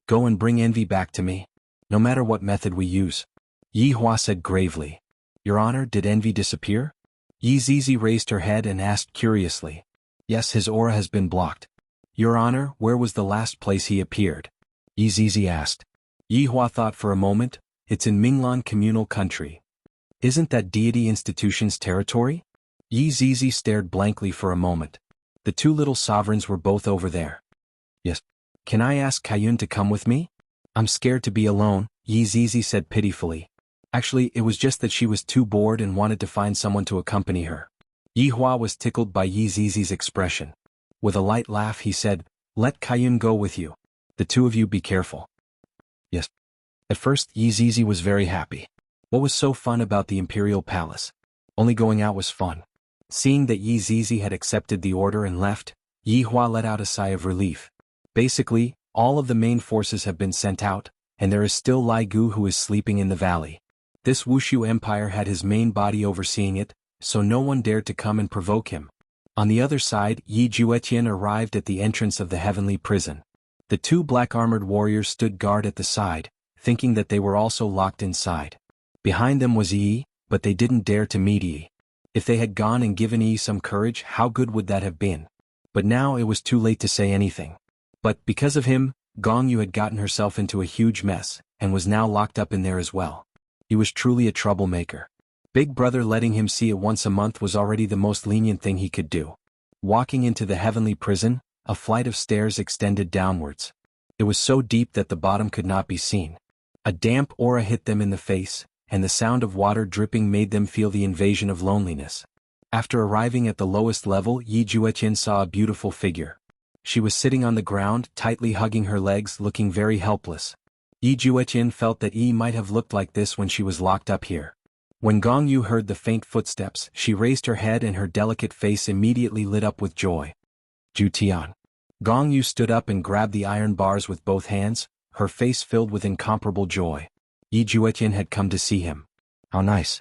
Go and bring Envy back to me. No matter what method we use." Yi Hua said gravely. "Your Honor, did Envy disappear?" Yi Zizi raised her head and asked curiously. "Yes, his aura has been blocked." "Your Honor, where was the last place he appeared?" Yi Zizi asked. Yi Hua thought for a moment. "It's in Minglan communal country. Isn't that deity institution's territory?" Yi Zizi stared blankly for a moment. The 2 little sovereigns were both over there. "Yes. Can I ask Kaiyun to come with me?" "I'm scared to be alone," Yi Zizi said pitifully. Actually, it was just that she was too bored and wanted to find someone to accompany her. Yi Hua was tickled by Yi Zizi's expression. With a light laugh he said, "Let Kaiyun go with you. The 2 of you be careful." "Yes." At first, Yi Zizi was very happy. What was so fun about the Imperial Palace? Only going out was fun. Seeing that Yi Zizi had accepted the order and left, Yi Hua let out a sigh of relief. Basically, all of the main forces have been sent out, and there is still Lai Gu who is sleeping in the valley. This Wuxia Empire had his main body overseeing it, so no one dared to come and provoke him. On the other side, Yi Juetian arrived at the entrance of the heavenly prison. The 2 black-armored warriors stood guard at the side, thinking that they were also locked inside. Behind them was Yi, but they didn't dare to meet Yi. If they had gone and given Yi some courage, how good would that have been? But now it was too late to say anything. But because of him, Gong Yu had gotten herself into a huge mess, and was now locked up in there as well. He was truly a troublemaker. Big Brother letting him see it once a month was already the most lenient thing he could do. Walking into the heavenly prison, a flight of stairs extended downwards. It was so deep that the bottom could not be seen. A damp aura hit them in the face, and the sound of water dripping made them feel the invasion of loneliness. After arriving at the lowest level, Yi Juetian saw a beautiful figure. She was sitting on the ground, tightly hugging her legs, looking very helpless. Yi Juetian felt that Yi might have looked like this when she was locked up here. When Gong Yu heard the faint footsteps, she raised her head and her delicate face immediately lit up with joy. "Zhu Tian." Gong Yu stood up and grabbed the iron bars with both hands, her face filled with incomparable joy. Yi Juetian had come to see him. How nice.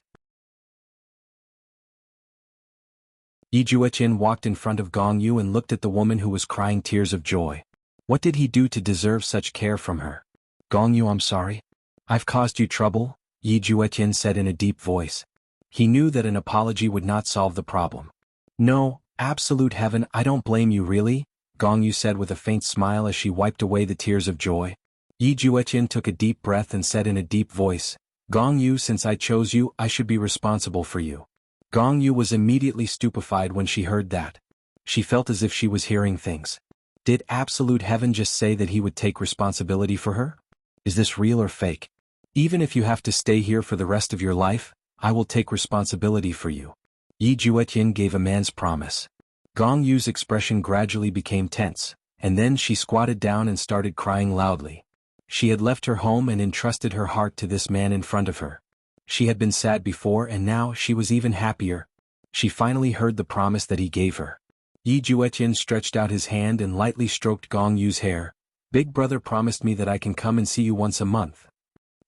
Yi Juetian walked in front of Gong Yu and looked at the woman who was crying tears of joy. What did he do to deserve such care from her? "Gong Yu, I'm sorry. I've caused you trouble," Yi Juetian said in a deep voice. He knew that an apology would not solve the problem. "No, absolute heaven, I don't blame you really," Gong Yu said with a faint smile as she wiped away the tears of joy. Yi Juetian took a deep breath and said in a deep voice, "Gong Yu, since I chose you, I should be responsible for you." Gong Yu was immediately stupefied when she heard that. She felt as if she was hearing things. Did absolute heaven just say that he would take responsibility for her? Is this real or fake? "Even if you have to stay here for the rest of your life, I will take responsibility for you." Yi Juetian gave a man's promise. Gong Yu's expression gradually became tense, and then she squatted down and started crying loudly. She had left her home and entrusted her heart to this man in front of her. She had been sad before and now she was even happier. She finally heard the promise that he gave her. Yi Juetian stretched out his hand and lightly stroked Gong Yu's hair. "Big Brother promised me that I can come and see you once a month."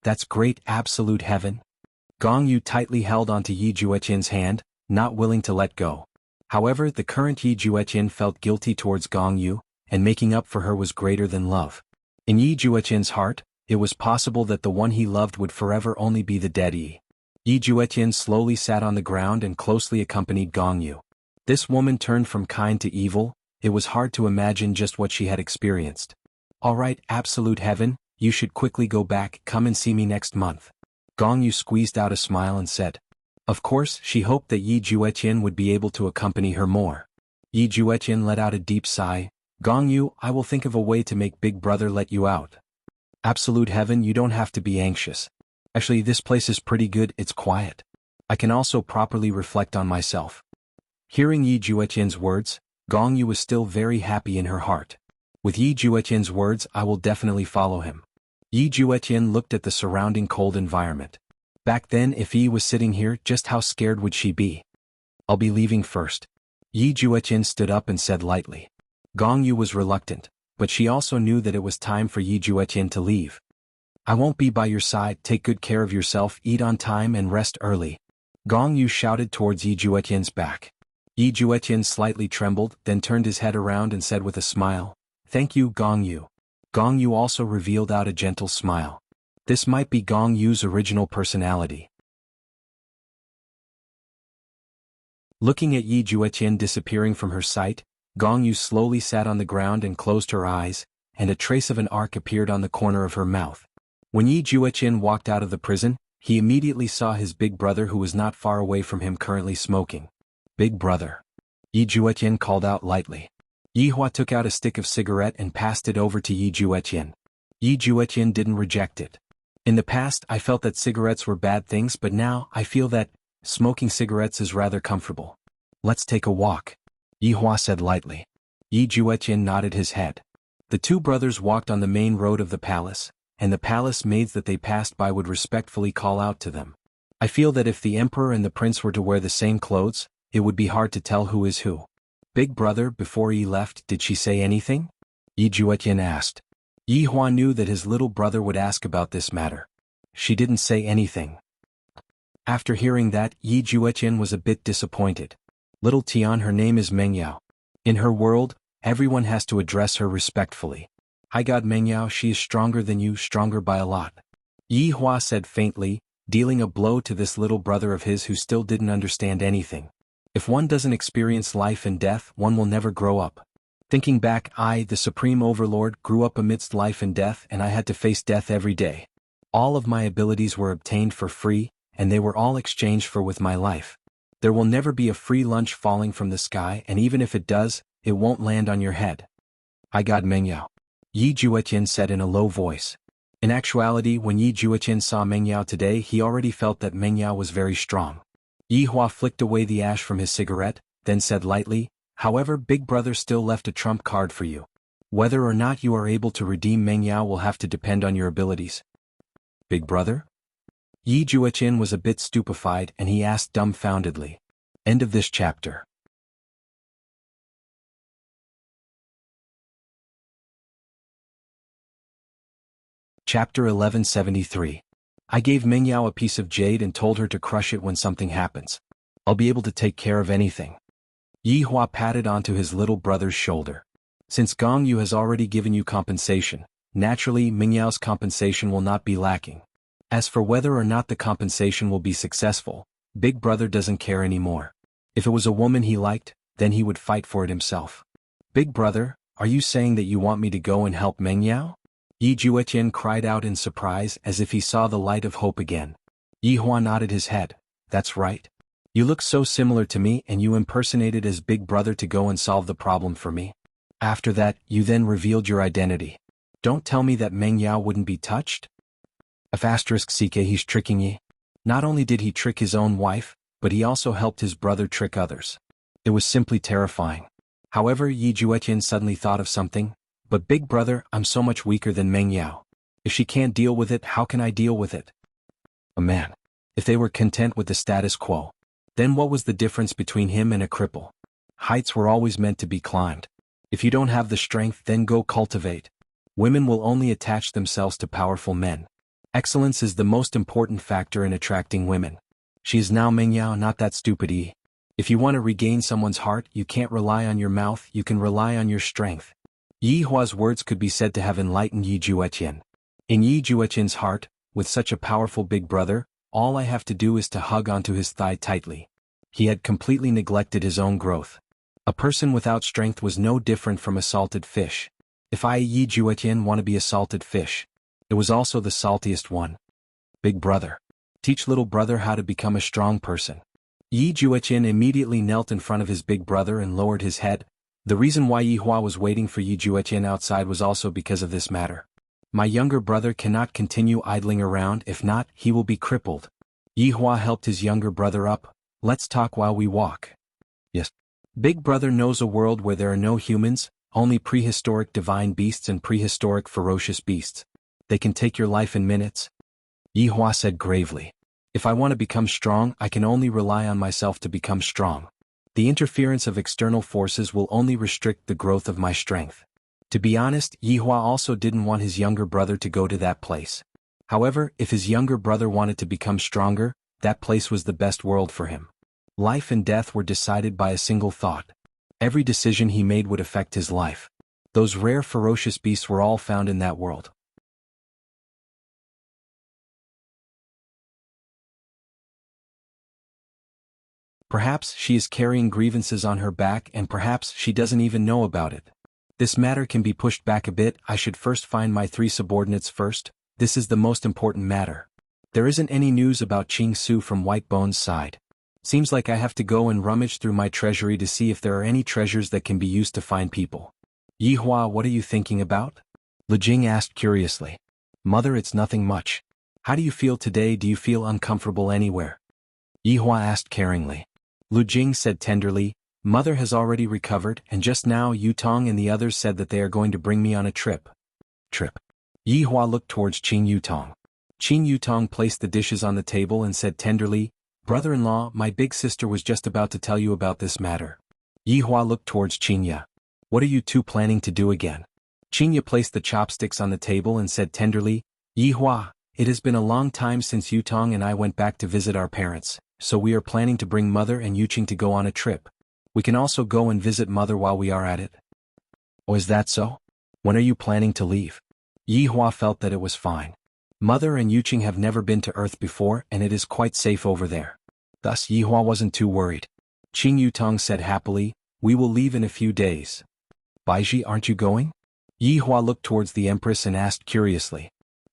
"That's great, absolute heaven." Gong Yu tightly held onto Yi Juetian's hand, not willing to let go. However, the current Yi Juetian felt guilty towards Gong Yu, and making up for her was greater than love. In Yi Juetian's heart, it was possible that the one he loved would forever only be the dead Yi. Yi Juetian slowly sat on the ground and closely accompanied Gong Yu. This woman turned from kind to evil. It was hard to imagine just what she had experienced. All right, absolute heaven, you should quickly go back, come and see me next month. Gong Yu squeezed out a smile and said. Of course, she hoped that Yi Juetian would be able to accompany her more. Yi Juetian let out a deep sigh. Gong Yu, I will think of a way to make Big Brother let you out. Absolute heaven, you don't have to be anxious. Actually, this place is pretty good, it's quiet. I can also properly reflect on myself. Hearing Yi Juetian's words, Gong Yu was still very happy in her heart. With Yi Juetian's words, I will definitely follow him. Yi Juetian looked at the surrounding cold environment. Back then, if Yi was sitting here, just how scared would she be? I'll be leaving first. Yi Juetian stood up and said lightly. Gong Yu was reluctant, but she also knew that it was time for Yi Juetian to leave. I won't be by your side, take good care of yourself, eat on time and rest early. Gong Yu shouted towards Yi Juetian's back. Yi Juetian slightly trembled, then turned his head around and said with a smile, Thank you, Gong Yu. Gong Yu also revealed out a gentle smile. This might be Gong Yu's original personality. Looking at Yi Juetian disappearing from her sight, Gong Yu slowly sat on the ground and closed her eyes, and a trace of an arc appeared on the corner of her mouth. When Yi Juetian walked out of the prison, he immediately saw his big brother who was not far away from him currently smoking. Big brother. Yi Juetian called out lightly. Yi Hua took out a stick of cigarette and passed it over to Yi Juetian. Yi Juetian didn't reject it. In the past, I felt that cigarettes were bad things, but now I feel that smoking cigarettes is rather comfortable. Let's take a walk. Yi Hua said lightly. Yi Juetian nodded his head. The two brothers walked on the main road of the palace, and the palace maids that they passed by would respectfully call out to them. I feel that if the emperor and the prince were to wear the same clothes, it would be hard to tell who is who. Big brother, before Yi left, did she say anything? Yi Juetian asked. Yi Hua knew that his little brother would ask about this matter. She didn't say anything. After hearing that, Yi Juetian was a bit disappointed. Little Tian, her name is Mengyao. In her world, everyone has to address her respectfully. High God Mengyao, she is stronger than you, stronger by a lot. Yi Hua said faintly, dealing a blow to this little brother of his who still didn't understand anything. If one doesn't experience life and death, one will never grow up. Thinking back, I, the Supreme Overlord, grew up amidst life and death, and I had to face death every day. All of my abilities were obtained for free, and they were all exchanged for with my life. There will never be a free lunch falling from the sky, and even if it does, it won't land on your head. I got Mengyao. Yi Juetian said in a low voice. In actuality, when Yi Juetian saw Mengyao today, he already felt that Mengyao was very strong. Yi Hua flicked away the ash from his cigarette, then said lightly, However, Big Brother still left a trump card for you. Whether or not you are able to redeem Mengyao will have to depend on your abilities. Big Brother? Yi Juetian was a bit stupefied and he asked dumbfoundedly. End of this chapter. Chapter 1173. I gave Mengyao a piece of jade and told her to crush it when something happens. I'll be able to take care of anything. Yi Hua patted onto his little brother's shoulder. Since Gong Yu has already given you compensation, naturally Mengyao's compensation will not be lacking. As for whether or not the compensation will be successful, Big Brother doesn't care anymore. If it was a woman he liked, then he would fight for it himself. Big Brother, are you saying that you want me to go and help Mengyao? Yi Juetian cried out in surprise as if he saw the light of hope again. Yi Hua nodded his head. That's right. You look so similar to me and you impersonated as Big Brother to go and solve the problem for me. After that, you then revealed your identity. Don't tell me that Mengyao wouldn't be touched? *CK he's tricking ye. Not only did he trick his own wife, but he also helped his brother trick others. It was simply terrifying. However, Yi Juetian suddenly thought of something. But Big Brother, I'm so much weaker than Mengyao. If she can't deal with it, how can I deal with it? A man. If they were content with the status quo, then what was the difference between him and a cripple? Heights were always meant to be climbed. If you don't have the strength, then go cultivate. Women will only attach themselves to powerful men. Excellence is the most important factor in attracting women. She is now Mengyao, not that stupid Yi. If you want to regain someone's heart, you can't rely on your mouth, you can rely on your strength. Yi Hua's words could be said to have enlightened Yi Juetian. In Yi Juetian's heart, with such a powerful big brother, all I have to do is to hug onto his thigh tightly. He had completely neglected his own growth. A person without strength was no different from a salted fish. If I, Yi Juetian, want to be a salted fish, it was also the saltiest one. Big brother. Teach little brother how to become a strong person. Yi Juetian immediately knelt in front of his big brother and lowered his head. The reason why Yi Hua was waiting for Yi Juetian outside was also because of this matter. My younger brother cannot continue idling around, if not, he will be crippled. Yi Hua helped his younger brother up. Let's talk while we walk. Yes. Big brother knows a world where there are no humans, only prehistoric divine beasts and prehistoric ferocious beasts. They can take your life in minutes. Yi Hua said gravely. If I want to become strong, I can only rely on myself to become strong. The interference of external forces will only restrict the growth of my strength. To be honest, Yi Hua also didn't want his younger brother to go to that place. However, if his younger brother wanted to become stronger, that place was the best world for him. Life and death were decided by a single thought. Every decision he made would affect his life. Those rare ferocious beasts were all found in that world. Perhaps she is carrying grievances on her back and perhaps she doesn't even know about it. This matter can be pushed back a bit. I should first find my 3 subordinates first. This is the most important matter. There isn't any news about Ching Su from White Bone's side. Seems like I have to go and rummage through my treasury to see if there are any treasures that can be used to find people. Yi Hua, what are you thinking about? Lu Jing asked curiously. Mother, it's nothing much. How do you feel today? Do you feel uncomfortable anywhere? Yi Hua asked caringly. Lu Jing said tenderly, Mother has already recovered, and just now Yu Tong and the others said that they are going to bring me on a trip. Trip. Yi Hua looked towards Qing Yutong. Qing Yutong placed the dishes on the table and said tenderly, Brother-in-law, my big sister was just about to tell you about this matter. Yi Hua looked towards Qingya. What are you two planning to do again? Qingya placed the chopsticks on the table and said tenderly, Yi Hua, it has been a long time since Yutong and I went back to visit our parents, so we are planning to bring Mother and Yuqing to go on a trip. We can also go and visit Mother while we are at it. Oh, is that so? When are you planning to leave? Yi Hua felt that it was fine. Mother and Yuqing have never been to Earth before and it is quite safe over there. Thus Yi Hua wasn't too worried. Qing Yutong said happily, we will leave in a few days. Baiji, aren't you going? Yi Hua looked towards the Empress and asked curiously.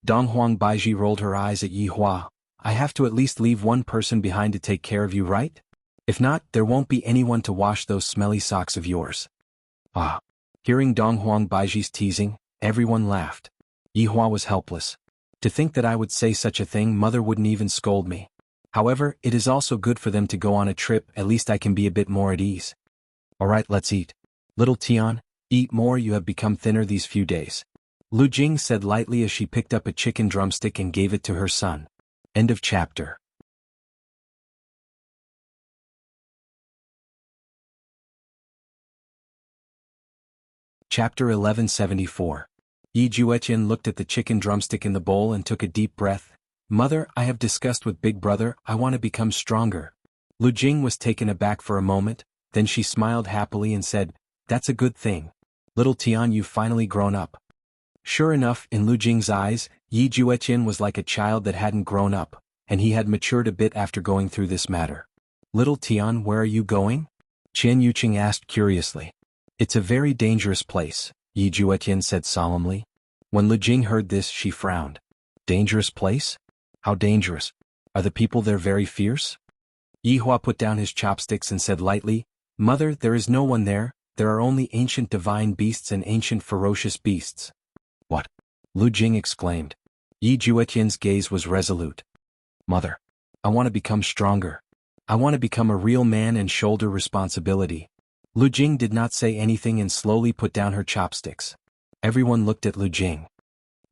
Donghuang Baiji rolled her eyes at Yi Hua. I have to at least leave one person behind to take care of you, right? If not, there won't be anyone to wash those smelly socks of yours. Ah. Hearing Donghuang Baiji's teasing, everyone laughed. Yi Hua was helpless. To think that I would say such a thing, Mother wouldn't even scold me. However, it is also good for them to go on a trip, at least I can be a bit more at ease. Alright, let's eat. Little Tian, eat more, you have become thinner these few days. Lu Jing said lightly as she picked up a chicken drumstick and gave it to her son. End of chapter. Chapter 1174. Yi Juetian looked at the chicken drumstick in the bowl and took a deep breath. Mother, I have discussed with Big Brother, I want to become stronger. Lu Jing was taken aback for a moment, then she smiled happily and said, that's a good thing. Little Tian, you've finally grown up. Sure enough, in Lu Jing's eyes, Yi Juetian was like a child that hadn't grown up, and he had matured a bit after going through this matter. Little Tian, where are you going? Qian Yuqing asked curiously. It's a very dangerous place, Yi Juetian said solemnly. When Lu Jing heard this, she frowned. Dangerous place? How dangerous? Are the people there very fierce? Yi Hua put down his chopsticks and said lightly, Mother, there is no one there, there are only ancient divine beasts and ancient ferocious beasts. What? Lu Jing exclaimed. Yi Juetian's gaze was resolute. Mother, I want to become stronger. I want to become a real man and shoulder responsibility. Lu Jing did not say anything and slowly put down her chopsticks. Everyone looked at Lu Jing.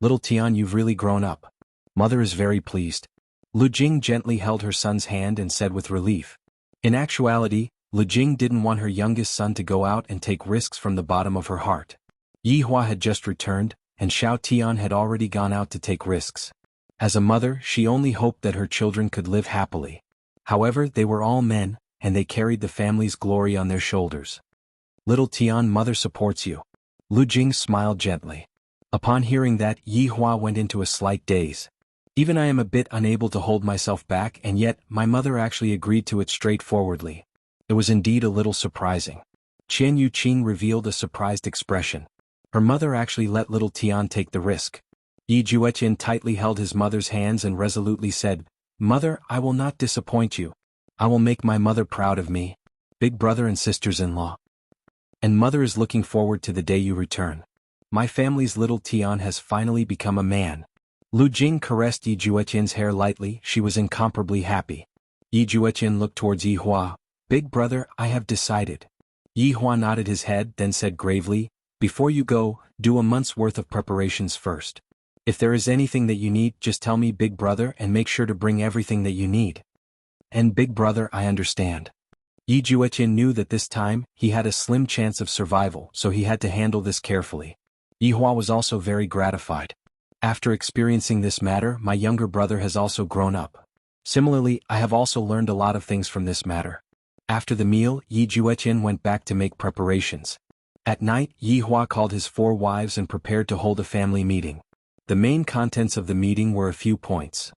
Little Tian, you've really grown up. Mother is very pleased. Lu Jing gently held her son's hand and said with relief. In actuality, Lu Jing didn't want her youngest son to go out and take risks from the bottom of her heart. Yi Hua had just returned, and Xiao Tian had already gone out to take risks. As a mother, she only hoped that her children could live happily. However, they were all men, and they carried the family's glory on their shoulders. Little Tian, Mother supports you. Lu Jing smiled gently. Upon hearing that, Yi Hua went into a slight daze. Even I am a bit unable to hold myself back, and yet, my mother actually agreed to it straightforwardly. It was indeed a little surprising. Qian Yuqing revealed a surprised expression. Her mother actually let little Tian take the risk. Yi Jueqin tightly held his mother's hands and resolutely said, "Mother, I will not disappoint you. I will make my mother proud of me. Big brother and sisters-in-law. And mother is looking forward to the day you return. My family's little Tian has finally become a man." Lu Jing caressed Yi Jueqin's hair lightly. She was incomparably happy. Yi Jueqin looked towards Yi Hua. "Big brother, I have decided." Yi Hua nodded his head, then said gravely, "Before you go, do a month's worth of preparations first. If there is anything that you need, just tell me, big brother, and make sure to bring everything that you need." "And big brother, I understand." Yi Jueqin knew that this time, he had a slim chance of survival, so he had to handle this carefully. Yi Hua was also very gratified. "After experiencing this matter, my younger brother has also grown up. Similarly, I have also learned a lot of things from this matter." After the meal, Yi Jueqin went back to make preparations. At night, Yi Hua called his 4 wives and prepared to hold a family meeting. The main contents of the meeting were a few points.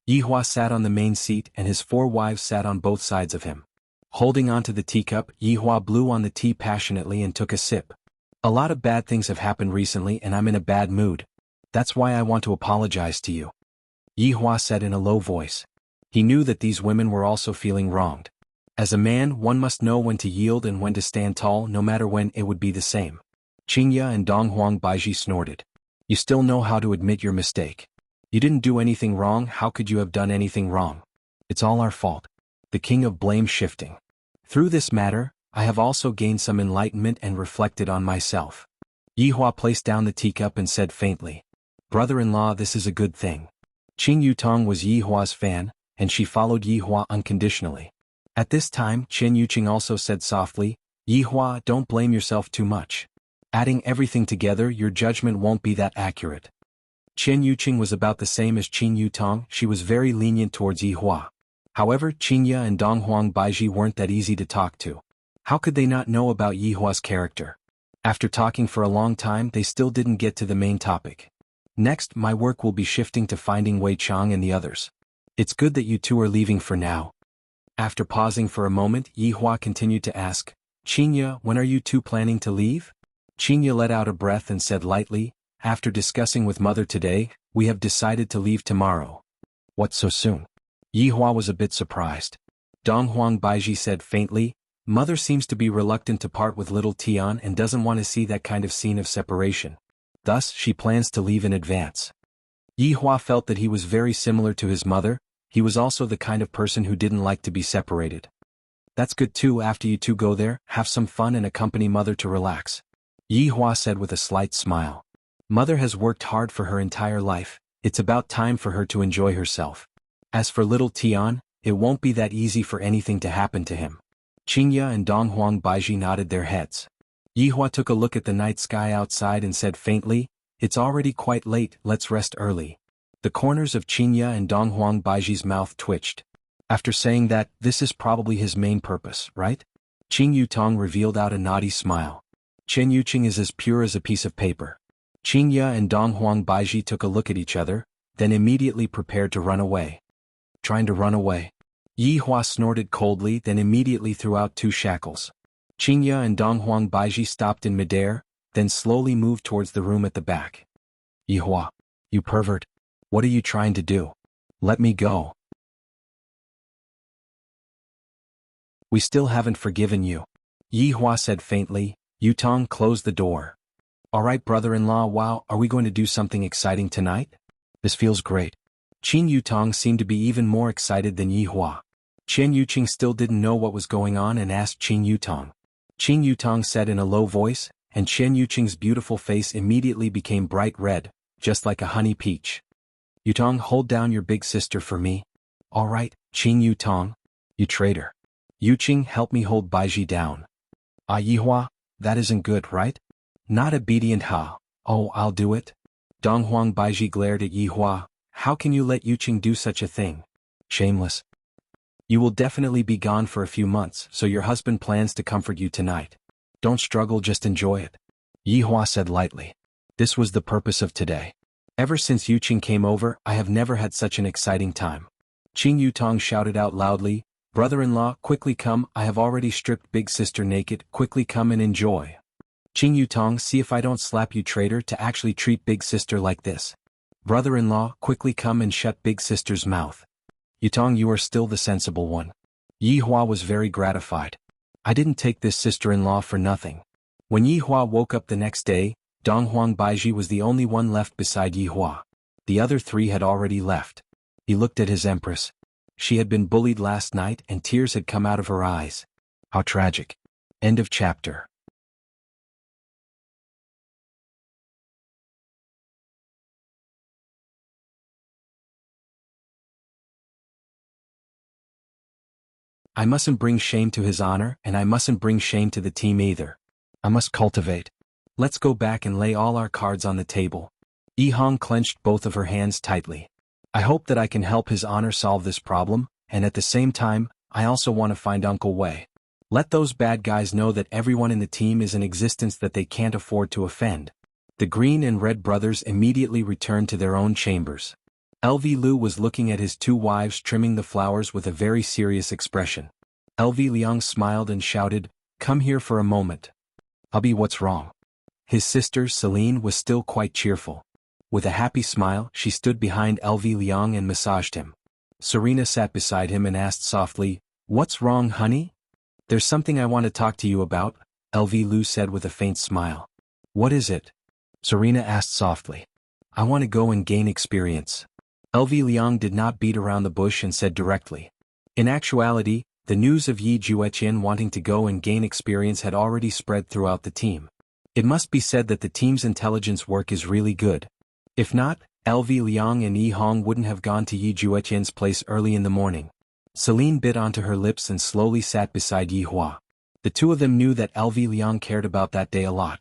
Yi Hua sat on the main seat and his 4 wives sat on both sides of him. Holding onto the teacup, Yi Hua blew on the tea passionately and took a sip. "A lot of bad things have happened recently and I'm in a bad mood. That's why I want to apologize to you," Yi Hua said in a low voice. He knew that these women were also feeling wronged. As a man, one must know when to yield and when to stand tall, no matter when it would be the same. Qingya and Donghuang Baiji snorted. "You still know how to admit your mistake. You didn't do anything wrong, how could you have done anything wrong? It's all our fault." The king of blame shifting. "Through this matter, I have also gained some enlightenment and reflected on myself." Yi Hua placed down the teacup and said faintly, "Brother-in-law, this is a good thing." Qing Yutong was Yi Hua's fan, and she followed Yi Hua unconditionally. At this time, Qian Yuqing also said softly, "Yi Hua, don't blame yourself too much. Adding everything together, your judgment won't be that accurate." Qian Yuqing was about the same as Qing Yutong. She was very lenient towards Yi Hua. However, Qingya and Donghuang Baiji weren't that easy to talk to. How could they not know about Yi Hua's character? After talking for a long time, they still didn't get to the main topic. "Next, my work will be shifting to finding Wei Chang and the others. It's good that you two are leaving for now." After pausing for a moment, Yi Hua continued to ask, "Qingya, when are you two planning to leave?" Qingya let out a breath and said lightly, "After discussing with mother today, we have decided to leave tomorrow." "What, so soon?" Yi Hua was a bit surprised. Donghuang Baiji said faintly, "Mother seems to be reluctant to part with little Tian and doesn't want to see that kind of scene of separation. Thus, she plans to leave in advance." Yi Hua felt that he was very similar to his mother. He was also the kind of person who didn't like to be separated. "That's good too. After you two go there, have some fun and accompany mother to relax," Yi Hua said with a slight smile. "Mother has worked hard for her entire life. It's about time for her to enjoy herself. As for little Tian, it won't be that easy for anything to happen to him." Qingya and Donghuang Baiji nodded their heads. Yi Hua took a look at the night sky outside and said faintly, "It's already quite late, let's rest early." The corners of Qingya and Donghuang Baiji's mouth twitched. After saying that, this is probably his main purpose, right? Qing Yutong revealed out a naughty smile. Qian Yuqing is as pure as a piece of paper. Qingya and Donghuang Baiji took a look at each other, then immediately prepared to run away. "Trying to run away?" Yi Hua snorted coldly, then immediately threw out 2 shackles. Qingya and Donghuang Baiji stopped in midair, then slowly moved towards the room at the back. "Yi Hua, you pervert. What are you trying to do? Let me go." "We still haven't forgiven you," Yi Hua said faintly. Yutong closed the door. "Alright, brother-in-law, wow, are we going to do something exciting tonight? This feels great." Qing Yutong seemed to be even more excited than Yi Hua. Qian Yuqing still didn't know what was going on and asked Qing Yutong. Qing Yutong said in a low voice, and Qian Yuqing's beautiful face immediately became bright red, just like a honey peach. "Yutong, hold down your big sister for me." "Alright, Qing Yutong. You traitor." "Yuqing, help me hold Baiji down." "Ah, Yi Hua, that isn't good, right?" "Not obedient, ha. Oh, I'll do it." Donghuang Baiji glared at Yi Hua. "How can you let Yuqing do such a thing? Shameless." You will definitely be gone for a few months, so your husband plans to comfort you tonight. Don't struggle, just enjoy it. Yi Hua said lightly. This was the purpose of today. Ever since Yu Qing came over, I have never had such an exciting time. Qing Yutong shouted out loudly, brother-in-law, quickly come, I have already stripped big sister naked, quickly come and enjoy. Qing Yutong, see if I don't slap you, traitor, to actually treat big sister like this. Brother-in-law, quickly come and shut big sister's mouth. Yutong, you are still the sensible one. Yi Hua was very gratified. I didn't take this sister-in-law for nothing. When Yi Hua woke up the next day, Dong Huang Baiji was the only one left beside Yi Hua. The other three had already left. He looked at his empress. She had been bullied last night and tears had come out of her eyes. How tragic. End of chapter. I mustn't bring shame to his honor, and I mustn't bring shame to the team either. I must cultivate. Let's go back and lay all our cards on the table. Yi Hong clenched both of her hands tightly. I hope that I can help his honor solve this problem, and at the same time, I also want to find Uncle Wei. Let those bad guys know that everyone in the team is an existence that they can't afford to offend. The Green and Red brothers immediately returned to their own chambers. LV Lu was looking at his two wives trimming the flowers with a very serious expression. LV Liang smiled and shouted, come here for a moment. Hubby, what's wrong? His sister, Celine, was still quite cheerful. With a happy smile, she stood behind LV Liang and massaged him. Serena sat beside him and asked softly, what's wrong, honey? There's something I want to talk to you about, LV Lu said with a faint smile. What is it? Serena asked softly. I want to go and gain experience. LV Liang did not beat around the bush and said directly. In actuality, the news of Yi Jueqian wanting to go and gain experience had already spread throughout the team. It must be said that the team's intelligence work is really good. If not, LV Liang and Yi Hong wouldn't have gone to Yi Jueqian's place early in the morning. Celine bit onto her lips and slowly sat beside Yi Hua. The two of them knew that LV Liang cared about that day a lot.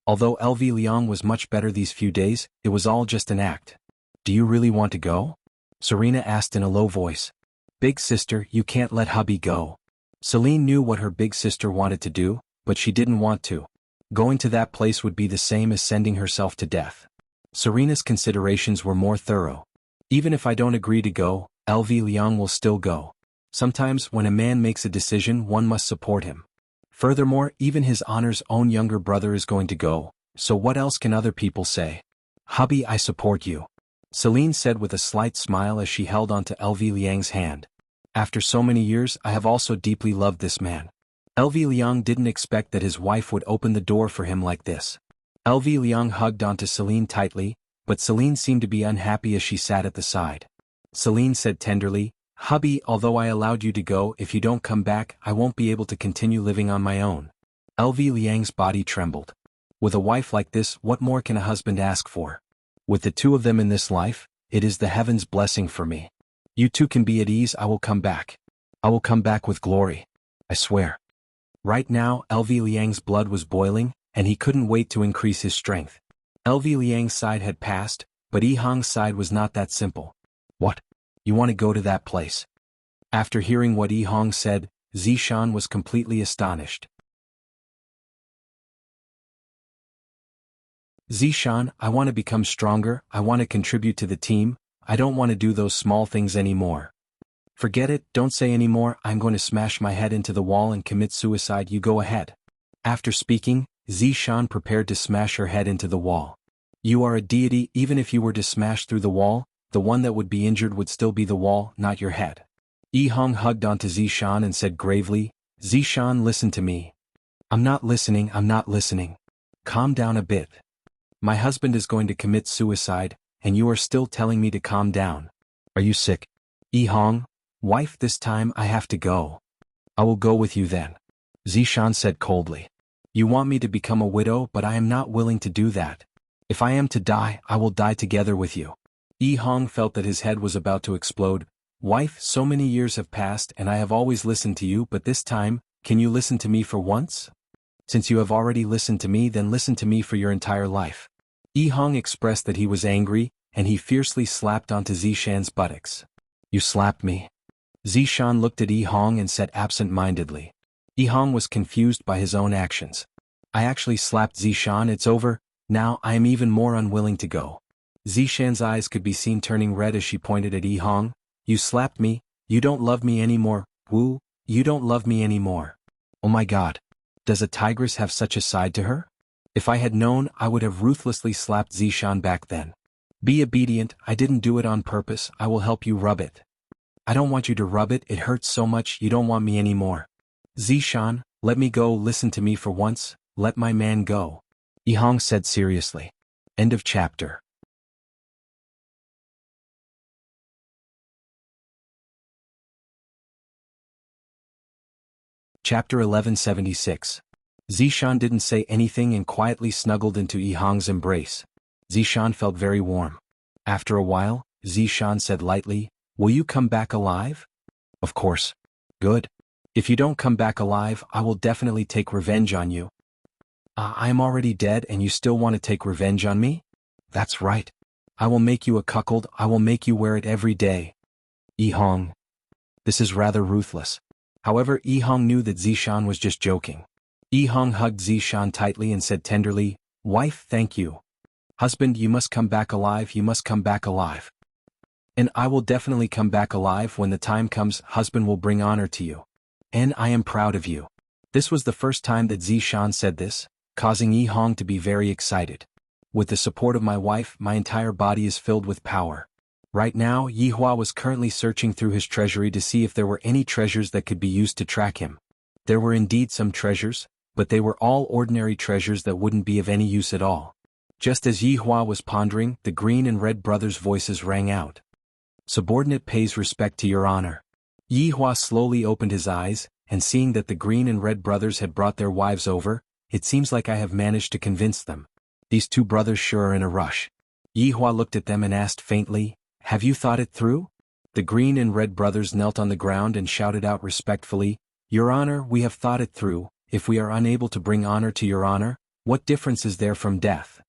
Although LV Liang was much better these few days, it was all just an act. Do you really want to go? Serena asked in a low voice. Big sister, you can't let hubby go. Celine knew what her big sister wanted to do, but she didn't want to. Going to that place would be the same as sending herself to death. Serena's considerations were more thorough. Even if I don't agree to go, LV Liang will still go. Sometimes when a man makes a decision, one must support him. Furthermore, even his honor's own younger brother is going to go, so what else can other people say? Hubby, I support you. Celine said with a slight smile as she held onto LV Liang's hand. After so many years, I have also deeply loved this man. LV Liang didn't expect that his wife would open the door for him like this. LV Liang hugged onto Celine tightly, but Celine seemed to be unhappy as she sat at the side. Celine said tenderly, hubby, although I allowed you to go, if you don't come back, I won't be able to continue living on my own. LV Liang's body trembled. With a wife like this, what more can a husband ask for? With the two of them in this life, it is the heaven's blessing for me. You two can be at ease, I will come back. I will come back with glory. I swear. Right now, LV Liang's blood was boiling, and he couldn't wait to increase his strength. LV Liang's side had passed, but Yi Hong's side was not that simple. What? You want to go to that place? After hearing what Yi Hong said, Zishan was completely astonished. Zishan, I want to become stronger, I want to contribute to the team, I don't want to do those small things anymore. Forget it, don't say anymore, I'm going to smash my head into the wall and commit suicide, you go ahead. After speaking, Zishan prepared to smash her head into the wall. You are a deity, even if you were to smash through the wall, the one that would be injured would still be the wall, not your head. Yi Hong hugged onto Zishan and said gravely, Zishan, listen to me. I'm not listening, I'm not listening. Calm down a bit. My husband is going to commit suicide, and you are still telling me to calm down. Are you sick? Yi Hong, wife, this time I have to go. I will go with you then. Zishan said coldly. You want me to become a widow, but I am not willing to do that. If I am to die, I will die together with you. Yi Hong felt that his head was about to explode. Wife, so many years have passed and I have always listened to you, but this time, can you listen to me for once? Since you have already listened to me, then listen to me for your entire life. Yi Hong expressed that he was angry, and he fiercely slapped onto Zishan's buttocks. You slapped me. Zishan looked at Yi Hong and said absent-mindedly. Yi Hong was confused by his own actions. I actually slapped Zishan, it's over, now I am even more unwilling to go. Zishan's eyes could be seen turning red as she pointed at Yi Hong. You slapped me, you don't love me anymore, Wu, you don't love me anymore. Oh my god. Does a tigress have such a side to her? If I had known, I would have ruthlessly slapped Zishan back then. Be obedient, I didn't do it on purpose, I will help you rub it. I don't want you to rub it, it hurts so much, you don't want me anymore. Zishan, let me go, listen to me for once, let my man go. Yi Hong said seriously. End of chapter. Chapter 1176. Zishan didn't say anything and quietly snuggled into Yi Hong's embrace. Zishan felt very warm. After a while, Zishan said lightly, will you come back alive? Of course. Good. If you don't come back alive, I will definitely take revenge on you. I am already dead and you still want to take revenge on me? That's right. I will make you a cuckold, I will make you wear it every day. Yi Hong. This is rather ruthless. However, Yi Hong knew that Zishan was just joking. Yi Hong hugged Zishan tightly and said tenderly, wife, thank you. Husband, you must come back alive, you must come back alive. And I will definitely come back alive when the time comes, husband will bring honor to you. And I am proud of you. This was the first time that Zishan said this, causing Yi Hong to be very excited. With the support of my wife, my entire body is filled with power. Right now, Yi Hua was currently searching through his treasury to see if there were any treasures that could be used to track him. There were indeed some treasures, but they were all ordinary treasures that wouldn't be of any use at all. Just as Yi Hua was pondering, the green and red brothers' voices rang out. Subordinate pays respect to your honor. Yi Hua slowly opened his eyes, and seeing that the green and red brothers had brought their wives over, it seems like I have managed to convince them. These two brothers sure are in a rush. Yi Hua looked at them and asked faintly, have you thought it through? The green and red brothers knelt on the ground and shouted out respectfully, Your Honor, we have thought it through. If we are unable to bring honor to your honor, what difference is there from death?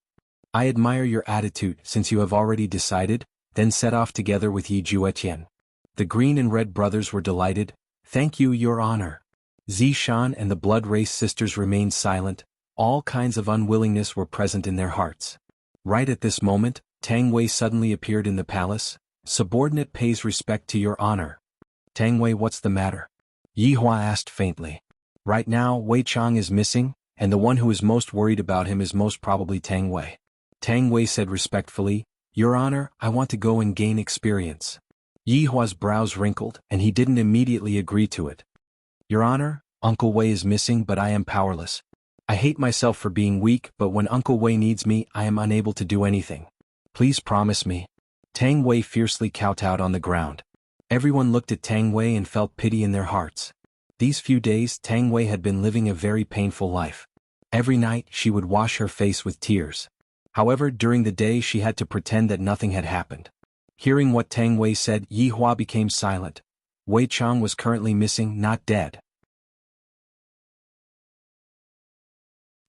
I admire your attitude, since you have already decided, then set off together with Yi Juetian. The green and red brothers were delighted. Thank you, your honor. Zishan and the blood race sisters remained silent. All kinds of unwillingness were present in their hearts. Right at this moment, Tang Wei suddenly appeared in the palace. Subordinate pays respect to your honor. Tang Wei, what's the matter? Yi Hua asked faintly. Right now, Wei Chang is missing, and the one who is most worried about him is most probably Tang Wei. Tang Wei said respectfully, Your Honor, I want to go and gain experience. Yi Hua's brows wrinkled, and he didn't immediately agree to it. Your Honor, Uncle Wei is missing, but I am powerless. I hate myself for being weak, but when Uncle Wei needs me, I am unable to do anything. Please promise me. Tang Wei fiercely kowtowed on the ground. Everyone looked at Tang Wei and felt pity in their hearts. These few days, Tang Wei had been living a very painful life. Every night, she would wash her face with tears. However, during the day she had to pretend that nothing had happened. Hearing what Tang Wei said, Yi Hua became silent. Wei Chang was currently missing, not dead.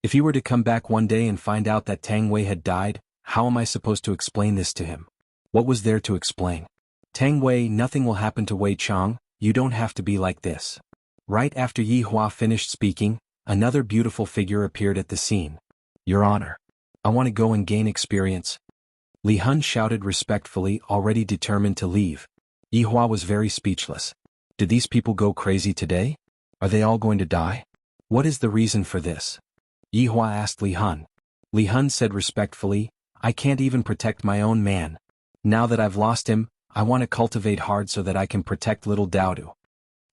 If he were to come back one day and find out that Tang Wei had died, how am I supposed to explain this to him? What was there to explain? Tang Wei, nothing will happen to Wei Chang, you don't have to be like this. Right after Yi Hua finished speaking, another beautiful figure appeared at the scene. Your Honor. I want to go and gain experience. Li Hun shouted respectfully, already determined to leave. Yi Hua was very speechless. Did these people go crazy today? Are they all going to die? What is the reason for this? Yi Hua asked Li Hun. Li Hun said respectfully, I can't even protect my own man. Now that I've lost him, I want to cultivate hard so that I can protect little Daodu.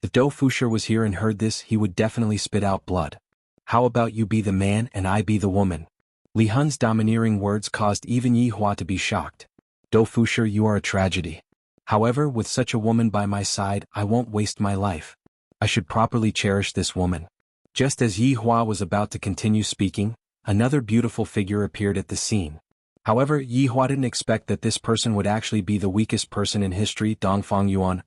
If Dou Fusher was here and heard this, he would definitely spit out blood. How about you be the man and I be the woman? Li Hun's domineering words caused even Yi Hua to be shocked. Dou Fusher, you are a tragedy. However, with such a woman by my side, I won't waste my life. I should properly cherish this woman. Just as Yi Hua was about to continue speaking, another beautiful figure appeared at the scene. However, Yi Hua didn't expect that this person would actually be the weakest person in history. Dongfang Yuan,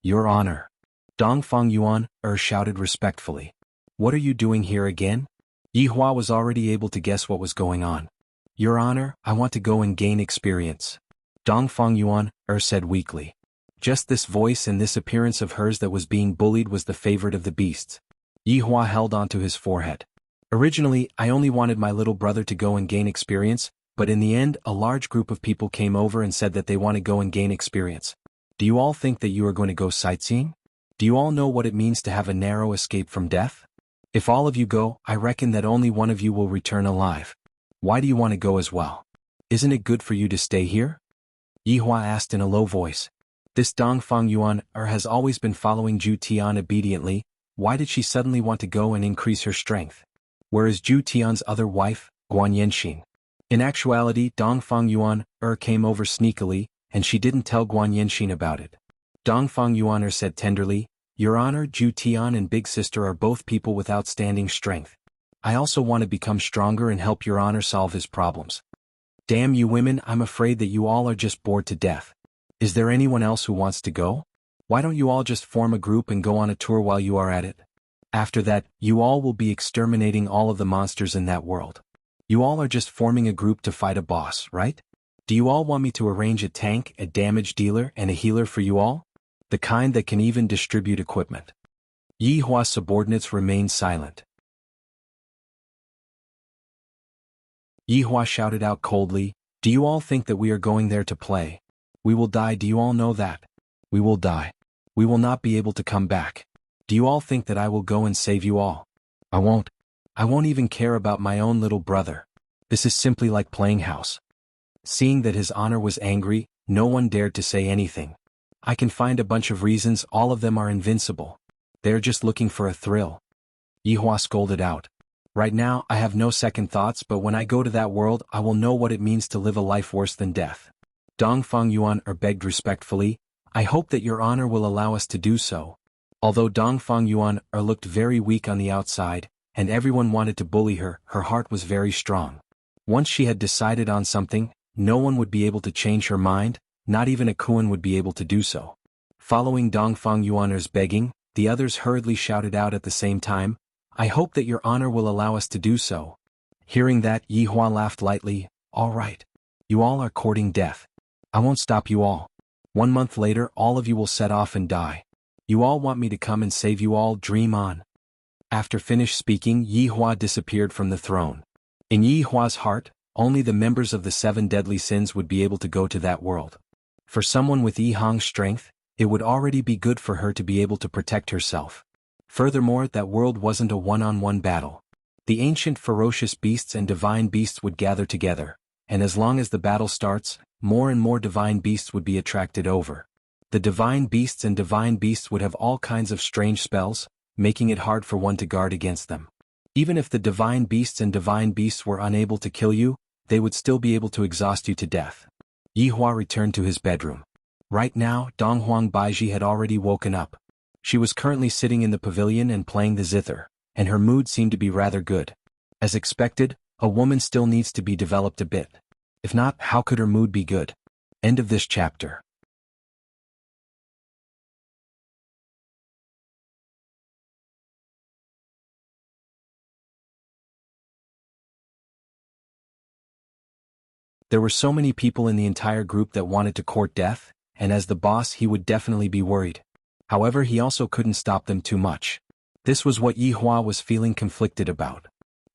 Your Honor. Dongfang Yuan, shouted respectfully. What are you doing here again? Yi Hua was already able to guess what was going on. Your Honor, I want to go and gain experience. Dongfang Yuan, said weakly. Just this voice and this appearance of hers that was being bullied was the favorite of the beasts. Yihua held onto his forehead. Originally, I only wanted my little brother to go and gain experience, but in the end, a large group of people came over and said that they want to go and gain experience. Do you all think that you are going to go sightseeing? Do you all know what it means to have a narrow escape from death? If all of you go, I reckon that only one of you will return alive. Why do you want to go as well? Isn't it good for you to stay here? Yihua asked in a low voice. This Dongfang Yuan has always been following Zhu Tian obediently. Why did she suddenly want to go and increase her strength? Where is Zhu Tian's other wife, Guan Yanxin? In actuality, Dongfang Yuan came over sneakily, and she didn't tell Guan Yanxin about it. Dongfang Yuan said tenderly, Your Honor, Zhu Tian and Big Sister are both people with outstanding strength. I also want to become stronger and help Your Honor solve his problems. Damn you women, I'm afraid that you all are just bored to death. Is there anyone else who wants to go? Why don't you all just form a group and go on a tour while you are at it? After that, you all will be exterminating all of the monsters in that world. You all are just forming a group to fight a boss, right? Do you all want me to arrange a tank, a damage dealer, and a healer for you all? The kind that can even distribute equipment. Yihua's subordinates remained silent. Yihua shouted out coldly, Do you all think that we are going there to play? We will die, do you all know that? We will die. We will not be able to come back. Do you all think that I will go and save you all? I won't. I won't even care about my own little brother. This is simply like playing house. Seeing that his honor was angry, no one dared to say anything. I can find a bunch of reasons, all of them are invincible. They're just looking for a thrill. Yihua scolded out. Right now, I have no second thoughts, but when I go to that world, I will know what it means to live a life worse than death. Dongfang Yuan begged respectfully, I hope that Your Honor will allow us to do so. Although Dongfang Yuan looked very weak on the outside, and everyone wanted to bully her, her heart was very strong. Once she had decided on something, no one would be able to change her mind, not even a Kuan would be able to do so. Following Dongfang Yuan's begging, the others hurriedly shouted out at the same time, I hope that Your Honor will allow us to do so. Hearing that, Yihua laughed lightly, All right. You all are courting death. I won't stop you all. 1 month later, all of you will set off and die. You all want me to come and save you all, dream on. After finished speaking, Yihua disappeared from the throne. In Yihua's heart, only the members of the 7 deadly sins would be able to go to that world. For someone with Yihang's strength, it would already be good for her to be able to protect herself. Furthermore, that world wasn't a one-on-one battle. The ancient ferocious beasts and divine beasts would gather together, and as long as the battle starts, more and more divine beasts would be attracted over. The divine beasts and divine beasts would have all kinds of strange spells, making it hard for one to guard against them. Even if the divine beasts and divine beasts were unable to kill you, they would still be able to exhaust you to death. Yihua returned to his bedroom. Right now, Donghuang Baiji had already woken up. She was currently sitting in the pavilion and playing the zither, and her mood seemed to be rather good. As expected, a woman still needs to be developed a bit. If not, how could her mood be good? End of this chapter. There were so many people in the entire group that wanted to court death, and as the boss he would definitely be worried. However, he also couldn't stop them too much. This was what Yihua was feeling conflicted about.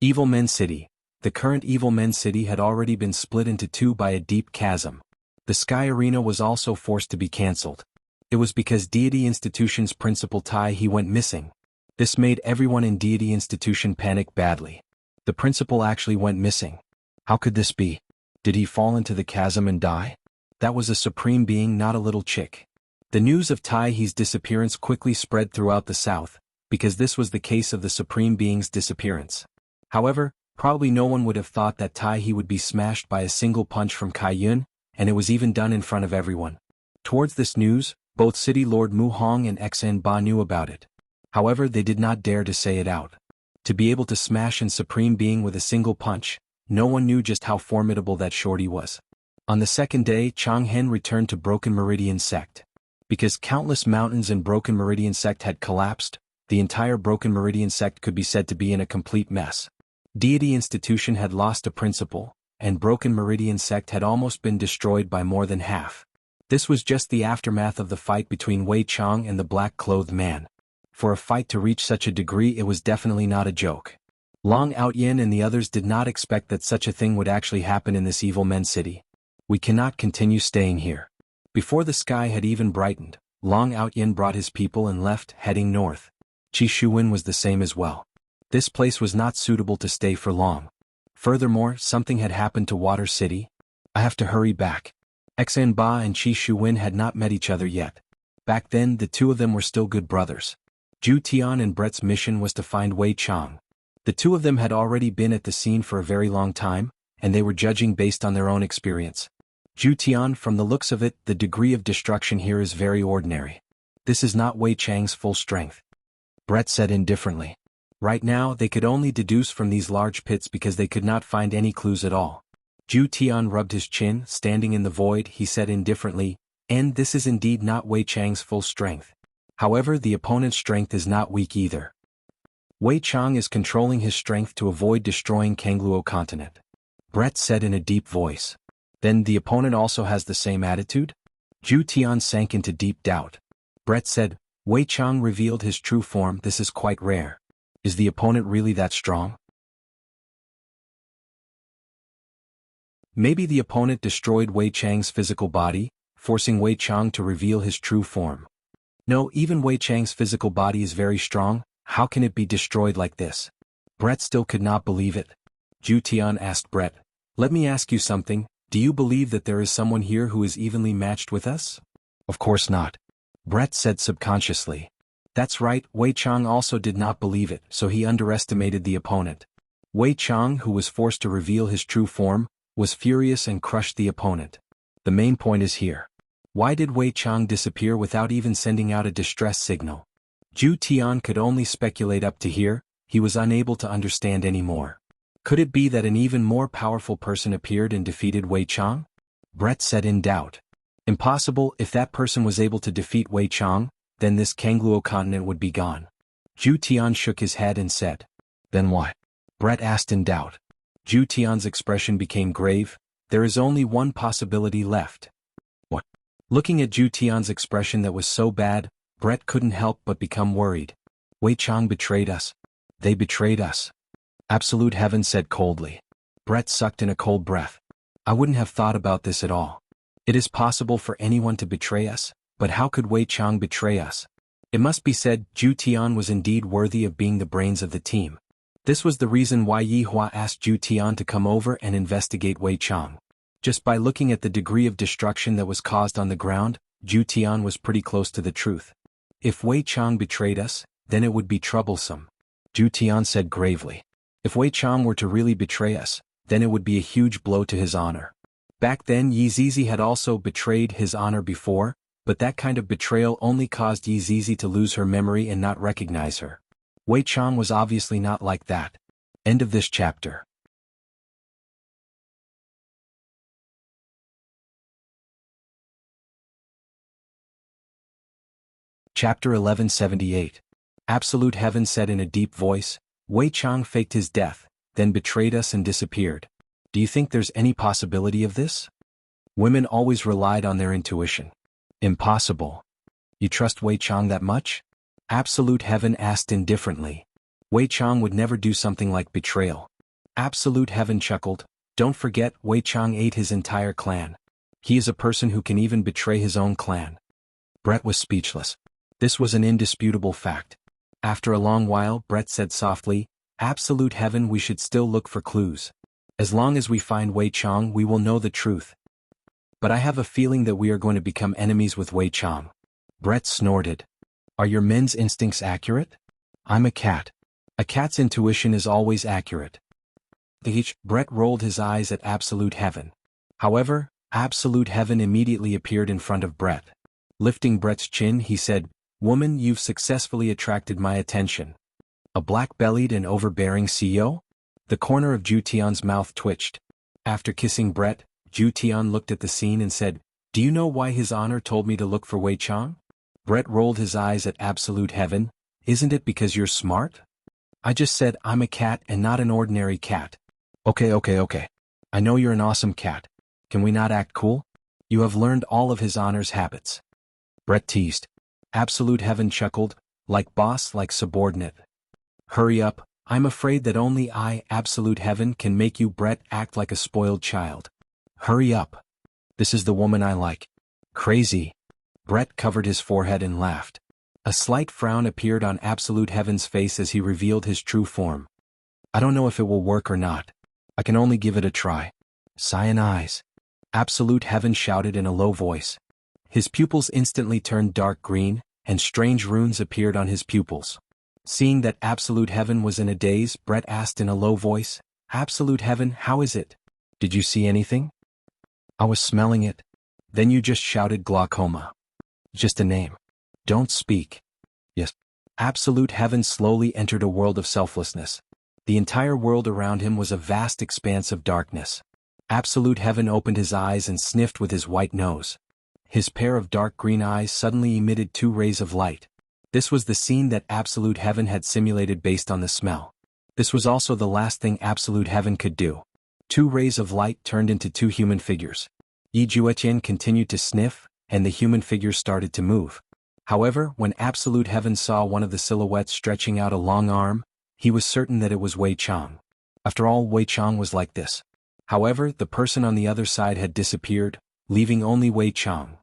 Evil Men City. The current Evil Men City had already been split into 2 by a deep chasm. The Sky Arena was also forced to be cancelled. It was because Deity Institution's principal Tai he went missing. This made everyone in Deity Institution panic badly. The principal actually went missing. How could this be? Did he fall into the chasm and die? That was a supreme being, not a little chick. The news of Tai He's disappearance quickly spread throughout the south, because this was the case of the supreme being's disappearance. However, probably no one would have thought that Tai He would be smashed by a single punch from Kai Yun, and it was even done in front of everyone. Towards this news, both City Lord Mu Hong and Xen Ba knew about it. However, they did not dare to say it out. To be able to smash an supreme being with a single punch, no one knew just how formidable that shorty was. On the second day, Changhen returned to Broken Meridian Sect. Because countless mountains in Broken Meridian Sect had collapsed, the entire Broken Meridian Sect could be said to be in a complete mess. Deity Institution had lost a principal, and Broken Meridian Sect had almost been destroyed by more than half. This was just the aftermath of the fight between Wei Chang and the black-clothed man. For a fight to reach such a degree, it was definitely not a joke. Long Outyin and the others did not expect that such a thing would actually happen in this evil men's city. We cannot continue staying here. Before the sky had even brightened, Long Outyin brought his people and left, heading north. Qi Shuwen was the same as well. This place was not suitable to stay for long. Furthermore, something had happened to Water City. I have to hurry back. Xan Ba and Qi Shuwen had not met each other yet. Back then, the two of them were still good brothers. Zhu Tian and Brett's mission was to find Wei Chang. The two of them had already been at the scene for a very long time, and they were judging based on their own experience. Zhu Tian, from the looks of it, the degree of destruction here is very ordinary. This is not Wei Chang's full strength. Brett said indifferently. Right now, they could only deduce from these large pits because they could not find any clues at all. Zhu Tian rubbed his chin, standing in the void. He said indifferently, and this is indeed not Wei Chang's full strength. However, the opponent's strength is not weak either. Wei Chang is controlling his strength to avoid destroying Kangluo continent. Brett said in a deep voice. Then the opponent also has the same attitude? Zhu Tian sank into deep doubt. Brett said, Wei Chang revealed his true form. This is quite rare. Is the opponent really that strong? Maybe the opponent destroyed Wei Chang's physical body, forcing Wei Chang to reveal his true form. No, even Wei Chang's physical body is very strong. How can it be destroyed like this? Brett still could not believe it. Zhu Tian asked Brett, let me ask you something, do you believe that there is someone here who is evenly matched with us? Of course not. Brett said subconsciously. That's right, Wei Chang also did not believe it, so he underestimated the opponent. Wei Chang, who was forced to reveal his true form, was furious and crushed the opponent. The main point is here. Why did Wei Chang disappear without even sending out a distress signal? Zhu Tian could only speculate up to here. He was unable to understand any more. Could it be that an even more powerful person appeared and defeated Wei Chang? Brett said in doubt. Impossible. If that person was able to defeat Wei Chang, then this Kangluo continent would be gone. Zhu Tian shook his head and said. Then what? Brett asked in doubt. Zhu Tian's expression became grave. There is only one possibility left. What? Looking at Zhu Tian's expression that was so bad, Brett couldn't help but become worried. Wei Chang betrayed us. They betrayed us. Absolute Heaven said coldly. Brett sucked in a cold breath. I wouldn't have thought about this at all. It is possible for anyone to betray us, but how could Wei Chang betray us? It must be said, Zhu Tian was indeed worthy of being the brains of the team. This was the reason why Yi Hua asked Zhu Tian to come over and investigate Wei Chang. Just by looking at the degree of destruction that was caused on the ground, Zhu Tian was pretty close to the truth. If Wei Chang betrayed us, then it would be troublesome. Zhu Tian said gravely. If Wei Chang were to really betray us, then it would be a huge blow to his honor. Back then Yi Zizi had also betrayed his honor before, but that kind of betrayal only caused Yi Zizi to lose her memory and not recognize her. Wei Chang was obviously not like that. End of this chapter. Chapter 1178. Absolute Heaven said in a deep voice, Wei Chang faked his death, then betrayed us and disappeared. Do you think there's any possibility of this? Women always relied on their intuition. Impossible. You trust Wei Chang that much? Absolute Heaven asked indifferently. Wei Chang would never do something like betrayal. Absolute Heaven chuckled. Don't forget, Wei Chang ate his entire clan. He is a person who can even betray his own clan. Brett was speechless. This was an indisputable fact. After a long while, Brett said softly, Absolute Heaven, we should still look for clues. As long as we find Wei Chang, we will know the truth. But I have a feeling that we are going to become enemies with Wei Chang. Brett snorted. Are your men's instincts accurate? I'm a cat. A cat's intuition is always accurate. Brett rolled his eyes at Absolute Heaven. However, Absolute Heaven immediately appeared in front of Brett. Lifting Brett's chin, he said, Woman, you've successfully attracted my attention. A black-bellied and overbearing CEO? The corner of Zhu Tian's mouth twitched. After kissing Brett, Zhu Tian looked at the scene and said, Do you know why His Honor told me to look for Wei Chang? Brett rolled his eyes at Absolute Heaven. Isn't it because you're smart? I just said I'm a cat and not an ordinary cat. Okay. I know you're an awesome cat. Can we not act cool? You have learned all of his honor's habits. Brett teased. Absolute Heaven chuckled, like boss, like subordinate. Hurry up, I'm afraid that only I, Absolute Heaven, can make you, Brett, act like a spoiled child. Hurry up. This is the woman I like. Crazy. Brett covered his forehead and laughed. A slight frown appeared on Absolute Heaven's face as he revealed his true form. I don't know if it will work or not. I can only give it a try. Cyan eyes. Absolute Heaven shouted in a low voice. His pupils instantly turned dark green, and strange runes appeared on his pupils. Seeing that Absolute Heaven was in a daze, Brett asked in a low voice, Absolute Heaven, how is it? Did you see anything? I was smelling it. Then you just shouted glaucoma. Just a name. Don't speak. Yes. Absolute Heaven slowly entered a world of selflessness. The entire world around him was a vast expanse of darkness. Absolute Heaven opened his eyes and sniffed with his white nose. His pair of dark green eyes suddenly emitted 2 rays of light. This was the scene that Absolute Heaven had simulated based on the smell. This was also the last thing Absolute Heaven could do. 2 rays of light turned into 2 human figures. Yi Juetian continued to sniff, and the human figures started to move. However, when Absolute Heaven saw one of the silhouettes stretching out a long arm, he was certain that it was Wei Chang. After all, Wei Chang was like this. However, the person on the other side had disappeared, leaving only Wei Chang.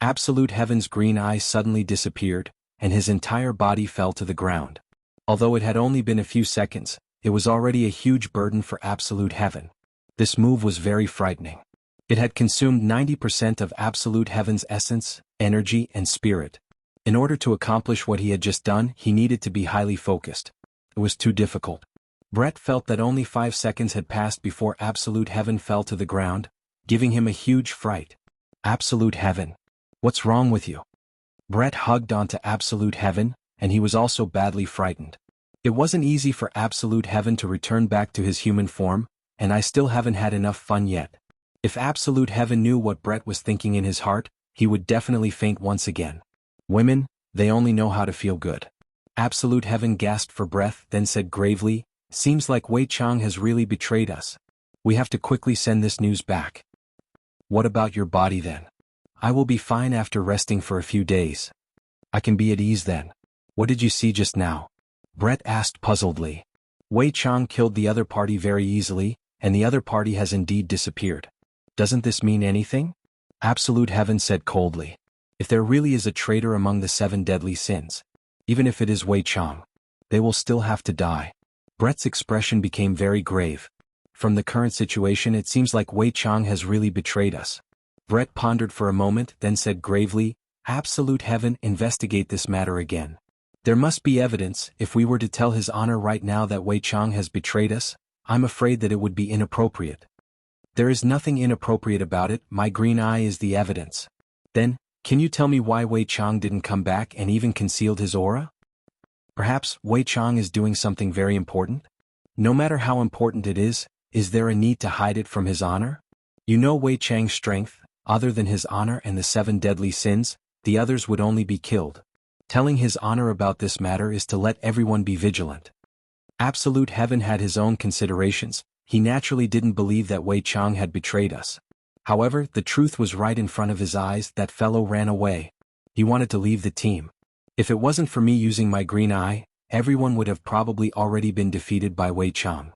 Absolute Heaven's green eyes suddenly disappeared, and his entire body fell to the ground. Although it had only been a few seconds, it was already a huge burden for Absolute Heaven. This move was very frightening. It had consumed 90% of Absolute Heaven's essence, energy, and spirit. In order to accomplish what he had just done, he needed to be highly focused. It was too difficult. Brett felt that only 5 seconds had passed before Absolute Heaven fell to the ground, giving him a huge fright. Absolute Heaven. What's wrong with you? Brett hugged onto Absolute Heaven, and he was also badly frightened. It wasn't easy for Absolute Heaven to return back to his human form, and I still haven't had enough fun yet. If Absolute Heaven knew what Brett was thinking in his heart, he would definitely faint once again. Women, they only know how to feel good. Absolute Heaven gasped for breath, then said gravely, seems like Wei Chang has really betrayed us. We have to quickly send this news back. What about your body then? I will be fine after resting for a few days. I can be at ease then. What did you see just now? Brett asked puzzledly. Wei Chang killed the other party very easily, and the other party has indeed disappeared. Doesn't this mean anything? Absolute Heaven said coldly. If there really is a traitor among the 7 deadly sins, even if it is Wei Chang, they will still have to die. Brett's expression became very grave. From the current situation, it seems like Wei Chang has really betrayed us. Brett pondered for a moment, then said gravely, Absolute Heaven, investigate this matter again. There must be evidence. If we were to tell His Honor right now that Wei Chang has betrayed us, I'm afraid that it would be inappropriate. There is nothing inappropriate about it, my green eye is the evidence. Then, can you tell me why Wei Chang didn't come back and even concealed his aura? Perhaps Wei Chang is doing something very important? No matter how important it is there a need to hide it from His Honor? You know Wei Chang's strength, other than His Honor and the 7 deadly sins, the others would only be killed. Telling His Honor about this matter is to let everyone be vigilant. Absolute Heaven had his own considerations. He naturally didn't believe that Wei Chang had betrayed us. However, the truth was right in front of his eyes. That fellow ran away. He wanted to leave the team. If it wasn't for me using my green eye, everyone would have probably already been defeated by Wei Chang.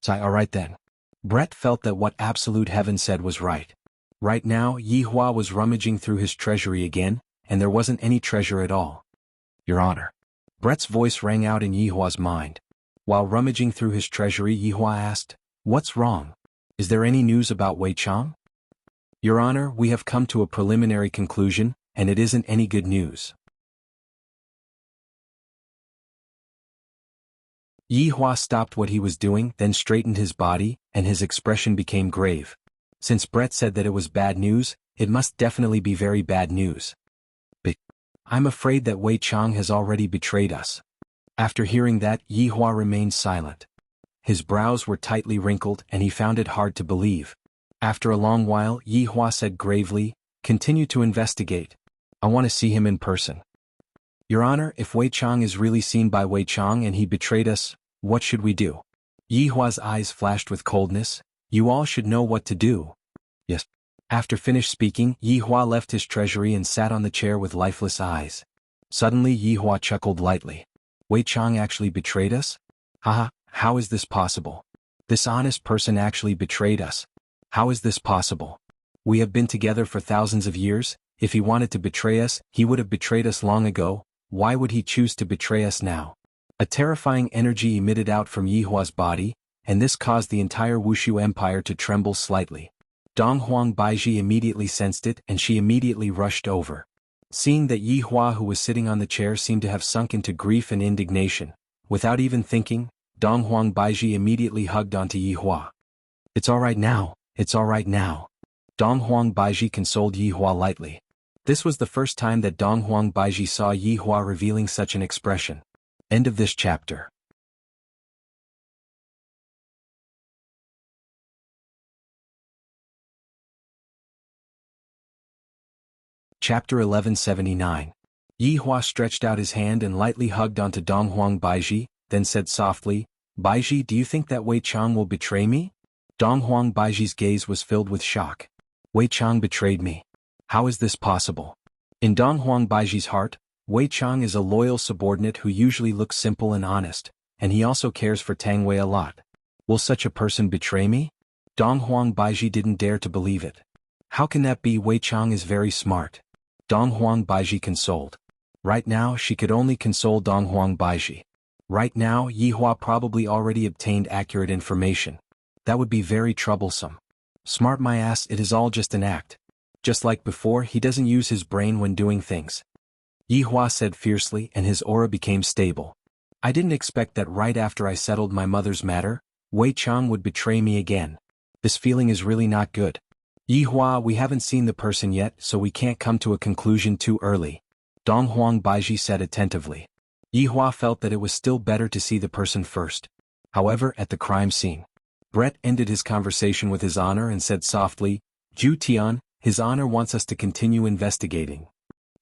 So alright then. Brett felt that what Absolute Heaven said was right. Right now, Yi Hua was rummaging through his treasury again, and there wasn't any treasure at all. Your Honor. Brett's voice rang out in Yi Hua's mind. While rummaging through his treasury, Yi Hua asked, What's wrong? Is there any news about Wei Chang? Your Honor, we have come to a preliminary conclusion, and it isn't any good news. Yi Hua stopped what he was doing, then straightened his body, and his expression became grave. Since Brett said that it was bad news, it must definitely be very bad news. But I'm afraid that Wei Chang has already betrayed us. After hearing that, Yi Hua remained silent. His brows were tightly wrinkled, and he found it hard to believe. After a long while, Yi Hua said gravely, Continue to investigate. I want to see him in person. Your Honor, if Wei Chang is really seen by Wei Chang and he betrayed us, what should we do? Yi Hua's eyes flashed with coldness. You all should know what to do. Yes. After finished speaking, Yi Hua left his treasury and sat on the chair with lifeless eyes. Suddenly Yi Hua chuckled lightly. Wei Chang actually betrayed us? Haha, how is this possible? This honest person actually betrayed us. How is this possible? We have been together for thousands of years. If he wanted to betray us, he would have betrayed us long ago. Why would he choose to betray us now? A terrifying energy emitted out from Yi Hua's body, and this caused the entire Wushu Empire to tremble slightly. Dong Huang Baiji immediately sensed it and she immediately rushed over. Seeing that Yi Hua who was sitting on the chair seemed to have sunk into grief and indignation, without even thinking, Dong Huang Baiji immediately hugged onto Yi Hua. It's all right now, it's all right now. Dong Huang Baiji consoled Yi Hua lightly. This was the first time that Dong Huang Baiji saw Yi Hua revealing such an expression. End of this chapter. Chapter 1179. Yi Hua stretched out his hand and lightly hugged onto Dong Huang Baiji, then said softly, Baiji, do you think that Wei Chang will betray me? Dong Huang Baiji's gaze was filled with shock. Wei Chang betrayed me. How is this possible? In Dong Huang Baiji's heart, Wei Chang is a loyal subordinate who usually looks simple and honest, and he also cares for Tang Wei a lot. Will such a person betray me? Dong Huang Baiji didn't dare to believe it. How can that be? Wei Chang is very smart. Dong Huang Baiji consoled. Right now she could only console Dong Huang Baiji. Right now Yi Hua probably already obtained accurate information. That would be very troublesome. Smart my ass, it is all just an act. Just like before, he doesn't use his brain when doing things. Yi Hua said fiercely and his aura became stable. I didn't expect that right after I settled my mother's matter, Wei Chang would betray me again. This feeling is really not good. Yi Hua, we haven't seen the person yet, so we can't come to a conclusion too early. Dong Huang Baiji said attentively. Yi Hua felt that it was still better to see the person first. However, at the crime scene, Brett ended his conversation with His Honor and said softly, Zhu Tian, His Honor wants us to continue investigating.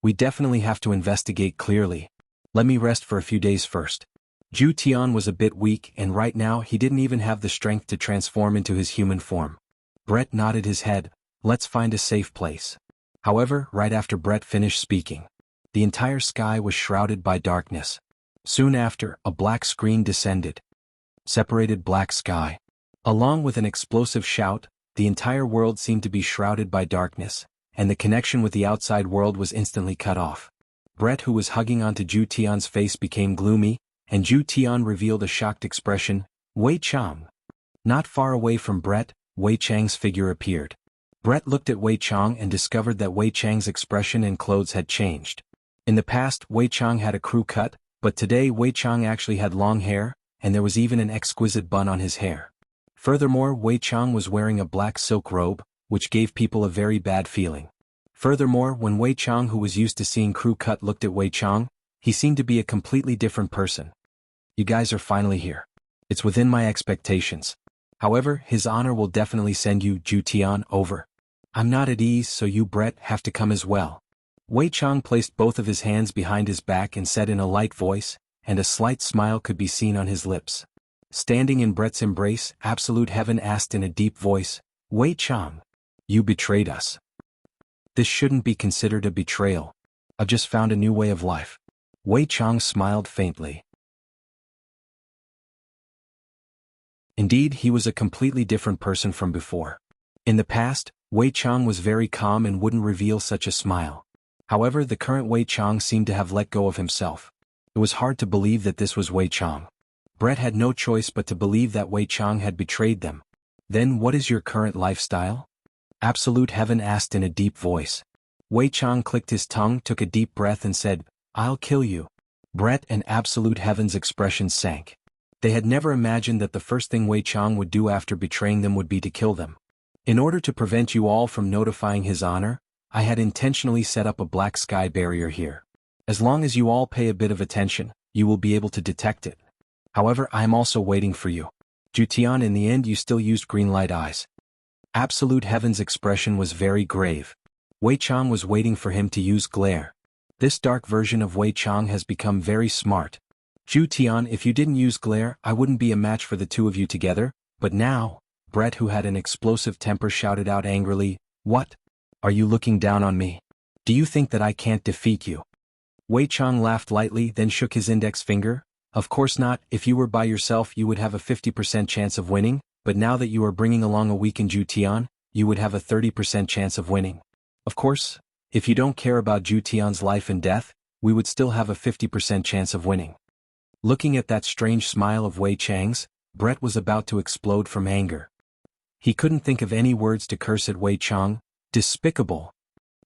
We definitely have to investigate clearly. Let me rest for a few days first. Zhu Tian was a bit weak and right now he didn't even have the strength to transform into his human form. Brett nodded his head. Let's find a safe place. However, right after Brett finished speaking, the entire sky was shrouded by darkness. Soon after, a black screen descended. Separated black sky. Along with an explosive shout, the entire world seemed to be shrouded by darkness, and the connection with the outside world was instantly cut off. Brett, who was hugging onto Zhu Tian's face, became gloomy, and Zhu Tian revealed a shocked expression. Wei Chang. Not far away from Brett, Wei Chang's figure appeared. Brett looked at Wei Chang and discovered that Wei Chang's expression and clothes had changed. In the past, Wei Chang had a crew cut, but today Wei Chang actually had long hair, and there was even an exquisite bun on his hair. Furthermore, Wei Chang was wearing a black silk robe, which gave people a very bad feeling. Furthermore, when Wei Chang, who was used to seeing crew cut, looked at Wei Chang, he seemed to be a completely different person. You guys are finally here. It's within my expectations. However, His Honor will definitely send you, Zhu Tian, over. I'm not at ease, so you, Brett, have to come as well. Wei Chang placed both of his hands behind his back and said in a light voice, and a slight smile could be seen on his lips. Standing in Brett's embrace, Absolute Heaven asked in a deep voice, Wei Chang, you betrayed us. This shouldn't be considered a betrayal. I've just found a new way of life. Wei Chang smiled faintly. Indeed, he was a completely different person from before. In the past, Wei Chang was very calm and wouldn't reveal such a smile. However, the current Wei Chang seemed to have let go of himself. It was hard to believe that this was Wei Chang. Brett had no choice but to believe that Wei Chang had betrayed them. Then what is your current lifestyle? Absolute Heaven asked in a deep voice. Wei Chang clicked his tongue, took a deep breath and said, I'll kill you. Brett and Absolute Heaven's expressions sank. They had never imagined that the first thing Wei Chang would do after betraying them would be to kill them. In order to prevent you all from notifying His Honor, I had intentionally set up a black sky barrier here. As long as you all pay a bit of attention, you will be able to detect it. However, I am also waiting for you. Zhu Tian, in the end you still used green light eyes. Absolute Heaven's expression was very grave. Wei Chang was waiting for him to use glare. This dark version of Wei Chang has become very smart. Zhu Tian, if you didn't use glare, I wouldn't be a match for the two of you together, but now, Brett, who had an explosive temper, shouted out angrily, "What? Are you looking down on me? Do you think that I can't defeat you?" Wei Chang laughed lightly, then shook his index finger. "Of course not. If you were by yourself you would have a 50% chance of winning, but now that you are bringing along a weakened Zhu Tian, you would have a 30% chance of winning. Of course, if you don't care about Zhu Tian's life and death, we would still have a 50% chance of winning." Looking at that strange smile of Wei Chang's, Brett was about to explode from anger. He couldn't think of any words to curse at Wei Chang. Despicable.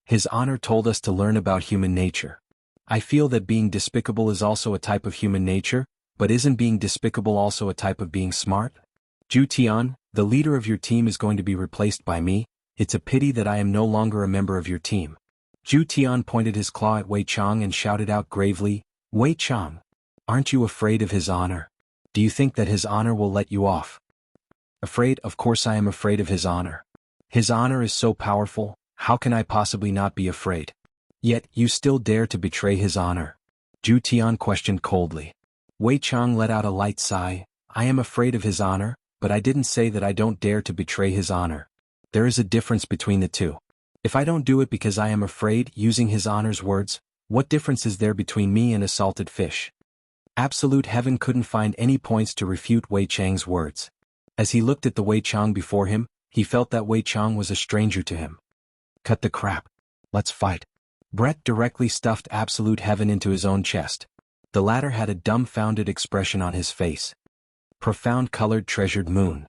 His honor told us to learn about human nature. I feel that being despicable is also a type of human nature, but isn't being despicable also a type of being smart? Zhu Tian, the leader of your team is going to be replaced by me. It's a pity that I am no longer a member of your team. Zhu Tian pointed his claw at Wei Chang and shouted out gravely, "Wei Chang, aren't you afraid of his honor? Do you think that his honor will let you off?" "Afraid? Of course I am afraid of his honor. His honor is so powerful, how can I possibly not be afraid?" "Yet, you still dare to betray his honor?" Zhu Tian questioned coldly. Wei Chang let out a light sigh. "I am afraid of his honor, but I didn't say that I don't dare to betray his honor. There is a difference between the two. If I don't do it because I am afraid, using his honor's words, what difference is there between me and a salted fish?" Absolute Heaven couldn't find any points to refute Wei Chang's words. As he looked at the Wei Chang before him, he felt that Wei Chang was a stranger to him. "Cut the crap. Let's fight." Brett directly stuffed Absolute Heaven into his own chest. The latter had a dumbfounded expression on his face. Profound colored treasured moon.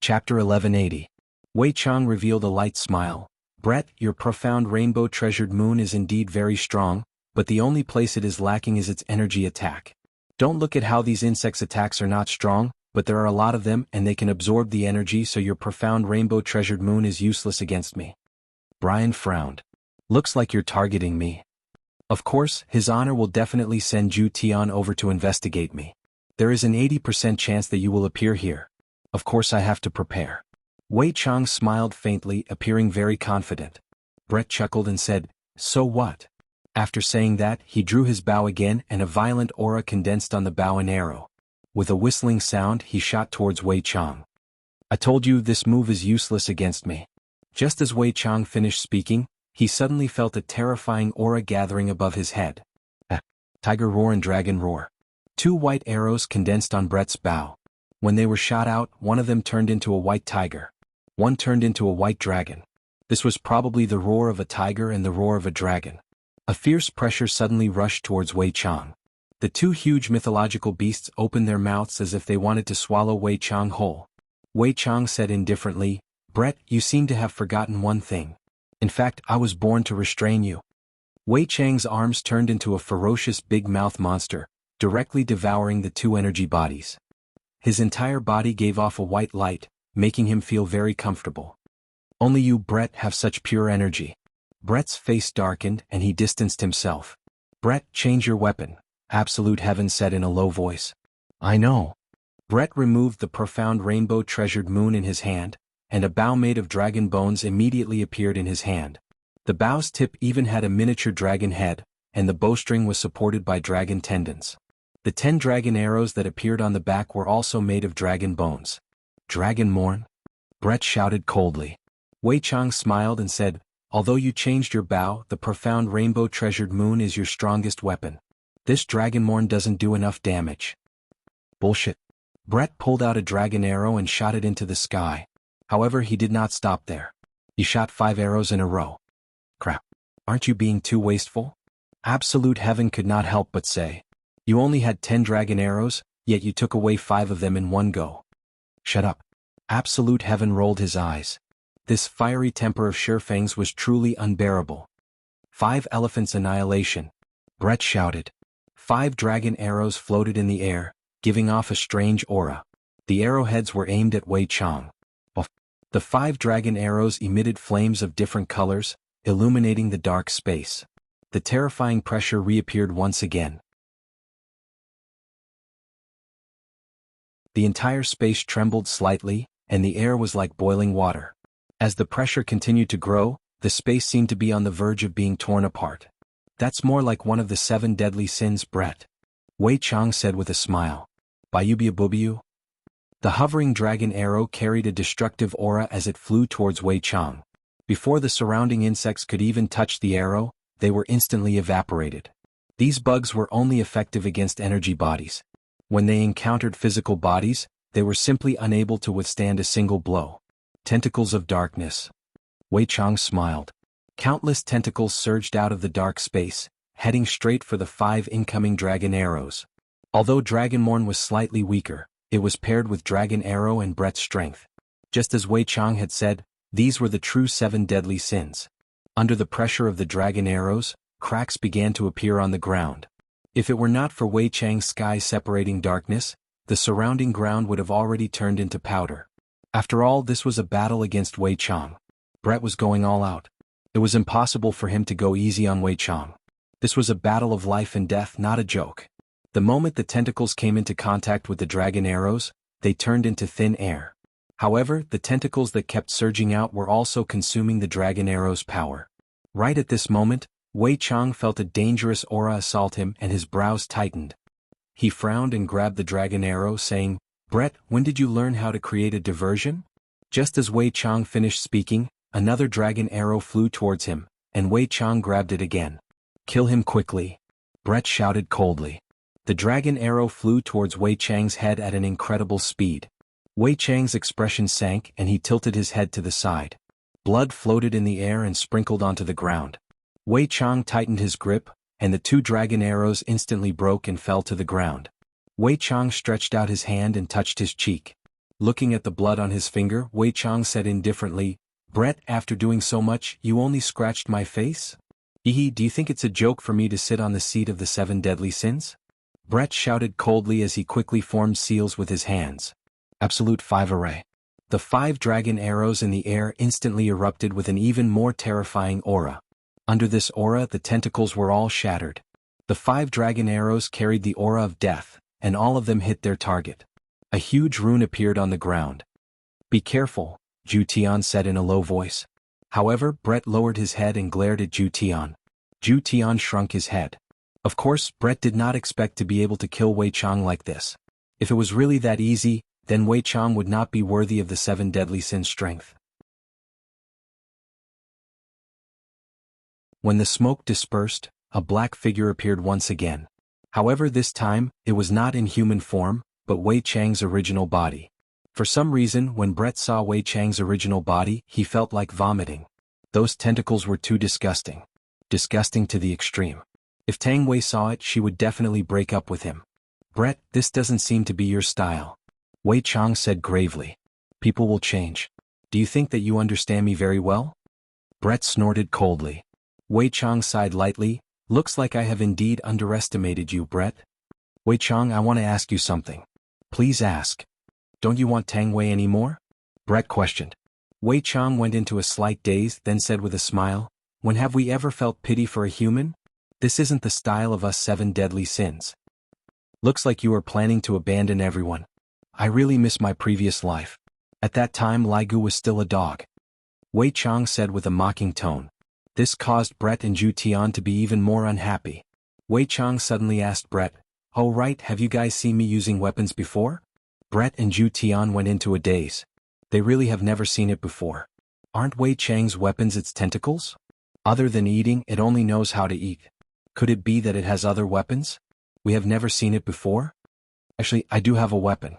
Chapter 1180. Wei Chang revealed a light smile. "Brett, your profound rainbow treasured moon is indeed very strong, but the only place it is lacking is its energy attack. Don't look at how these insects' attacks are not strong, but there are a lot of them and they can absorb the energy, so your profound rainbow treasured moon is useless against me." Brian frowned. "Looks like you're targeting me." "Of course, his honor will definitely send Zhu Tian over to investigate me. There is an 80% chance that you will appear here. Of course I have to prepare." Wei Chang smiled faintly, appearing very confident. Brett chuckled and said, "So what?" After saying that, he drew his bow again and a violent aura condensed on the bow and arrow. With a whistling sound, he shot towards Wei Chang. "I told you this move is useless against me." Just as Wei Chang finished speaking, he suddenly felt a terrifying aura gathering above his head. Tiger roar and dragon roar. Two white arrows condensed on Brett's bow. When they were shot out, one of them turned into a white tiger. One turned into a white dragon. This was probably the roar of a tiger and the roar of a dragon. A fierce pressure suddenly rushed towards Wei Chang. The two huge mythological beasts opened their mouths as if they wanted to swallow Wei Chang whole. Wei Chang said indifferently, "Brett, you seem to have forgotten one thing. In fact, I was born to restrain you." Wei Chang's arms turned into a ferocious big mouth monster, directly devouring the two energy bodies. His entire body gave off a white light, making him feel very comfortable. "Only you, Brett, have such pure energy." Brett's face darkened and he distanced himself. "Brett, change your weapon," Absolute Heaven said in a low voice. "I know." Brett removed the profound rainbow treasured moon in his hand, and a bow made of dragon bones immediately appeared in his hand. The bow's tip even had a miniature dragon head, and the bowstring was supported by dragon tendons. The 10 dragon arrows that appeared on the back were also made of dragon bones. "Dragon Morn?" Brett shouted coldly. Wei Chang smiled and said, "Although you changed your bow, the profound rainbow treasured moon is your strongest weapon. This dragon morn doesn't do enough damage." "Bullshit." Brett pulled out a dragon arrow and shot it into the sky. However, he did not stop there. He shot 5 arrows in a row. "Crap. Aren't you being too wasteful?" Absolute Heaven could not help but say. "You only had 10 dragon arrows, yet you took away 5 of them in one go." "Shut up." Absolute Heaven rolled his eyes. This fiery temper of Shifang's was truly unbearable. 5 elephants annihilation. Brett shouted. 5 dragon arrows floated in the air, giving off a strange aura. The arrowheads were aimed at Wei Chang. The 5 dragon arrows emitted flames of different colors, illuminating the dark space. The terrifying pressure reappeared once again. The entire space trembled slightly, and the air was like boiling water. As the pressure continued to grow, the space seemed to be on the verge of being torn apart. That's more like one of the 7 deadly sins, Brett. Wei Chang said with a smile. Bayubiabubiu? The hovering dragon arrow carried a destructive aura as it flew towards Wei Chang. Before the surrounding insects could even touch the arrow, they were instantly evaporated. These bugs were only effective against energy bodies. When they encountered physical bodies, they were simply unable to withstand a single blow. Tentacles of darkness. Wei Chang smiled. Countless tentacles surged out of the dark space, heading straight for the 5 incoming dragon arrows. Although Dragonmorn was slightly weaker, it was paired with Dragon Arrow and Brett's strength. Just as Wei Chang had said, these were the true 7 deadly sins. Under the pressure of the dragon arrows, cracks began to appear on the ground. If it were not for Wei Chang's sky-separating darkness, the surrounding ground would have already turned into powder. After all, this was a battle against Wei Chang. Brett was going all out. It was impossible for him to go easy on Wei Chang. This was a battle of life and death, not a joke. The moment the tentacles came into contact with the dragon arrows, they turned into thin air. However, the tentacles that kept surging out were also consuming the dragon arrow's power. Right at this moment, Wei Chang felt a dangerous aura assault him and his brows tightened. He frowned and grabbed the dragon arrow, saying, "Brett, when did you learn how to create a diversion?" Just as Wei Chang finished speaking, another dragon arrow flew towards him, and Wei Chang grabbed it again. "Kill him quickly," Brett shouted coldly. The dragon arrow flew towards Wei Chang's head at an incredible speed. Wei Chang's expression sank and he tilted his head to the side. Blood floated in the air and sprinkled onto the ground. Wei Chang tightened his grip, and the 2 dragon arrows instantly broke and fell to the ground. Wei Chang stretched out his hand and touched his cheek. Looking at the blood on his finger, Wei Chang said indifferently, "Brett, after doing so much, you only scratched my face? Do you think it's a joke for me to sit on the seat of the 7 deadly sins?" Brett shouted coldly as he quickly formed seals with his hands. Absolute 5 array. The 5 dragon arrows in the air instantly erupted with an even more terrifying aura. Under this aura, the tentacles were all shattered. The 5 dragon arrows carried the aura of death, and all of them hit their target. A huge rune appeared on the ground. "Be careful," Zhu Tian said in a low voice. However, Brett lowered his head and glared at Zhu Tian. Zhu Tian shrunk his head. Of course, Brett did not expect to be able to kill Wei Chang like this. If it was really that easy, then Wei Chang would not be worthy of the 7 deadly sins' strength. When the smoke dispersed, a black figure appeared once again. However, this time, it was not in human form, but Wei Chang's original body. For some reason, when Brett saw Wei Chang's original body, he felt like vomiting. Those tentacles were too disgusting. Disgusting to the extreme. If Tang Wei saw it, she would definitely break up with him. "Brett, this doesn't seem to be your style," Wei Chang said gravely. "People will change. Do you think that you understand me very well?" Brett snorted coldly. Wei Chang sighed lightly. "Looks like I have indeed underestimated you, Brett." "Wei Chang, I want to ask you something." "Please ask." "Don't you want Tang Wei anymore?" Brett questioned. Wei Chang went into a slight daze, then said with a smile, "When have we ever felt pity for a human? This isn't the style of us 7 deadly sins. Looks like you are planning to abandon everyone. I really miss my previous life. At that time Lai Gu was still a dog." Wei Chang said with a mocking tone. This caused Brett and Zhu Tian to be even more unhappy. Wei Chang suddenly asked Brett, "Oh right, have you guys seen me using weapons before?" Brett and Zhu Tian went into a daze. They really have never seen it before. Aren't Wei Chang's weapons its tentacles? Other than eating, it only knows how to eat. Could it be that it has other weapons? We have never seen it before? Actually, I do have a weapon.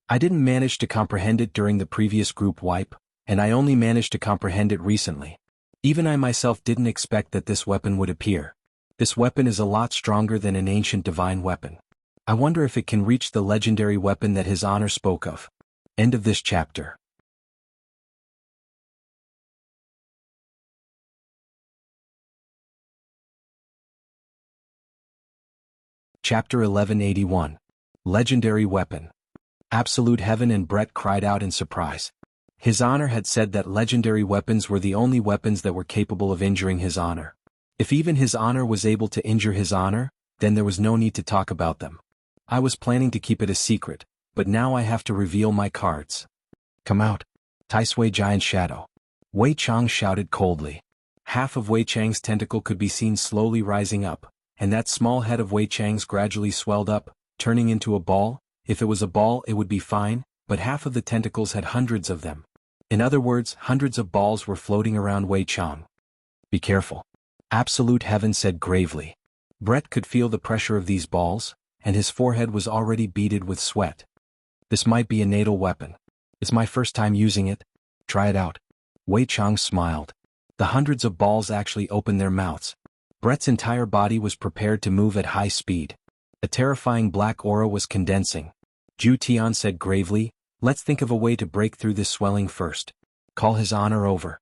I didn't manage to comprehend it during the previous group wipe, and I only managed to comprehend it recently. Even I myself didn't expect that this weapon would appear. This weapon is a lot stronger than an ancient divine weapon. I wonder if it can reach the legendary weapon that His Honor spoke of. End of this chapter. Chapter 1181. Legendary Weapon. Absolute Heaven, and Brett cried out in surprise. His Honor had said that legendary weapons were the only weapons that were capable of injuring His Honor. If even His Honor was able to injure His Honor, then there was no need to talk about them. I was planning to keep it a secret, but now I have to reveal my cards. Come out. Taisui Giant Shadow. Wei Chang shouted coldly. Half of Wei Chang's tentacle could be seen slowly rising up, and that small head of Wei Chang's gradually swelled up, turning into a ball. If it was a ball it would be fine, but half of the tentacles had hundreds of them. In other words, hundreds of balls were floating around Wei Chang. Be careful. Absolute Heaven said gravely. Brett could feel the pressure of these balls, and his forehead was already beaded with sweat. This might be a natal weapon. It's my first time using it. Try it out. Wei Chang smiled. The hundreds of balls actually opened their mouths. Brett's entire body was prepared to move at high speed. A terrifying black aura was condensing. Zhu Tian said gravely, let's think of a way to break through this swelling first. Call his honor over.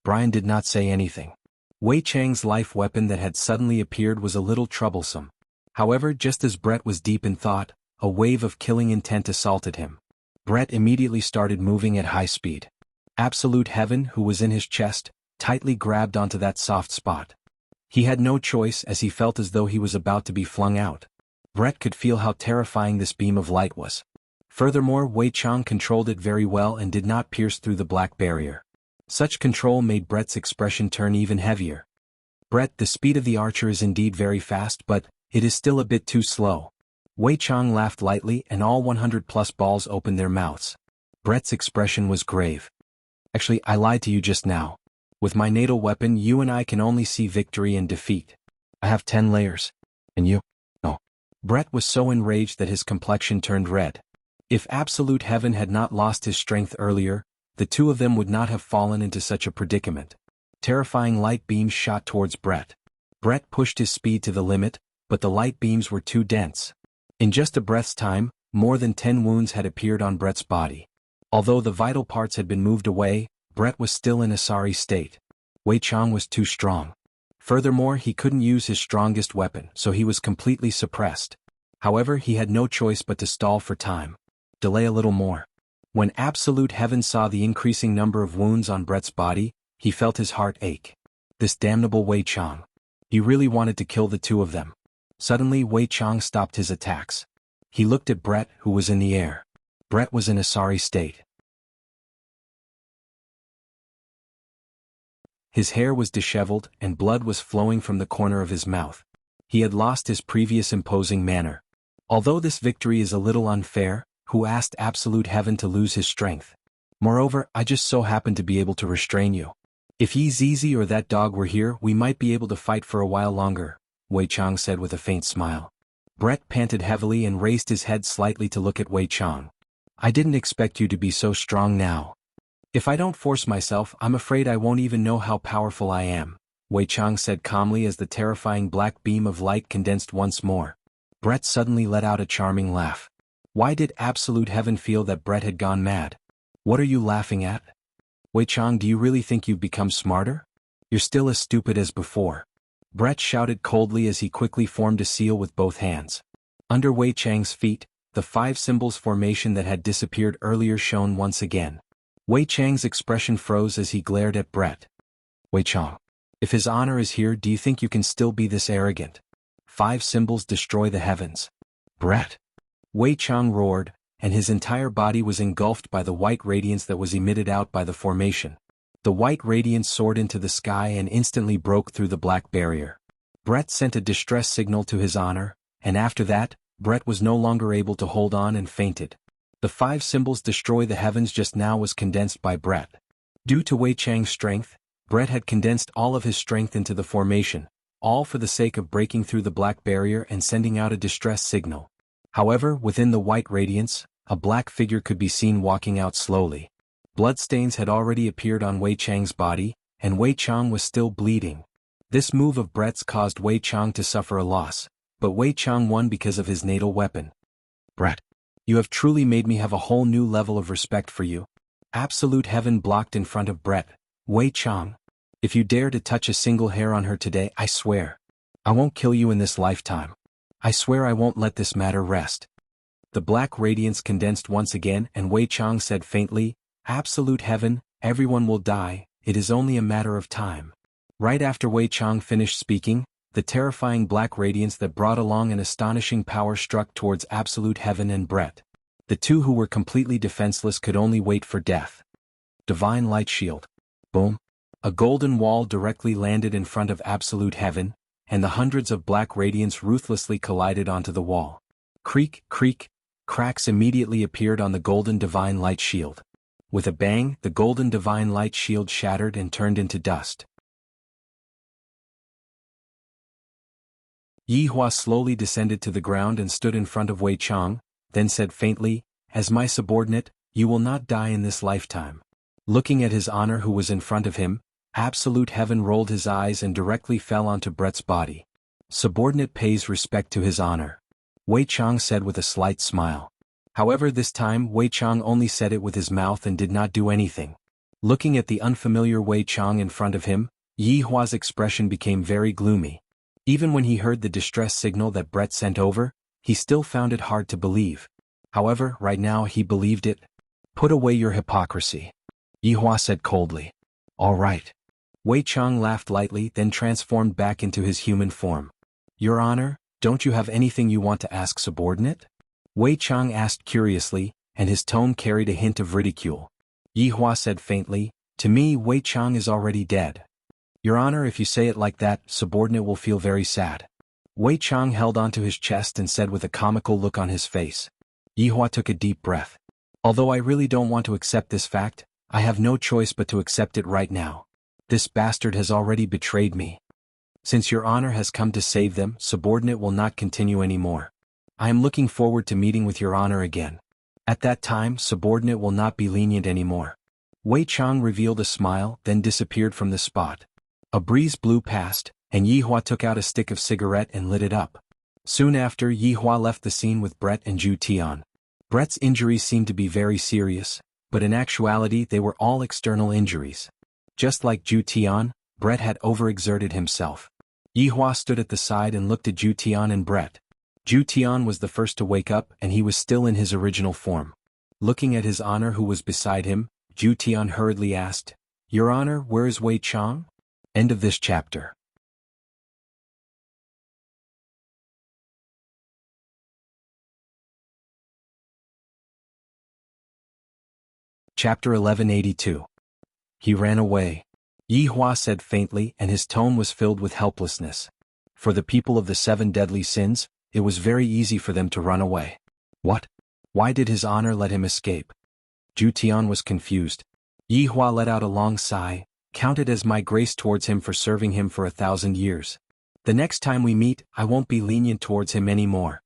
Brian did not say anything. Wei Chang's life weapon that had suddenly appeared was a little troublesome. However, just as Brett was deep in thought, a wave of killing intent assaulted him. Brett immediately started moving at high speed. Absolute Heaven, who was in his chest, tightly grabbed onto that soft spot. He had no choice as he felt as though he was about to be flung out. Brett could feel how terrifying this beam of light was. Furthermore, Wei Chang controlled it very well and did not pierce through the black barrier. Such control made Brett's expression turn even heavier. Brett, the speed of the archer is indeed very fast, but it is still a bit too slow. Wei Chang laughed lightly and all 100+ balls opened their mouths. Brett's expression was grave. Actually, I lied to you just now. With my natal weapon you and I can only see victory and defeat. I have 10 layers. And you? No. Brett was so enraged that his complexion turned red. If Absolute Heaven had not lost his strength earlier, the two of them would not have fallen into such a predicament. Terrifying light beams shot towards Brett. Brett pushed his speed to the limit, but the light beams were too dense. In just a breath's time, more than 10 wounds had appeared on Brett's body. Although the vital parts had been moved away, Brett was still in a sorry state. Wei Chang was too strong. Furthermore, he couldn't use his strongest weapon, so he was completely suppressed. However, he had no choice but to stall for time. Delay a little more. When Absolute Heaven saw the increasing number of wounds on Brett's body, he felt his heart ache. This damnable Wei Chang. He really wanted to kill the two of them. Suddenly Wei Chang stopped his attacks. He looked at Brett, who was in the air. Brett was in a sorry state. His hair was disheveled and blood was flowing from the corner of his mouth. He had lost his previous imposing manner. Although this victory is a little unfair, who asked Absolute Heaven to lose his strength? Moreover, I just so happened to be able to restrain you. If Yi Zizi or that dog were here, we might be able to fight for a while longer, Wei Chang said with a faint smile. Brett panted heavily and raised his head slightly to look at Wei Chang. I didn't expect you to be so strong now. If I don't force myself, I'm afraid I won't even know how powerful I am, Wei Chang said calmly as the terrifying black beam of light condensed once more. Brett suddenly let out a charming laugh. Why did Absolute Heaven feel that Brett had gone mad? What are you laughing at? Wei Chang, do you really think you've become smarter? You're still as stupid as before. Brett shouted coldly as he quickly formed a seal with both hands. Under Wei Chang's feet, the 5 symbols formation that had disappeared earlier shone once again. Wei Chang's expression froze as he glared at Brett. Wei Chang, if his honor is here, do you think you can still be this arrogant? 5 symbols destroy the heavens. Brett. Wei Chang roared, and his entire body was engulfed by the white radiance that was emitted out by the formation. The white radiance soared into the sky and instantly broke through the black barrier. Brett sent a distress signal to his honor, and after that, Brett was no longer able to hold on and fainted. The 5 symbols destroy the heavens just now was condensed by Brett. Due to Wei Chang's strength, Brett had condensed all of his strength into the formation, all for the sake of breaking through the black barrier and sending out a distress signal. However, within the white radiance, a black figure could be seen walking out slowly. Bloodstains had already appeared on Wei Chang's body, and Wei Chang was still bleeding. This move of Brett's caused Wei Chang to suffer a loss, but Wei Chang won because of his natal weapon. Brett. You have truly made me have a whole new level of respect for you. Absolute Heaven blocked in front of Brett. Wei Chang. If you dare to touch a single hair on her today, I swear. I won't kill you in this lifetime. I swear I won't let this matter rest. The black radiance condensed once again and Wei Chang said faintly, Absolute Heaven, everyone will die, it is only a matter of time. Right after Wei Chang finished speaking, the terrifying black radiance that brought along an astonishing power struck towards Absolute Heaven and Brett. The two who were completely defenseless could only wait for death. Divine Light Shield. Boom. A golden wall directly landed in front of absolute heaven, and the hundreds of black radiants ruthlessly collided onto the wall. Creak, creak, cracks immediately appeared on the golden divine light shield. With a bang, the golden divine light shield shattered and turned into dust. Yi Hua slowly descended to the ground and stood in front of Wei Chang, then said faintly, "As my subordinate, you will not die in this lifetime." Looking at his honor who was in front of him, absolute heaven rolled his eyes and directly fell onto Brett's body. Subordinate pays respect to his honor. Wei Chang said with a slight smile. However, this time Wei Chang only said it with his mouth and did not do anything. Looking at the unfamiliar Wei Chang in front of him, Yi Hua's expression became very gloomy. Even when he heard the distress signal that Brett sent over, he still found it hard to believe. However, right now he believed it. "Put away your hypocrisy," Yi Hua said coldly. "All right." Wei Chang laughed lightly, then transformed back into his human form. "Your Honor, don't you have anything you want to ask, subordinate?" Wei Chang asked curiously, and his tone carried a hint of ridicule. Yi Hua said faintly, "To me, Wei Chang is already dead." "Your Honor, if you say it like that, subordinate will feel very sad." Wei Chang held onto his chest and said with a comical look on his face. Yi Hua took a deep breath. "Although I really don't want to accept this fact, I have no choice but to accept it right now. This bastard has already betrayed me. Since your honor has come to save them, subordinate will not continue anymore. I am looking forward to meeting with your honor again. At that time, subordinate will not be lenient anymore." Wei Chang revealed a smile, then disappeared from the spot. A breeze blew past, and Yi Hua took out a stick of cigarette and lit it up. Soon after, Yi Hua left the scene with Brett and Zhu Tian. Brett's injuries seemed to be very serious, but in actuality they were all external injuries. Just like Zhu Tian, Brett had overexerted himself. Yi Hua stood at the side and looked at Zhu Tian and Brett. Zhu Tian was the first to wake up and he was still in his original form. Looking at his honor who was beside him, Zhu Tian hurriedly asked, "Your honor, where is Wei Chang?" End of this chapter. Chapter 1182. He ran away. Yi Hua said faintly, and his tone was filled with helplessness. For the people of the 7 deadly sins, it was very easy for them to run away. What? Why did his honor let him escape? Zhu Tian was confused. Yi Hua let out a long sigh. "Count it as my grace towards him for serving him for 1,000 years. The next time we meet, I won't be lenient towards him anymore."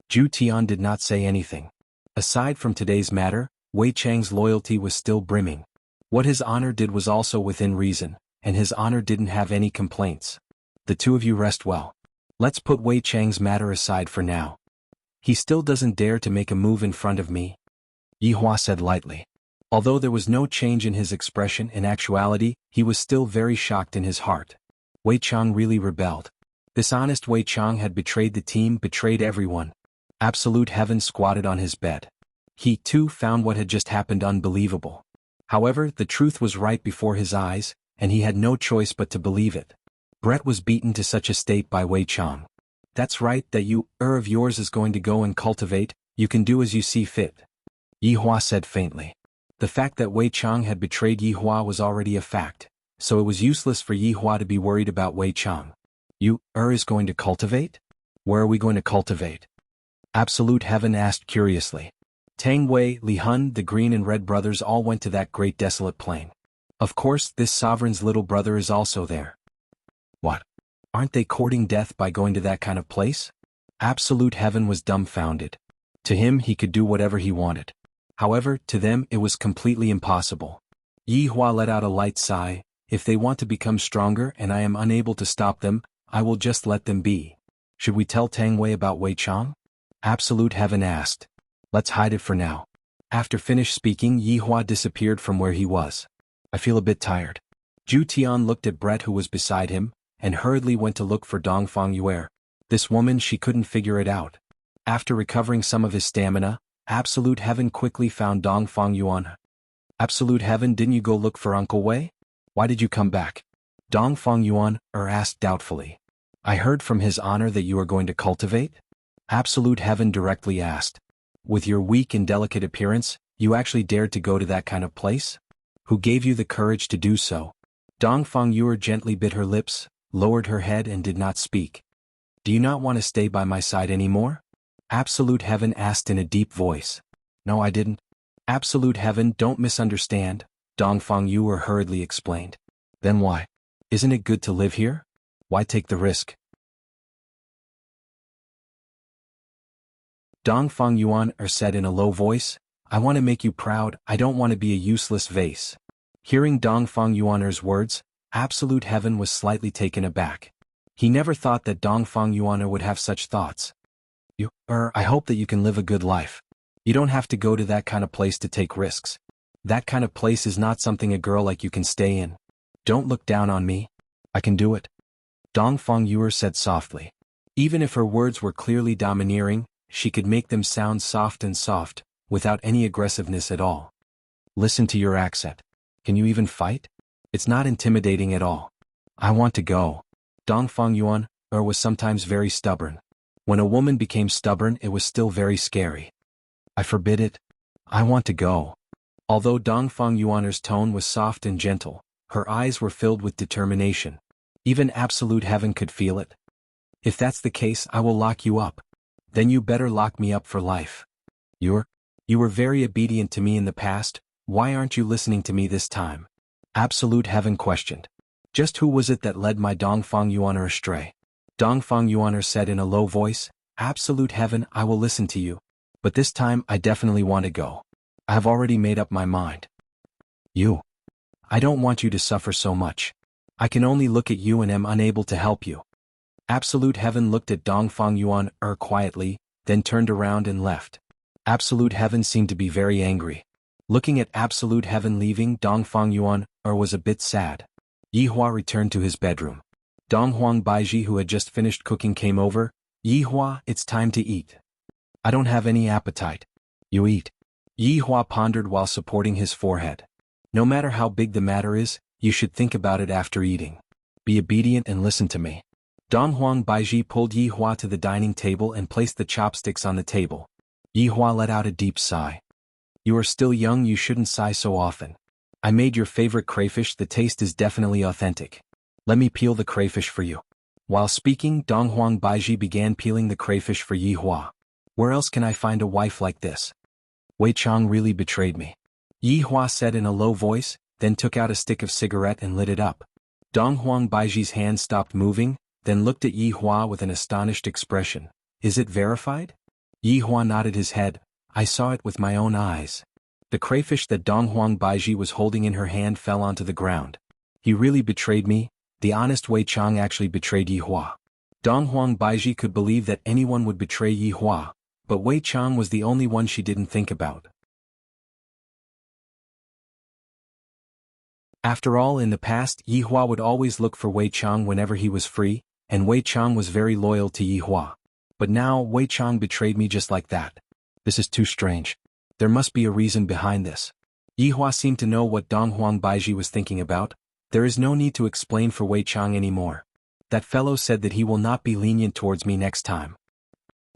Zhu Tian did not say anything. Aside from today's matter, Wei Chang's loyalty was still brimming. What his honor did was also within reason, and his honor didn't have any complaints. "The two of you rest well. Let's put Wei Chang's matter aside for now. He still doesn't dare to make a move in front of me," Yi Hua said lightly. Although there was no change in his expression, in actuality, he was still very shocked in his heart. Wei Chang really rebelled. This honest Wei Chang had betrayed the team, betrayed everyone. Absolute heaven squatted on his bed. He, too, found what had just happened unbelievable. However, the truth was right before his eyes, and he had no choice but to believe it. Brett was beaten to such a state by Wei Chang. "That's right, that you, of yours is going to go and cultivate, you can do as you see fit," Yi Hua said faintly. The fact that Wei Chang had betrayed Yi Hua was already a fact, so it was useless for Yi Hua to be worried about Wei Chang. "You, is going to cultivate? Where are we going to cultivate?" Absolute heaven asked curiously. Tang Wei, Li Hun, the Green and Red brothers all went to that great desolate plain. Of course, this sovereign's little brother is also there. "What? Aren't they courting death by going to that kind of place?" Absolute heaven was dumbfounded. To him, he could do whatever he wanted. However, to them it was completely impossible. Yi Hua let out a light sigh. "If they want to become stronger and I am unable to stop them, I will just let them be. Should we tell Tang Wei about Wei Chang?" Absolute heaven asked. "Let's hide it for now." After finished speaking, Yi Hua disappeared from where he was. "I feel a bit tired." Zhu Tian looked at Brett who was beside him, and hurriedly went to look for Dongfang Yue. This woman, she couldn't figure it out. After recovering some of his stamina, Absolute heaven quickly found Dongfang Yuan. "Absolute heaven, didn't you go look for Uncle Wei? Why did you come back?" Dongfang Yuan asked doubtfully. "I heard from his honor that you are going to cultivate?" Absolute heaven directly asked. "With your weak and delicate appearance, you actually dared to go to that kind of place?" Who gave you the courage to do so? Dongfang Yuer gently bit her lips, lowered her head and did not speak. Do you not want to stay by my side anymore? Absolute Heaven asked in a deep voice. No, I didn't. Absolute Heaven, don't misunderstand, Dongfang Yuer hurriedly explained. Then why? Isn't it good to live here? Why take the risk? Dongfang Yuan said in a low voice, I want to make you proud, I don't want to be a useless vase. Hearing Dongfang Yuaner's words, Absolute Heaven was slightly taken aback. He never thought that Dongfang Yuaner would have such thoughts. I hope that you can live a good life. You don't have to go to that kind of place to take risks. That kind of place is not something a girl like you can stay in. Don't look down on me. I can do it. Dongfang Yuer said softly. Even if her words were clearly domineering, she could make them sound soft and soft, without any aggressiveness at all. Listen to your accent. Can you even fight? It's not intimidating at all. I want to go. Dongfang Yuan was sometimes very stubborn. When a woman became stubborn, it was still very scary. I forbid it. I want to go. Although Dongfang Yuaner's tone was soft and gentle, her eyes were filled with determination. Even Absolute Heaven could feel it. If that's the case, I will lock you up. Then you better lock me up for life. You were very obedient to me in the past, why aren't you listening to me this time? Absolute Heaven questioned. Just who was it that led my Dongfang Yuaner astray? Dongfang Yuaner said in a low voice, Absolute Heaven, I will listen to you. But this time I definitely want to go. I have already made up my mind. I don't want you to suffer so much. I can only look at you and am unable to help you. Absolute Heaven looked at Dongfang Yuan quietly, then turned around and left. Absolute Heaven seemed to be very angry. Looking at Absolute Heaven leaving, Dongfang Yuan was a bit sad. Yihua returned to his bedroom. Donghuang Baiji, who had just finished cooking, came over. Yihua, it's time to eat. I don't have any appetite. You eat. Yihua pondered while supporting his forehead. No matter how big the matter is, you should think about it after eating. Be obedient and listen to me. Donghuang Baiji pulled Yihua to the dining table and placed the chopsticks on the table. Yihua let out a deep sigh. You are still young, you shouldn't sigh so often. I made your favorite crayfish, the taste is definitely authentic. Let me peel the crayfish for you. While speaking, Donghuang Baiji began peeling the crayfish for Yihua. Where else can I find a wife like this? Wei Chang really betrayed me. Yihua said in a low voice, then took out a stick of cigarette and lit it up. Donghuang Baiji's hand stopped moving, then looked at Yihua with an astonished expression. Is it verified? Yihua nodded his head. I saw it with my own eyes. The crayfish that Donghuang Baiji was holding in her hand fell onto the ground. He really betrayed me. The honest Wei Chang actually betrayed Yihua. Donghuang Baiji could believe that anyone would betray Yihua, but Wei Chang was the only one she didn't think about. After all, in the past, Yihua would always look for Wei Chang whenever he was free, and Wei Chang was very loyal to Yihua. But now, Wei Chang betrayed me just like that. This is too strange. There must be a reason behind this. Yihua seemed to know what Donghuang Baiji was thinking about. There is no need to explain for Wei Chang anymore. That fellow said that he will not be lenient towards me next time.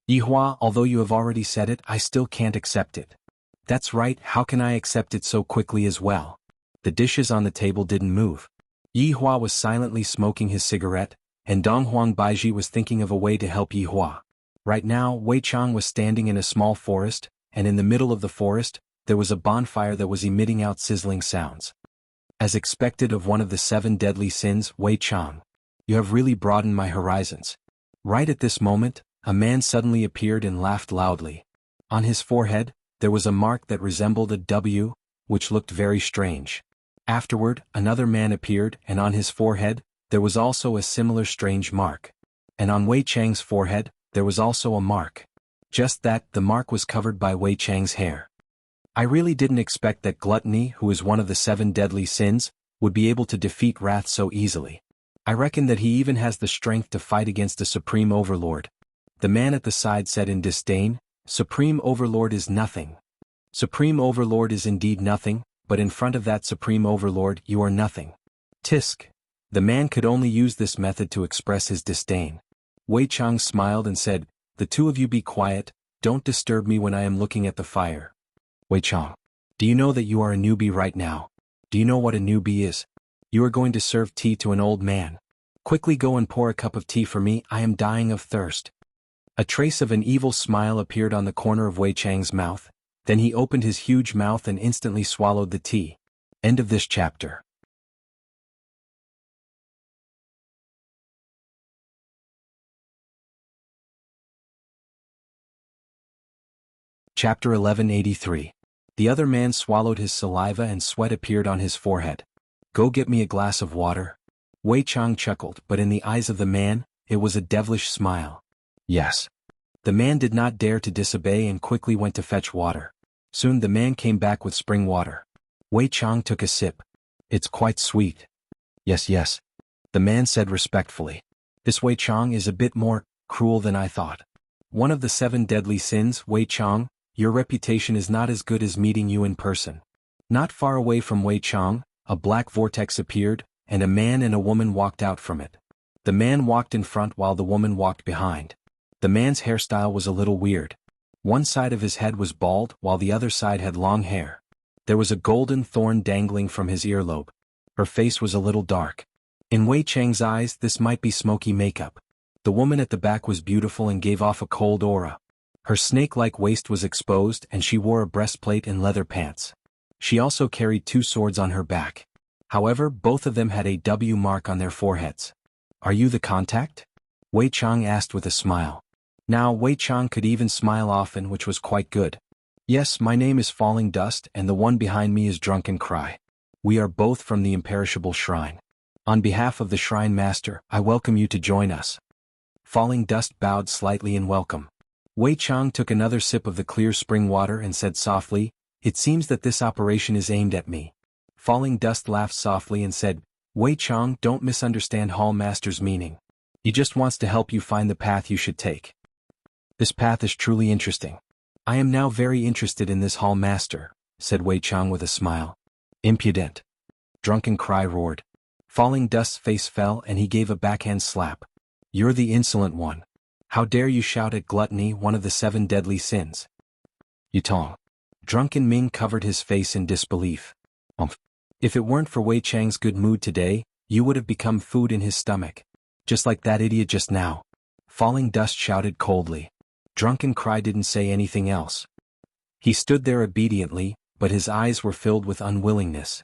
Yihua, although you have already said it, I still can't accept it. That's right, how can I accept it so quickly as well? The dishes on the table didn't move. Yihua was silently smoking his cigarette, and Donghuang Baiji was thinking of a way to help Yihua. Right now, Wei Chang was standing in a small forest, and in the middle of the forest, there was a bonfire that was emitting out sizzling sounds. As expected of one of the 7 deadly sins, Wei Chang, you have really broadened my horizons. Right at this moment, a man suddenly appeared and laughed loudly. On his forehead, there was a mark that resembled a W, which looked very strange. Afterward, another man appeared, and on his forehead, there was also a similar strange mark. And on Wei Chang's forehead, there was also a mark. Just that, the mark was covered by Wei Chang's hair. I really didn't expect that gluttony, who is one of the 7 deadly sins, would be able to defeat wrath so easily. I reckon that he even has the strength to fight against a Supreme Overlord. The man at the side said in disdain, Supreme Overlord is nothing. Supreme Overlord is indeed nothing, but in front of that Supreme Overlord you are nothing. Tisk. The man could only use this method to express his disdain. Wei Chang smiled and said, the two of you be quiet, don't disturb me when I am looking at the fire. Wei Chang, do you know that you are a newbie right now? Do you know what a newbie is? You are going to serve tea to an old man. Quickly go and pour a cup of tea for me, I am dying of thirst. A trace of an evil smile appeared on the corner of Wei Chang's mouth, then he opened his huge mouth and instantly swallowed the tea. End of this chapter. Chapter 1183. The other man swallowed his saliva and sweat appeared on his forehead. Go get me a glass of water. Wei Chang chuckled, but in the eyes of the man, it was a devilish smile. Yes. The man did not dare to disobey and quickly went to fetch water. Soon the man came back with spring water. Wei Chang took a sip. It's quite sweet. Yes, yes. The man said respectfully. This Wei Chang is a bit more cruel than I thought. One of the 7 deadly sins, Wei Chang, your reputation is not as good as meeting you in person. Not far away from Wei Chang, a black vortex appeared, and a man and a woman walked out from it. The man walked in front while the woman walked behind. The man's hairstyle was a little weird. One side of his head was bald while the other side had long hair. There was a golden thorn dangling from his earlobe. Her face was a little dark. In Wei Chang's eyes this might be smoky makeup. The woman at the back was beautiful and gave off a cold aura. Her snake-like waist was exposed and she wore a breastplate and leather pants. She also carried 2 swords on her back. However, both of them had a W mark on their foreheads. Are you the contact? Wei Chang asked with a smile. Now Wei Chang could even smile often, which was quite good. Yes, my name is Falling Dust and the one behind me is Drunken Cry. We are both from the imperishable shrine. On behalf of the shrine master, I welcome you to join us. Falling Dust bowed slightly in welcome. Wei Chang took another sip of the clear spring water and said softly, it seems that this operation is aimed at me. Falling Dust laughed softly and said, Wei Chang, don't misunderstand Hall Master's meaning. He just wants to help you find the path you should take. This path is truly interesting. I am now very interested in this Hall Master, said Wei Chang with a smile. Impudent. Drunken Cry roared. Falling Dust's face fell and he gave a backhand slap. You're the insolent one. How dare you shout at gluttony, one of the 7 deadly sins? Yutong. Drunken Ming covered his face in disbelief. If it weren't for Wei Chang's good mood today, you would have become food in his stomach. Just like that idiot just now. Falling Dust shouted coldly. Drunken Cry didn't say anything else. He stood there obediently, but his eyes were filled with unwillingness.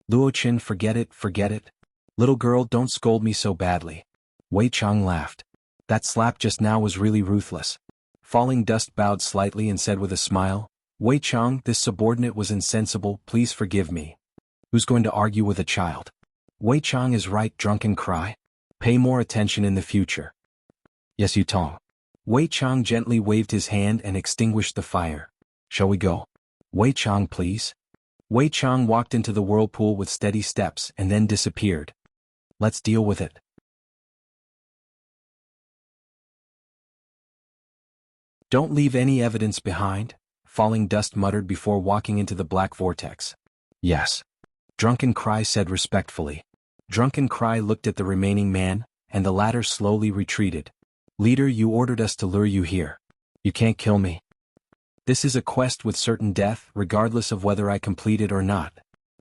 Luochen, forget it, forget it. Little girl, don't scold me so badly. Wei Chang laughed. That slap just now was really ruthless. Falling Dust bowed slightly and said with a smile, Wei Chang, this subordinate was insensible, please forgive me. Who's going to argue with a child? Wei Chang is right, Drunken Cry. Pay more attention in the future. Yes, Yutong. Wei Chang gently waved his hand and extinguished the fire. Shall we go? Wei Chang, please. Wei Chang walked into the whirlpool with steady steps and then disappeared. Let's deal with it. Don't leave any evidence behind, Falling Dust muttered before walking into the black vortex. Yes. Drunken Cry said respectfully. Drunken Cry looked at the remaining man, and the latter slowly retreated. Leader, you ordered us to lure you here. You can't kill me. This is a quest with certain death, regardless of whether I complete it or not.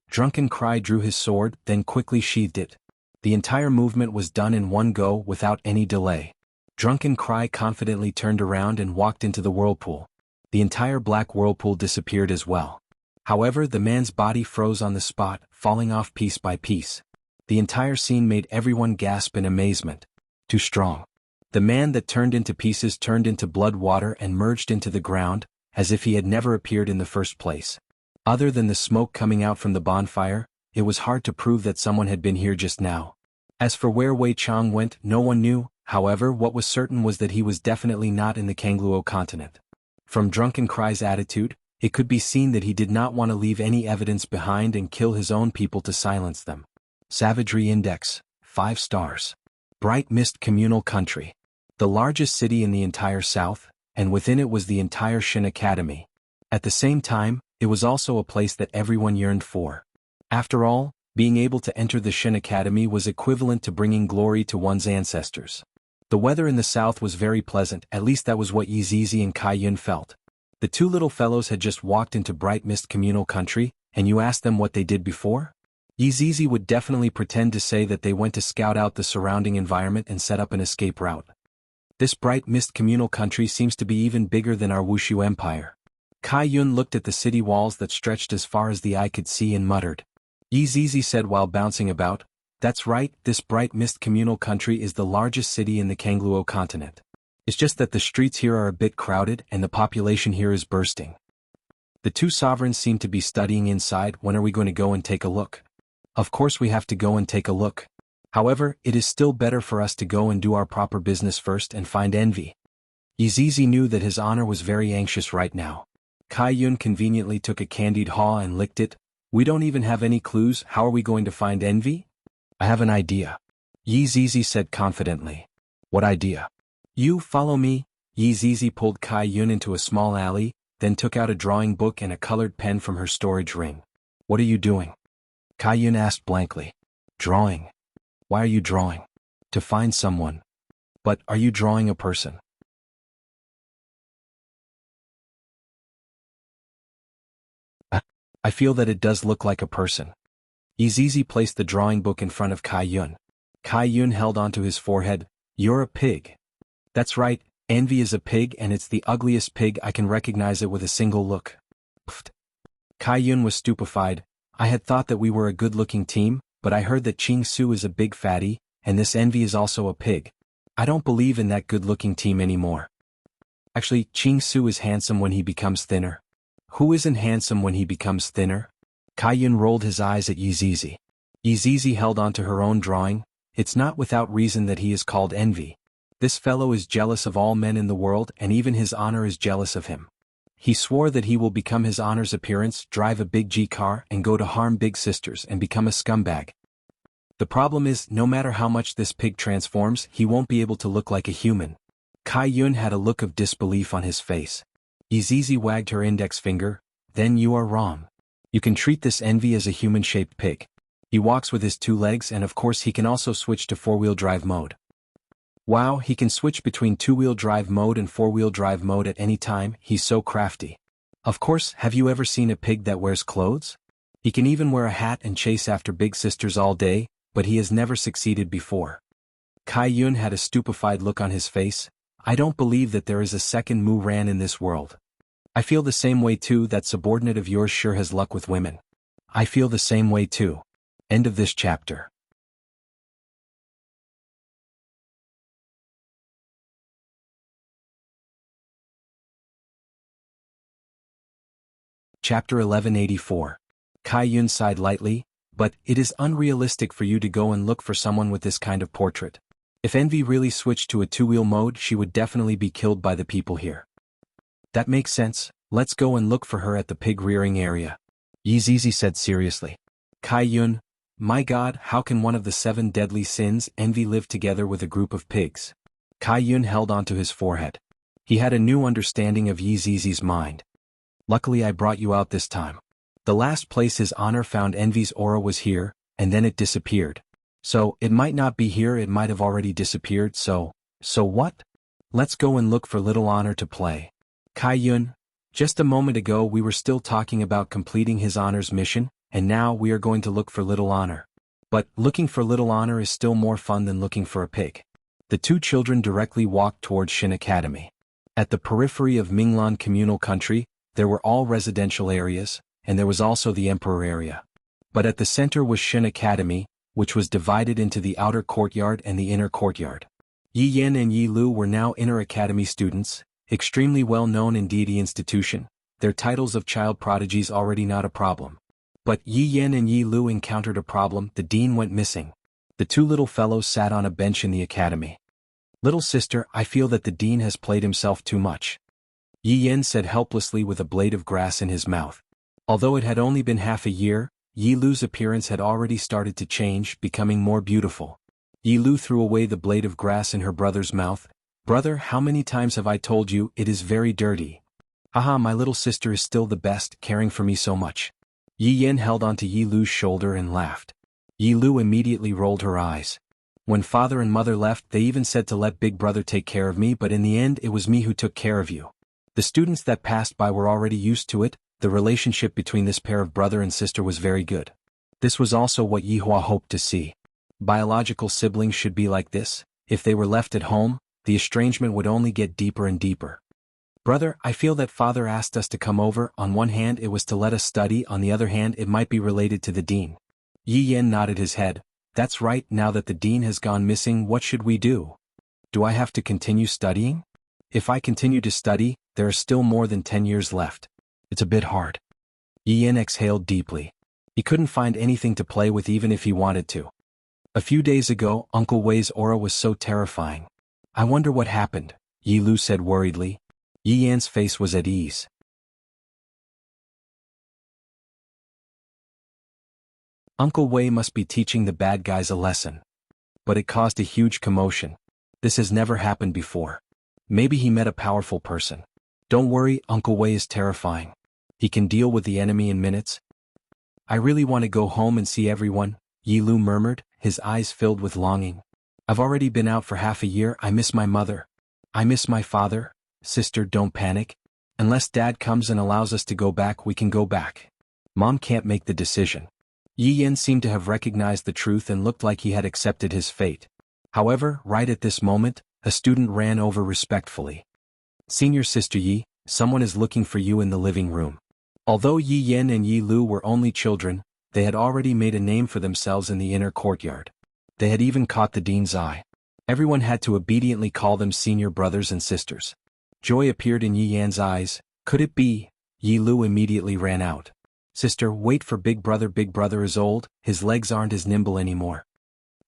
Drunken Cry drew his sword, then quickly sheathed it. The entire movement was done in one go without any delay. Drunken Cry confidently turned around and walked into the whirlpool. The entire black whirlpool disappeared as well. However, the man's body froze on the spot, falling off piece by piece. The entire scene made everyone gasp in amazement. Too strong. The man that turned into pieces turned into blood water and merged into the ground, as if he had never appeared in the first place. Other than the smoke coming out from the bonfire, it was hard to prove that someone had been here just now. As for where Wei Chang went, no one knew. However, what was certain was that he was definitely not in the Kangluo continent. From Drunken Cry's attitude, it could be seen that he did not want to leave any evidence behind and kill his own people to silence them. Savagery Index, 5 stars. Bright Mist Communal Country. The largest city in the entire south, and within it was the entire Shin Academy. At the same time, it was also a place that everyone yearned for. After all, being able to enter the Shin Academy was equivalent to bringing glory to one's ancestors. The weather in the south was very pleasant, at least that was what Yi Zizi and Kai Yun felt. The 2 little fellows had just walked into Bright Mist Communal Country, and you asked them what they did before? Yi Zizi would definitely pretend to say that they went to scout out the surrounding environment and set up an escape route. This bright mist communal country seems to be even bigger than our Wuxia empire. Kai Yun looked at the city walls that stretched as far as the eye could see and muttered. Yi Zizi said while bouncing about, "That's right, this bright mist communal country is the largest city in the Kangluo continent. It's just that the streets here are a bit crowded and the population here is bursting." The two sovereigns seem to be studying inside. When are we going to go and take a look? Of course we have to go and take a look. However, it is still better for us to go and do our proper business first and find envy. Yi Zizi knew that his honor was very anxious right now. Kai Yun conveniently took a candied haw and licked it. "We don't even have any clues. How are we going to find envy?" "I have an idea," Yi Zizi said confidently. "What idea?" "You follow me." Yi Zizi pulled Kai Yun into a small alley, then took out a drawing book and a colored pen from her storage ring. "What are you doing?" Kai Yun asked blankly. "Drawing." "Why are you drawing?" "To find someone." "But are you drawing a person?" "I feel that it does look like a person." Yi Zizi placed the drawing book in front of Kai Yun. Kai Yun held onto his forehead. "You're a pig." "That's right, envy is a pig and it's the ugliest pig. I can recognize it with a single look." Pfft. Kai Yun was stupefied. "I had thought that we were a good-looking team, but I heard that Ching Su is a big fatty, and this envy is also a pig. I don't believe in that good-looking team anymore." "Actually, Ching Su is handsome when he becomes thinner." "Who isn't handsome when he becomes thinner?" Kai Yun rolled his eyes at Yi Zizi. Yi Zizi held onto her own drawing. "It's not without reason that he is called envy. This fellow is jealous of all men in the world and even his honor is jealous of him. He swore that he will become his honor's appearance, drive a big G car and go to harm big sisters and become a scumbag. The problem is, no matter how much this pig transforms, he won't be able to look like a human." Kai Yun had a look of disbelief on his face. Yi Zizi wagged her index finger. "Then you are wrong. You can treat this envy as a human-shaped pig. He walks with his two legs and of course he can also switch to four-wheel drive mode." "Wow, he can switch between two-wheel drive mode and four-wheel drive mode at any time. He's so crafty." "Of course, have you ever seen a pig that wears clothes? He can even wear a hat and chase after big sisters all day, but he has never succeeded before." Kai Yun had a stupefied look on his face. "I don't believe that there is a second Mu Ran in this world. I feel the same way too. That subordinate of yours sure has luck with women." "I feel the same way too." End of this chapter. Chapter 1184. Kai Yun sighed lightly, "But it is unrealistic for you to go and look for someone with this kind of portrait. If envy really switched to a two-wheel mode, she would definitely be killed by the people here." "That makes sense. Let's go and look for her at the pig-rearing area," Yi Zizi said seriously. Kai Yun, "My God, how can one of the 7 deadly sins, envy, live together with a group of pigs?" Kai Yun held onto his forehead. He had a new understanding of Yi Zizi's mind. "Luckily I brought you out this time. The last place his honor found envy's aura was here, and then it disappeared. So, it might not be here, it might have already disappeared, so what? Let's go and look for little honor to play." "Kai Yun, just a moment ago we were still talking about completing his honor's mission, and now we are going to look for little honor. But looking for little honor is still more fun than looking for a pig." The two children directly walked towards Shin Academy. At the periphery of Minglan communal country, there were all residential areas, and there was also the Emperor area. But at the center was Shin Academy, which was divided into the outer courtyard and the inner courtyard. Yi Yan and Yi Lu were now inner academy students, extremely well known in deity institution, their titles of child prodigies already not a problem. But Yi Yan and Yi Lu encountered a problem. The dean went missing. The two little fellows sat on a bench in the academy. "Little sister, I feel that the dean has played himself too much," Yi Yan said helplessly with a blade of grass in his mouth. Although it had only been half a year, Yi Lu's appearance had already started to change, becoming more beautiful. Yi Lu threw away the blade of grass in her brother's mouth. "Brother, how many times have I told you, it is very dirty. Haha, my little sister is still the best, caring for me so much." Yi Yan held onto Yi Lu's shoulder and laughed. Yi Lu immediately rolled her eyes. "When father and mother left, they even said to let big brother take care of me, but in the end it was me who took care of you." The students that passed by were already used to it. The relationship between this pair of brother and sister was very good. This was also what Yihua hoped to see. Biological siblings should be like this. If they were left at home, the estrangement would only get deeper and deeper. Brother, I feel that father asked us to come over. On one hand it was to let us study, on the other hand it might be related to the dean. Yi Yan nodded his head. That's right, now that the dean has gone missing, what should we do? Do I have to continue studying? If I continue to study, there are still more than 10 years left. It's a bit hard. Yi Yan exhaled deeply. He couldn't find anything to play with even if he wanted to. A few days ago, Uncle Wei's aura was so terrifying. I wonder what happened, Yi Lu said worriedly. Yi Yan's face was at ease. Uncle Wei must be teaching the bad guys a lesson. But it caused a huge commotion. This has never happened before. Maybe he met a powerful person. Don't worry, Uncle Wei is terrifying. He can deal with the enemy in minutes. I really want to go home and see everyone, Yi Lu murmured, his eyes filled with longing. I've already been out for half a year. I miss my mother. I miss my father. Sister, don't panic. Unless Dad comes and allows us to go back, we can go back. Mom can't make the decision. Yi Yan seemed to have recognized the truth and looked like he had accepted his fate. However, right at this moment, a student ran over respectfully. Senior Sister Yi, someone is looking for you in the living room. Although Yi Yan and Yi Lu were only children, they had already made a name for themselves in the inner courtyard. They had even caught the dean's eye. Everyone had to obediently call them senior brothers and sisters. Joy appeared in Yi Yan's eyes. Could it be? Yi Lu immediately ran out. Sister, wait for Big Brother is old, his legs aren't as nimble anymore.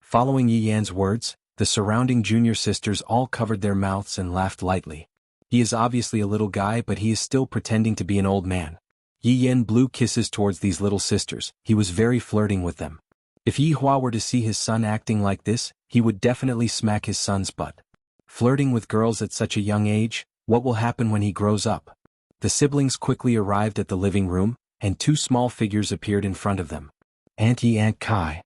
Following Yi Yan's words, the surrounding junior sisters all covered their mouths and laughed lightly. He is obviously a little guy, but he is still pretending to be an old man. Yi Yan blew kisses towards these little sisters. He was very flirting with them. If Yi Hua were to see his son acting like this, he would definitely smack his son's butt. Flirting with girls at such a young age, what will happen when he grows up? The siblings quickly arrived at the living room, and two small figures appeared in front of them. Aunt Yi, Aunt Kai.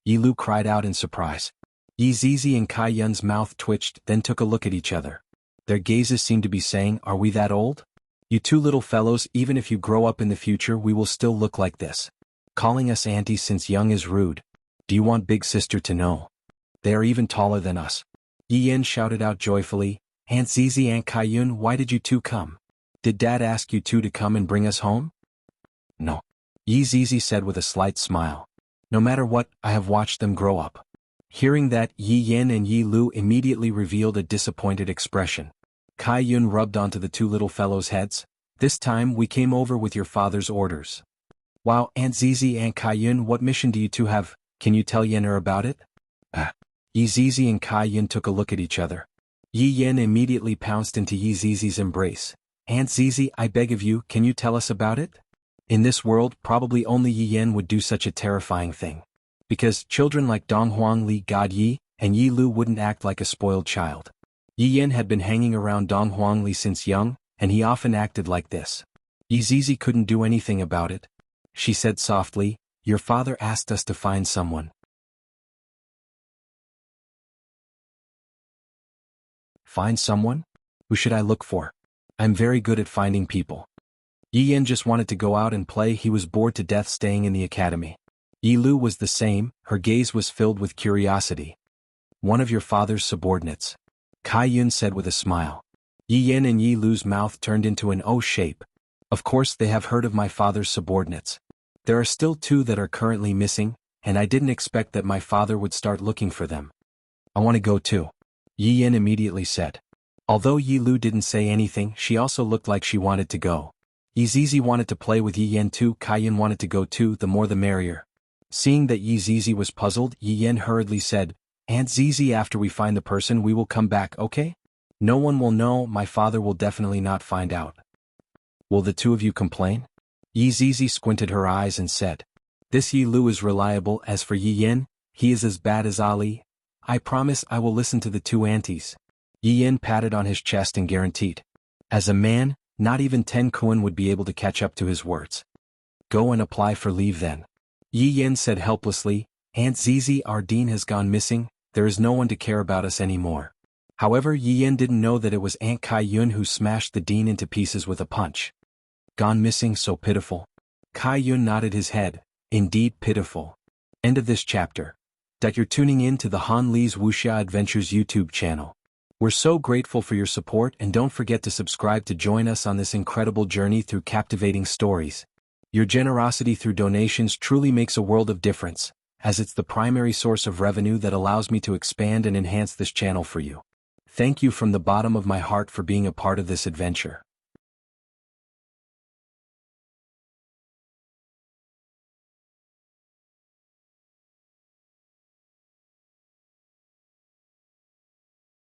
Yi Lu cried out in surprise. Yi Zizi and Kai Yun's mouth twitched, then took a look at each other. Their gazes seemed to be saying, are we that old? You two little fellows, even if you grow up in the future, we will still look like this. Calling us aunties since young is rude. Do you want Big Sister to know? They are even taller than us. Yi Yan shouted out joyfully, Aunt Zizi, Aunt Kai Yun, why did you two come? Did Dad ask you two to come and bring us home? No. Yi Zizi said with a slight smile. No matter what, I have watched them grow up. Hearing that, Yi Yan and Yi Lu immediately revealed a disappointed expression. Kai Yun rubbed onto the two little fellows' heads. This time we came over with your father's orders. Wow, Aunt Zizi, Aunt Kai Yun, what mission do you two have? Can you tell Yenner about it? Yi Zizi and Kai Yun took a look at each other. Yi Yan immediately pounced into Yi Zizi's embrace. Aunt Zizi, I beg of you, can you tell us about it? In this world, probably only Yi Yan would do such a terrifying thing. Because children like Donghuang Li God Yi and Yi Lu wouldn't act like a spoiled child. Yi Yan had been hanging around Donghuang Li since young, and he often acted like this. Yi Zizi couldn't do anything about it. She said softly, your father asked us to find someone. Find someone? Who should I look for? I'm very good at finding people. Yi Yan just wanted to go out and play. He was bored to death staying in the academy. Yi Lu was the same, her gaze was filled with curiosity. One of your father's subordinates. Kai Yun said with a smile. Yi Yan and Yi Lu's mouth turned into an O shape. Of course they have heard of my father's subordinates. There are still two that are currently missing, and I didn't expect that my father would start looking for them. I want to go too. Yi Yan immediately said. Although Yi Lu didn't say anything, she also looked like she wanted to go. Yi Zizi wanted to play with Yi Yan too. Kai Yun wanted to go too, the more the merrier. Seeing that Yi Zizi was puzzled, Yi Yan hurriedly said, Aunt Zizi, after we find the person we will come back, okay? No one will know, my father will definitely not find out. Will the two of you complain? Yi Zizi squinted her eyes and said, this Yi Lu is reliable. As for Yi Yan, he is as bad as Ali. I promise I will listen to the two aunties. Yi Yan patted on his chest and guaranteed. As a man, not even 10 Kuan would be able to catch up to his words. Go and apply for leave then. Yi Yan said helplessly, Aunt Zizi, our dean has gone missing, there is no one to care about us anymore. However, Yi Yan didn't know that it was Aunt Kai Yun who smashed the dean into pieces with a punch. Gone missing, so pitiful. Kai Yun nodded his head. Indeed pitiful. End of this chapter. You're tuning in to the Han Li's Wuxia Adventures YouTube channel. We're so grateful for your support, and don't forget to subscribe to join us on this incredible journey through captivating stories. Your generosity through donations truly makes a world of difference, as it's the primary source of revenue that allows me to expand and enhance this channel for you. Thank you from the bottom of my heart for being a part of this adventure.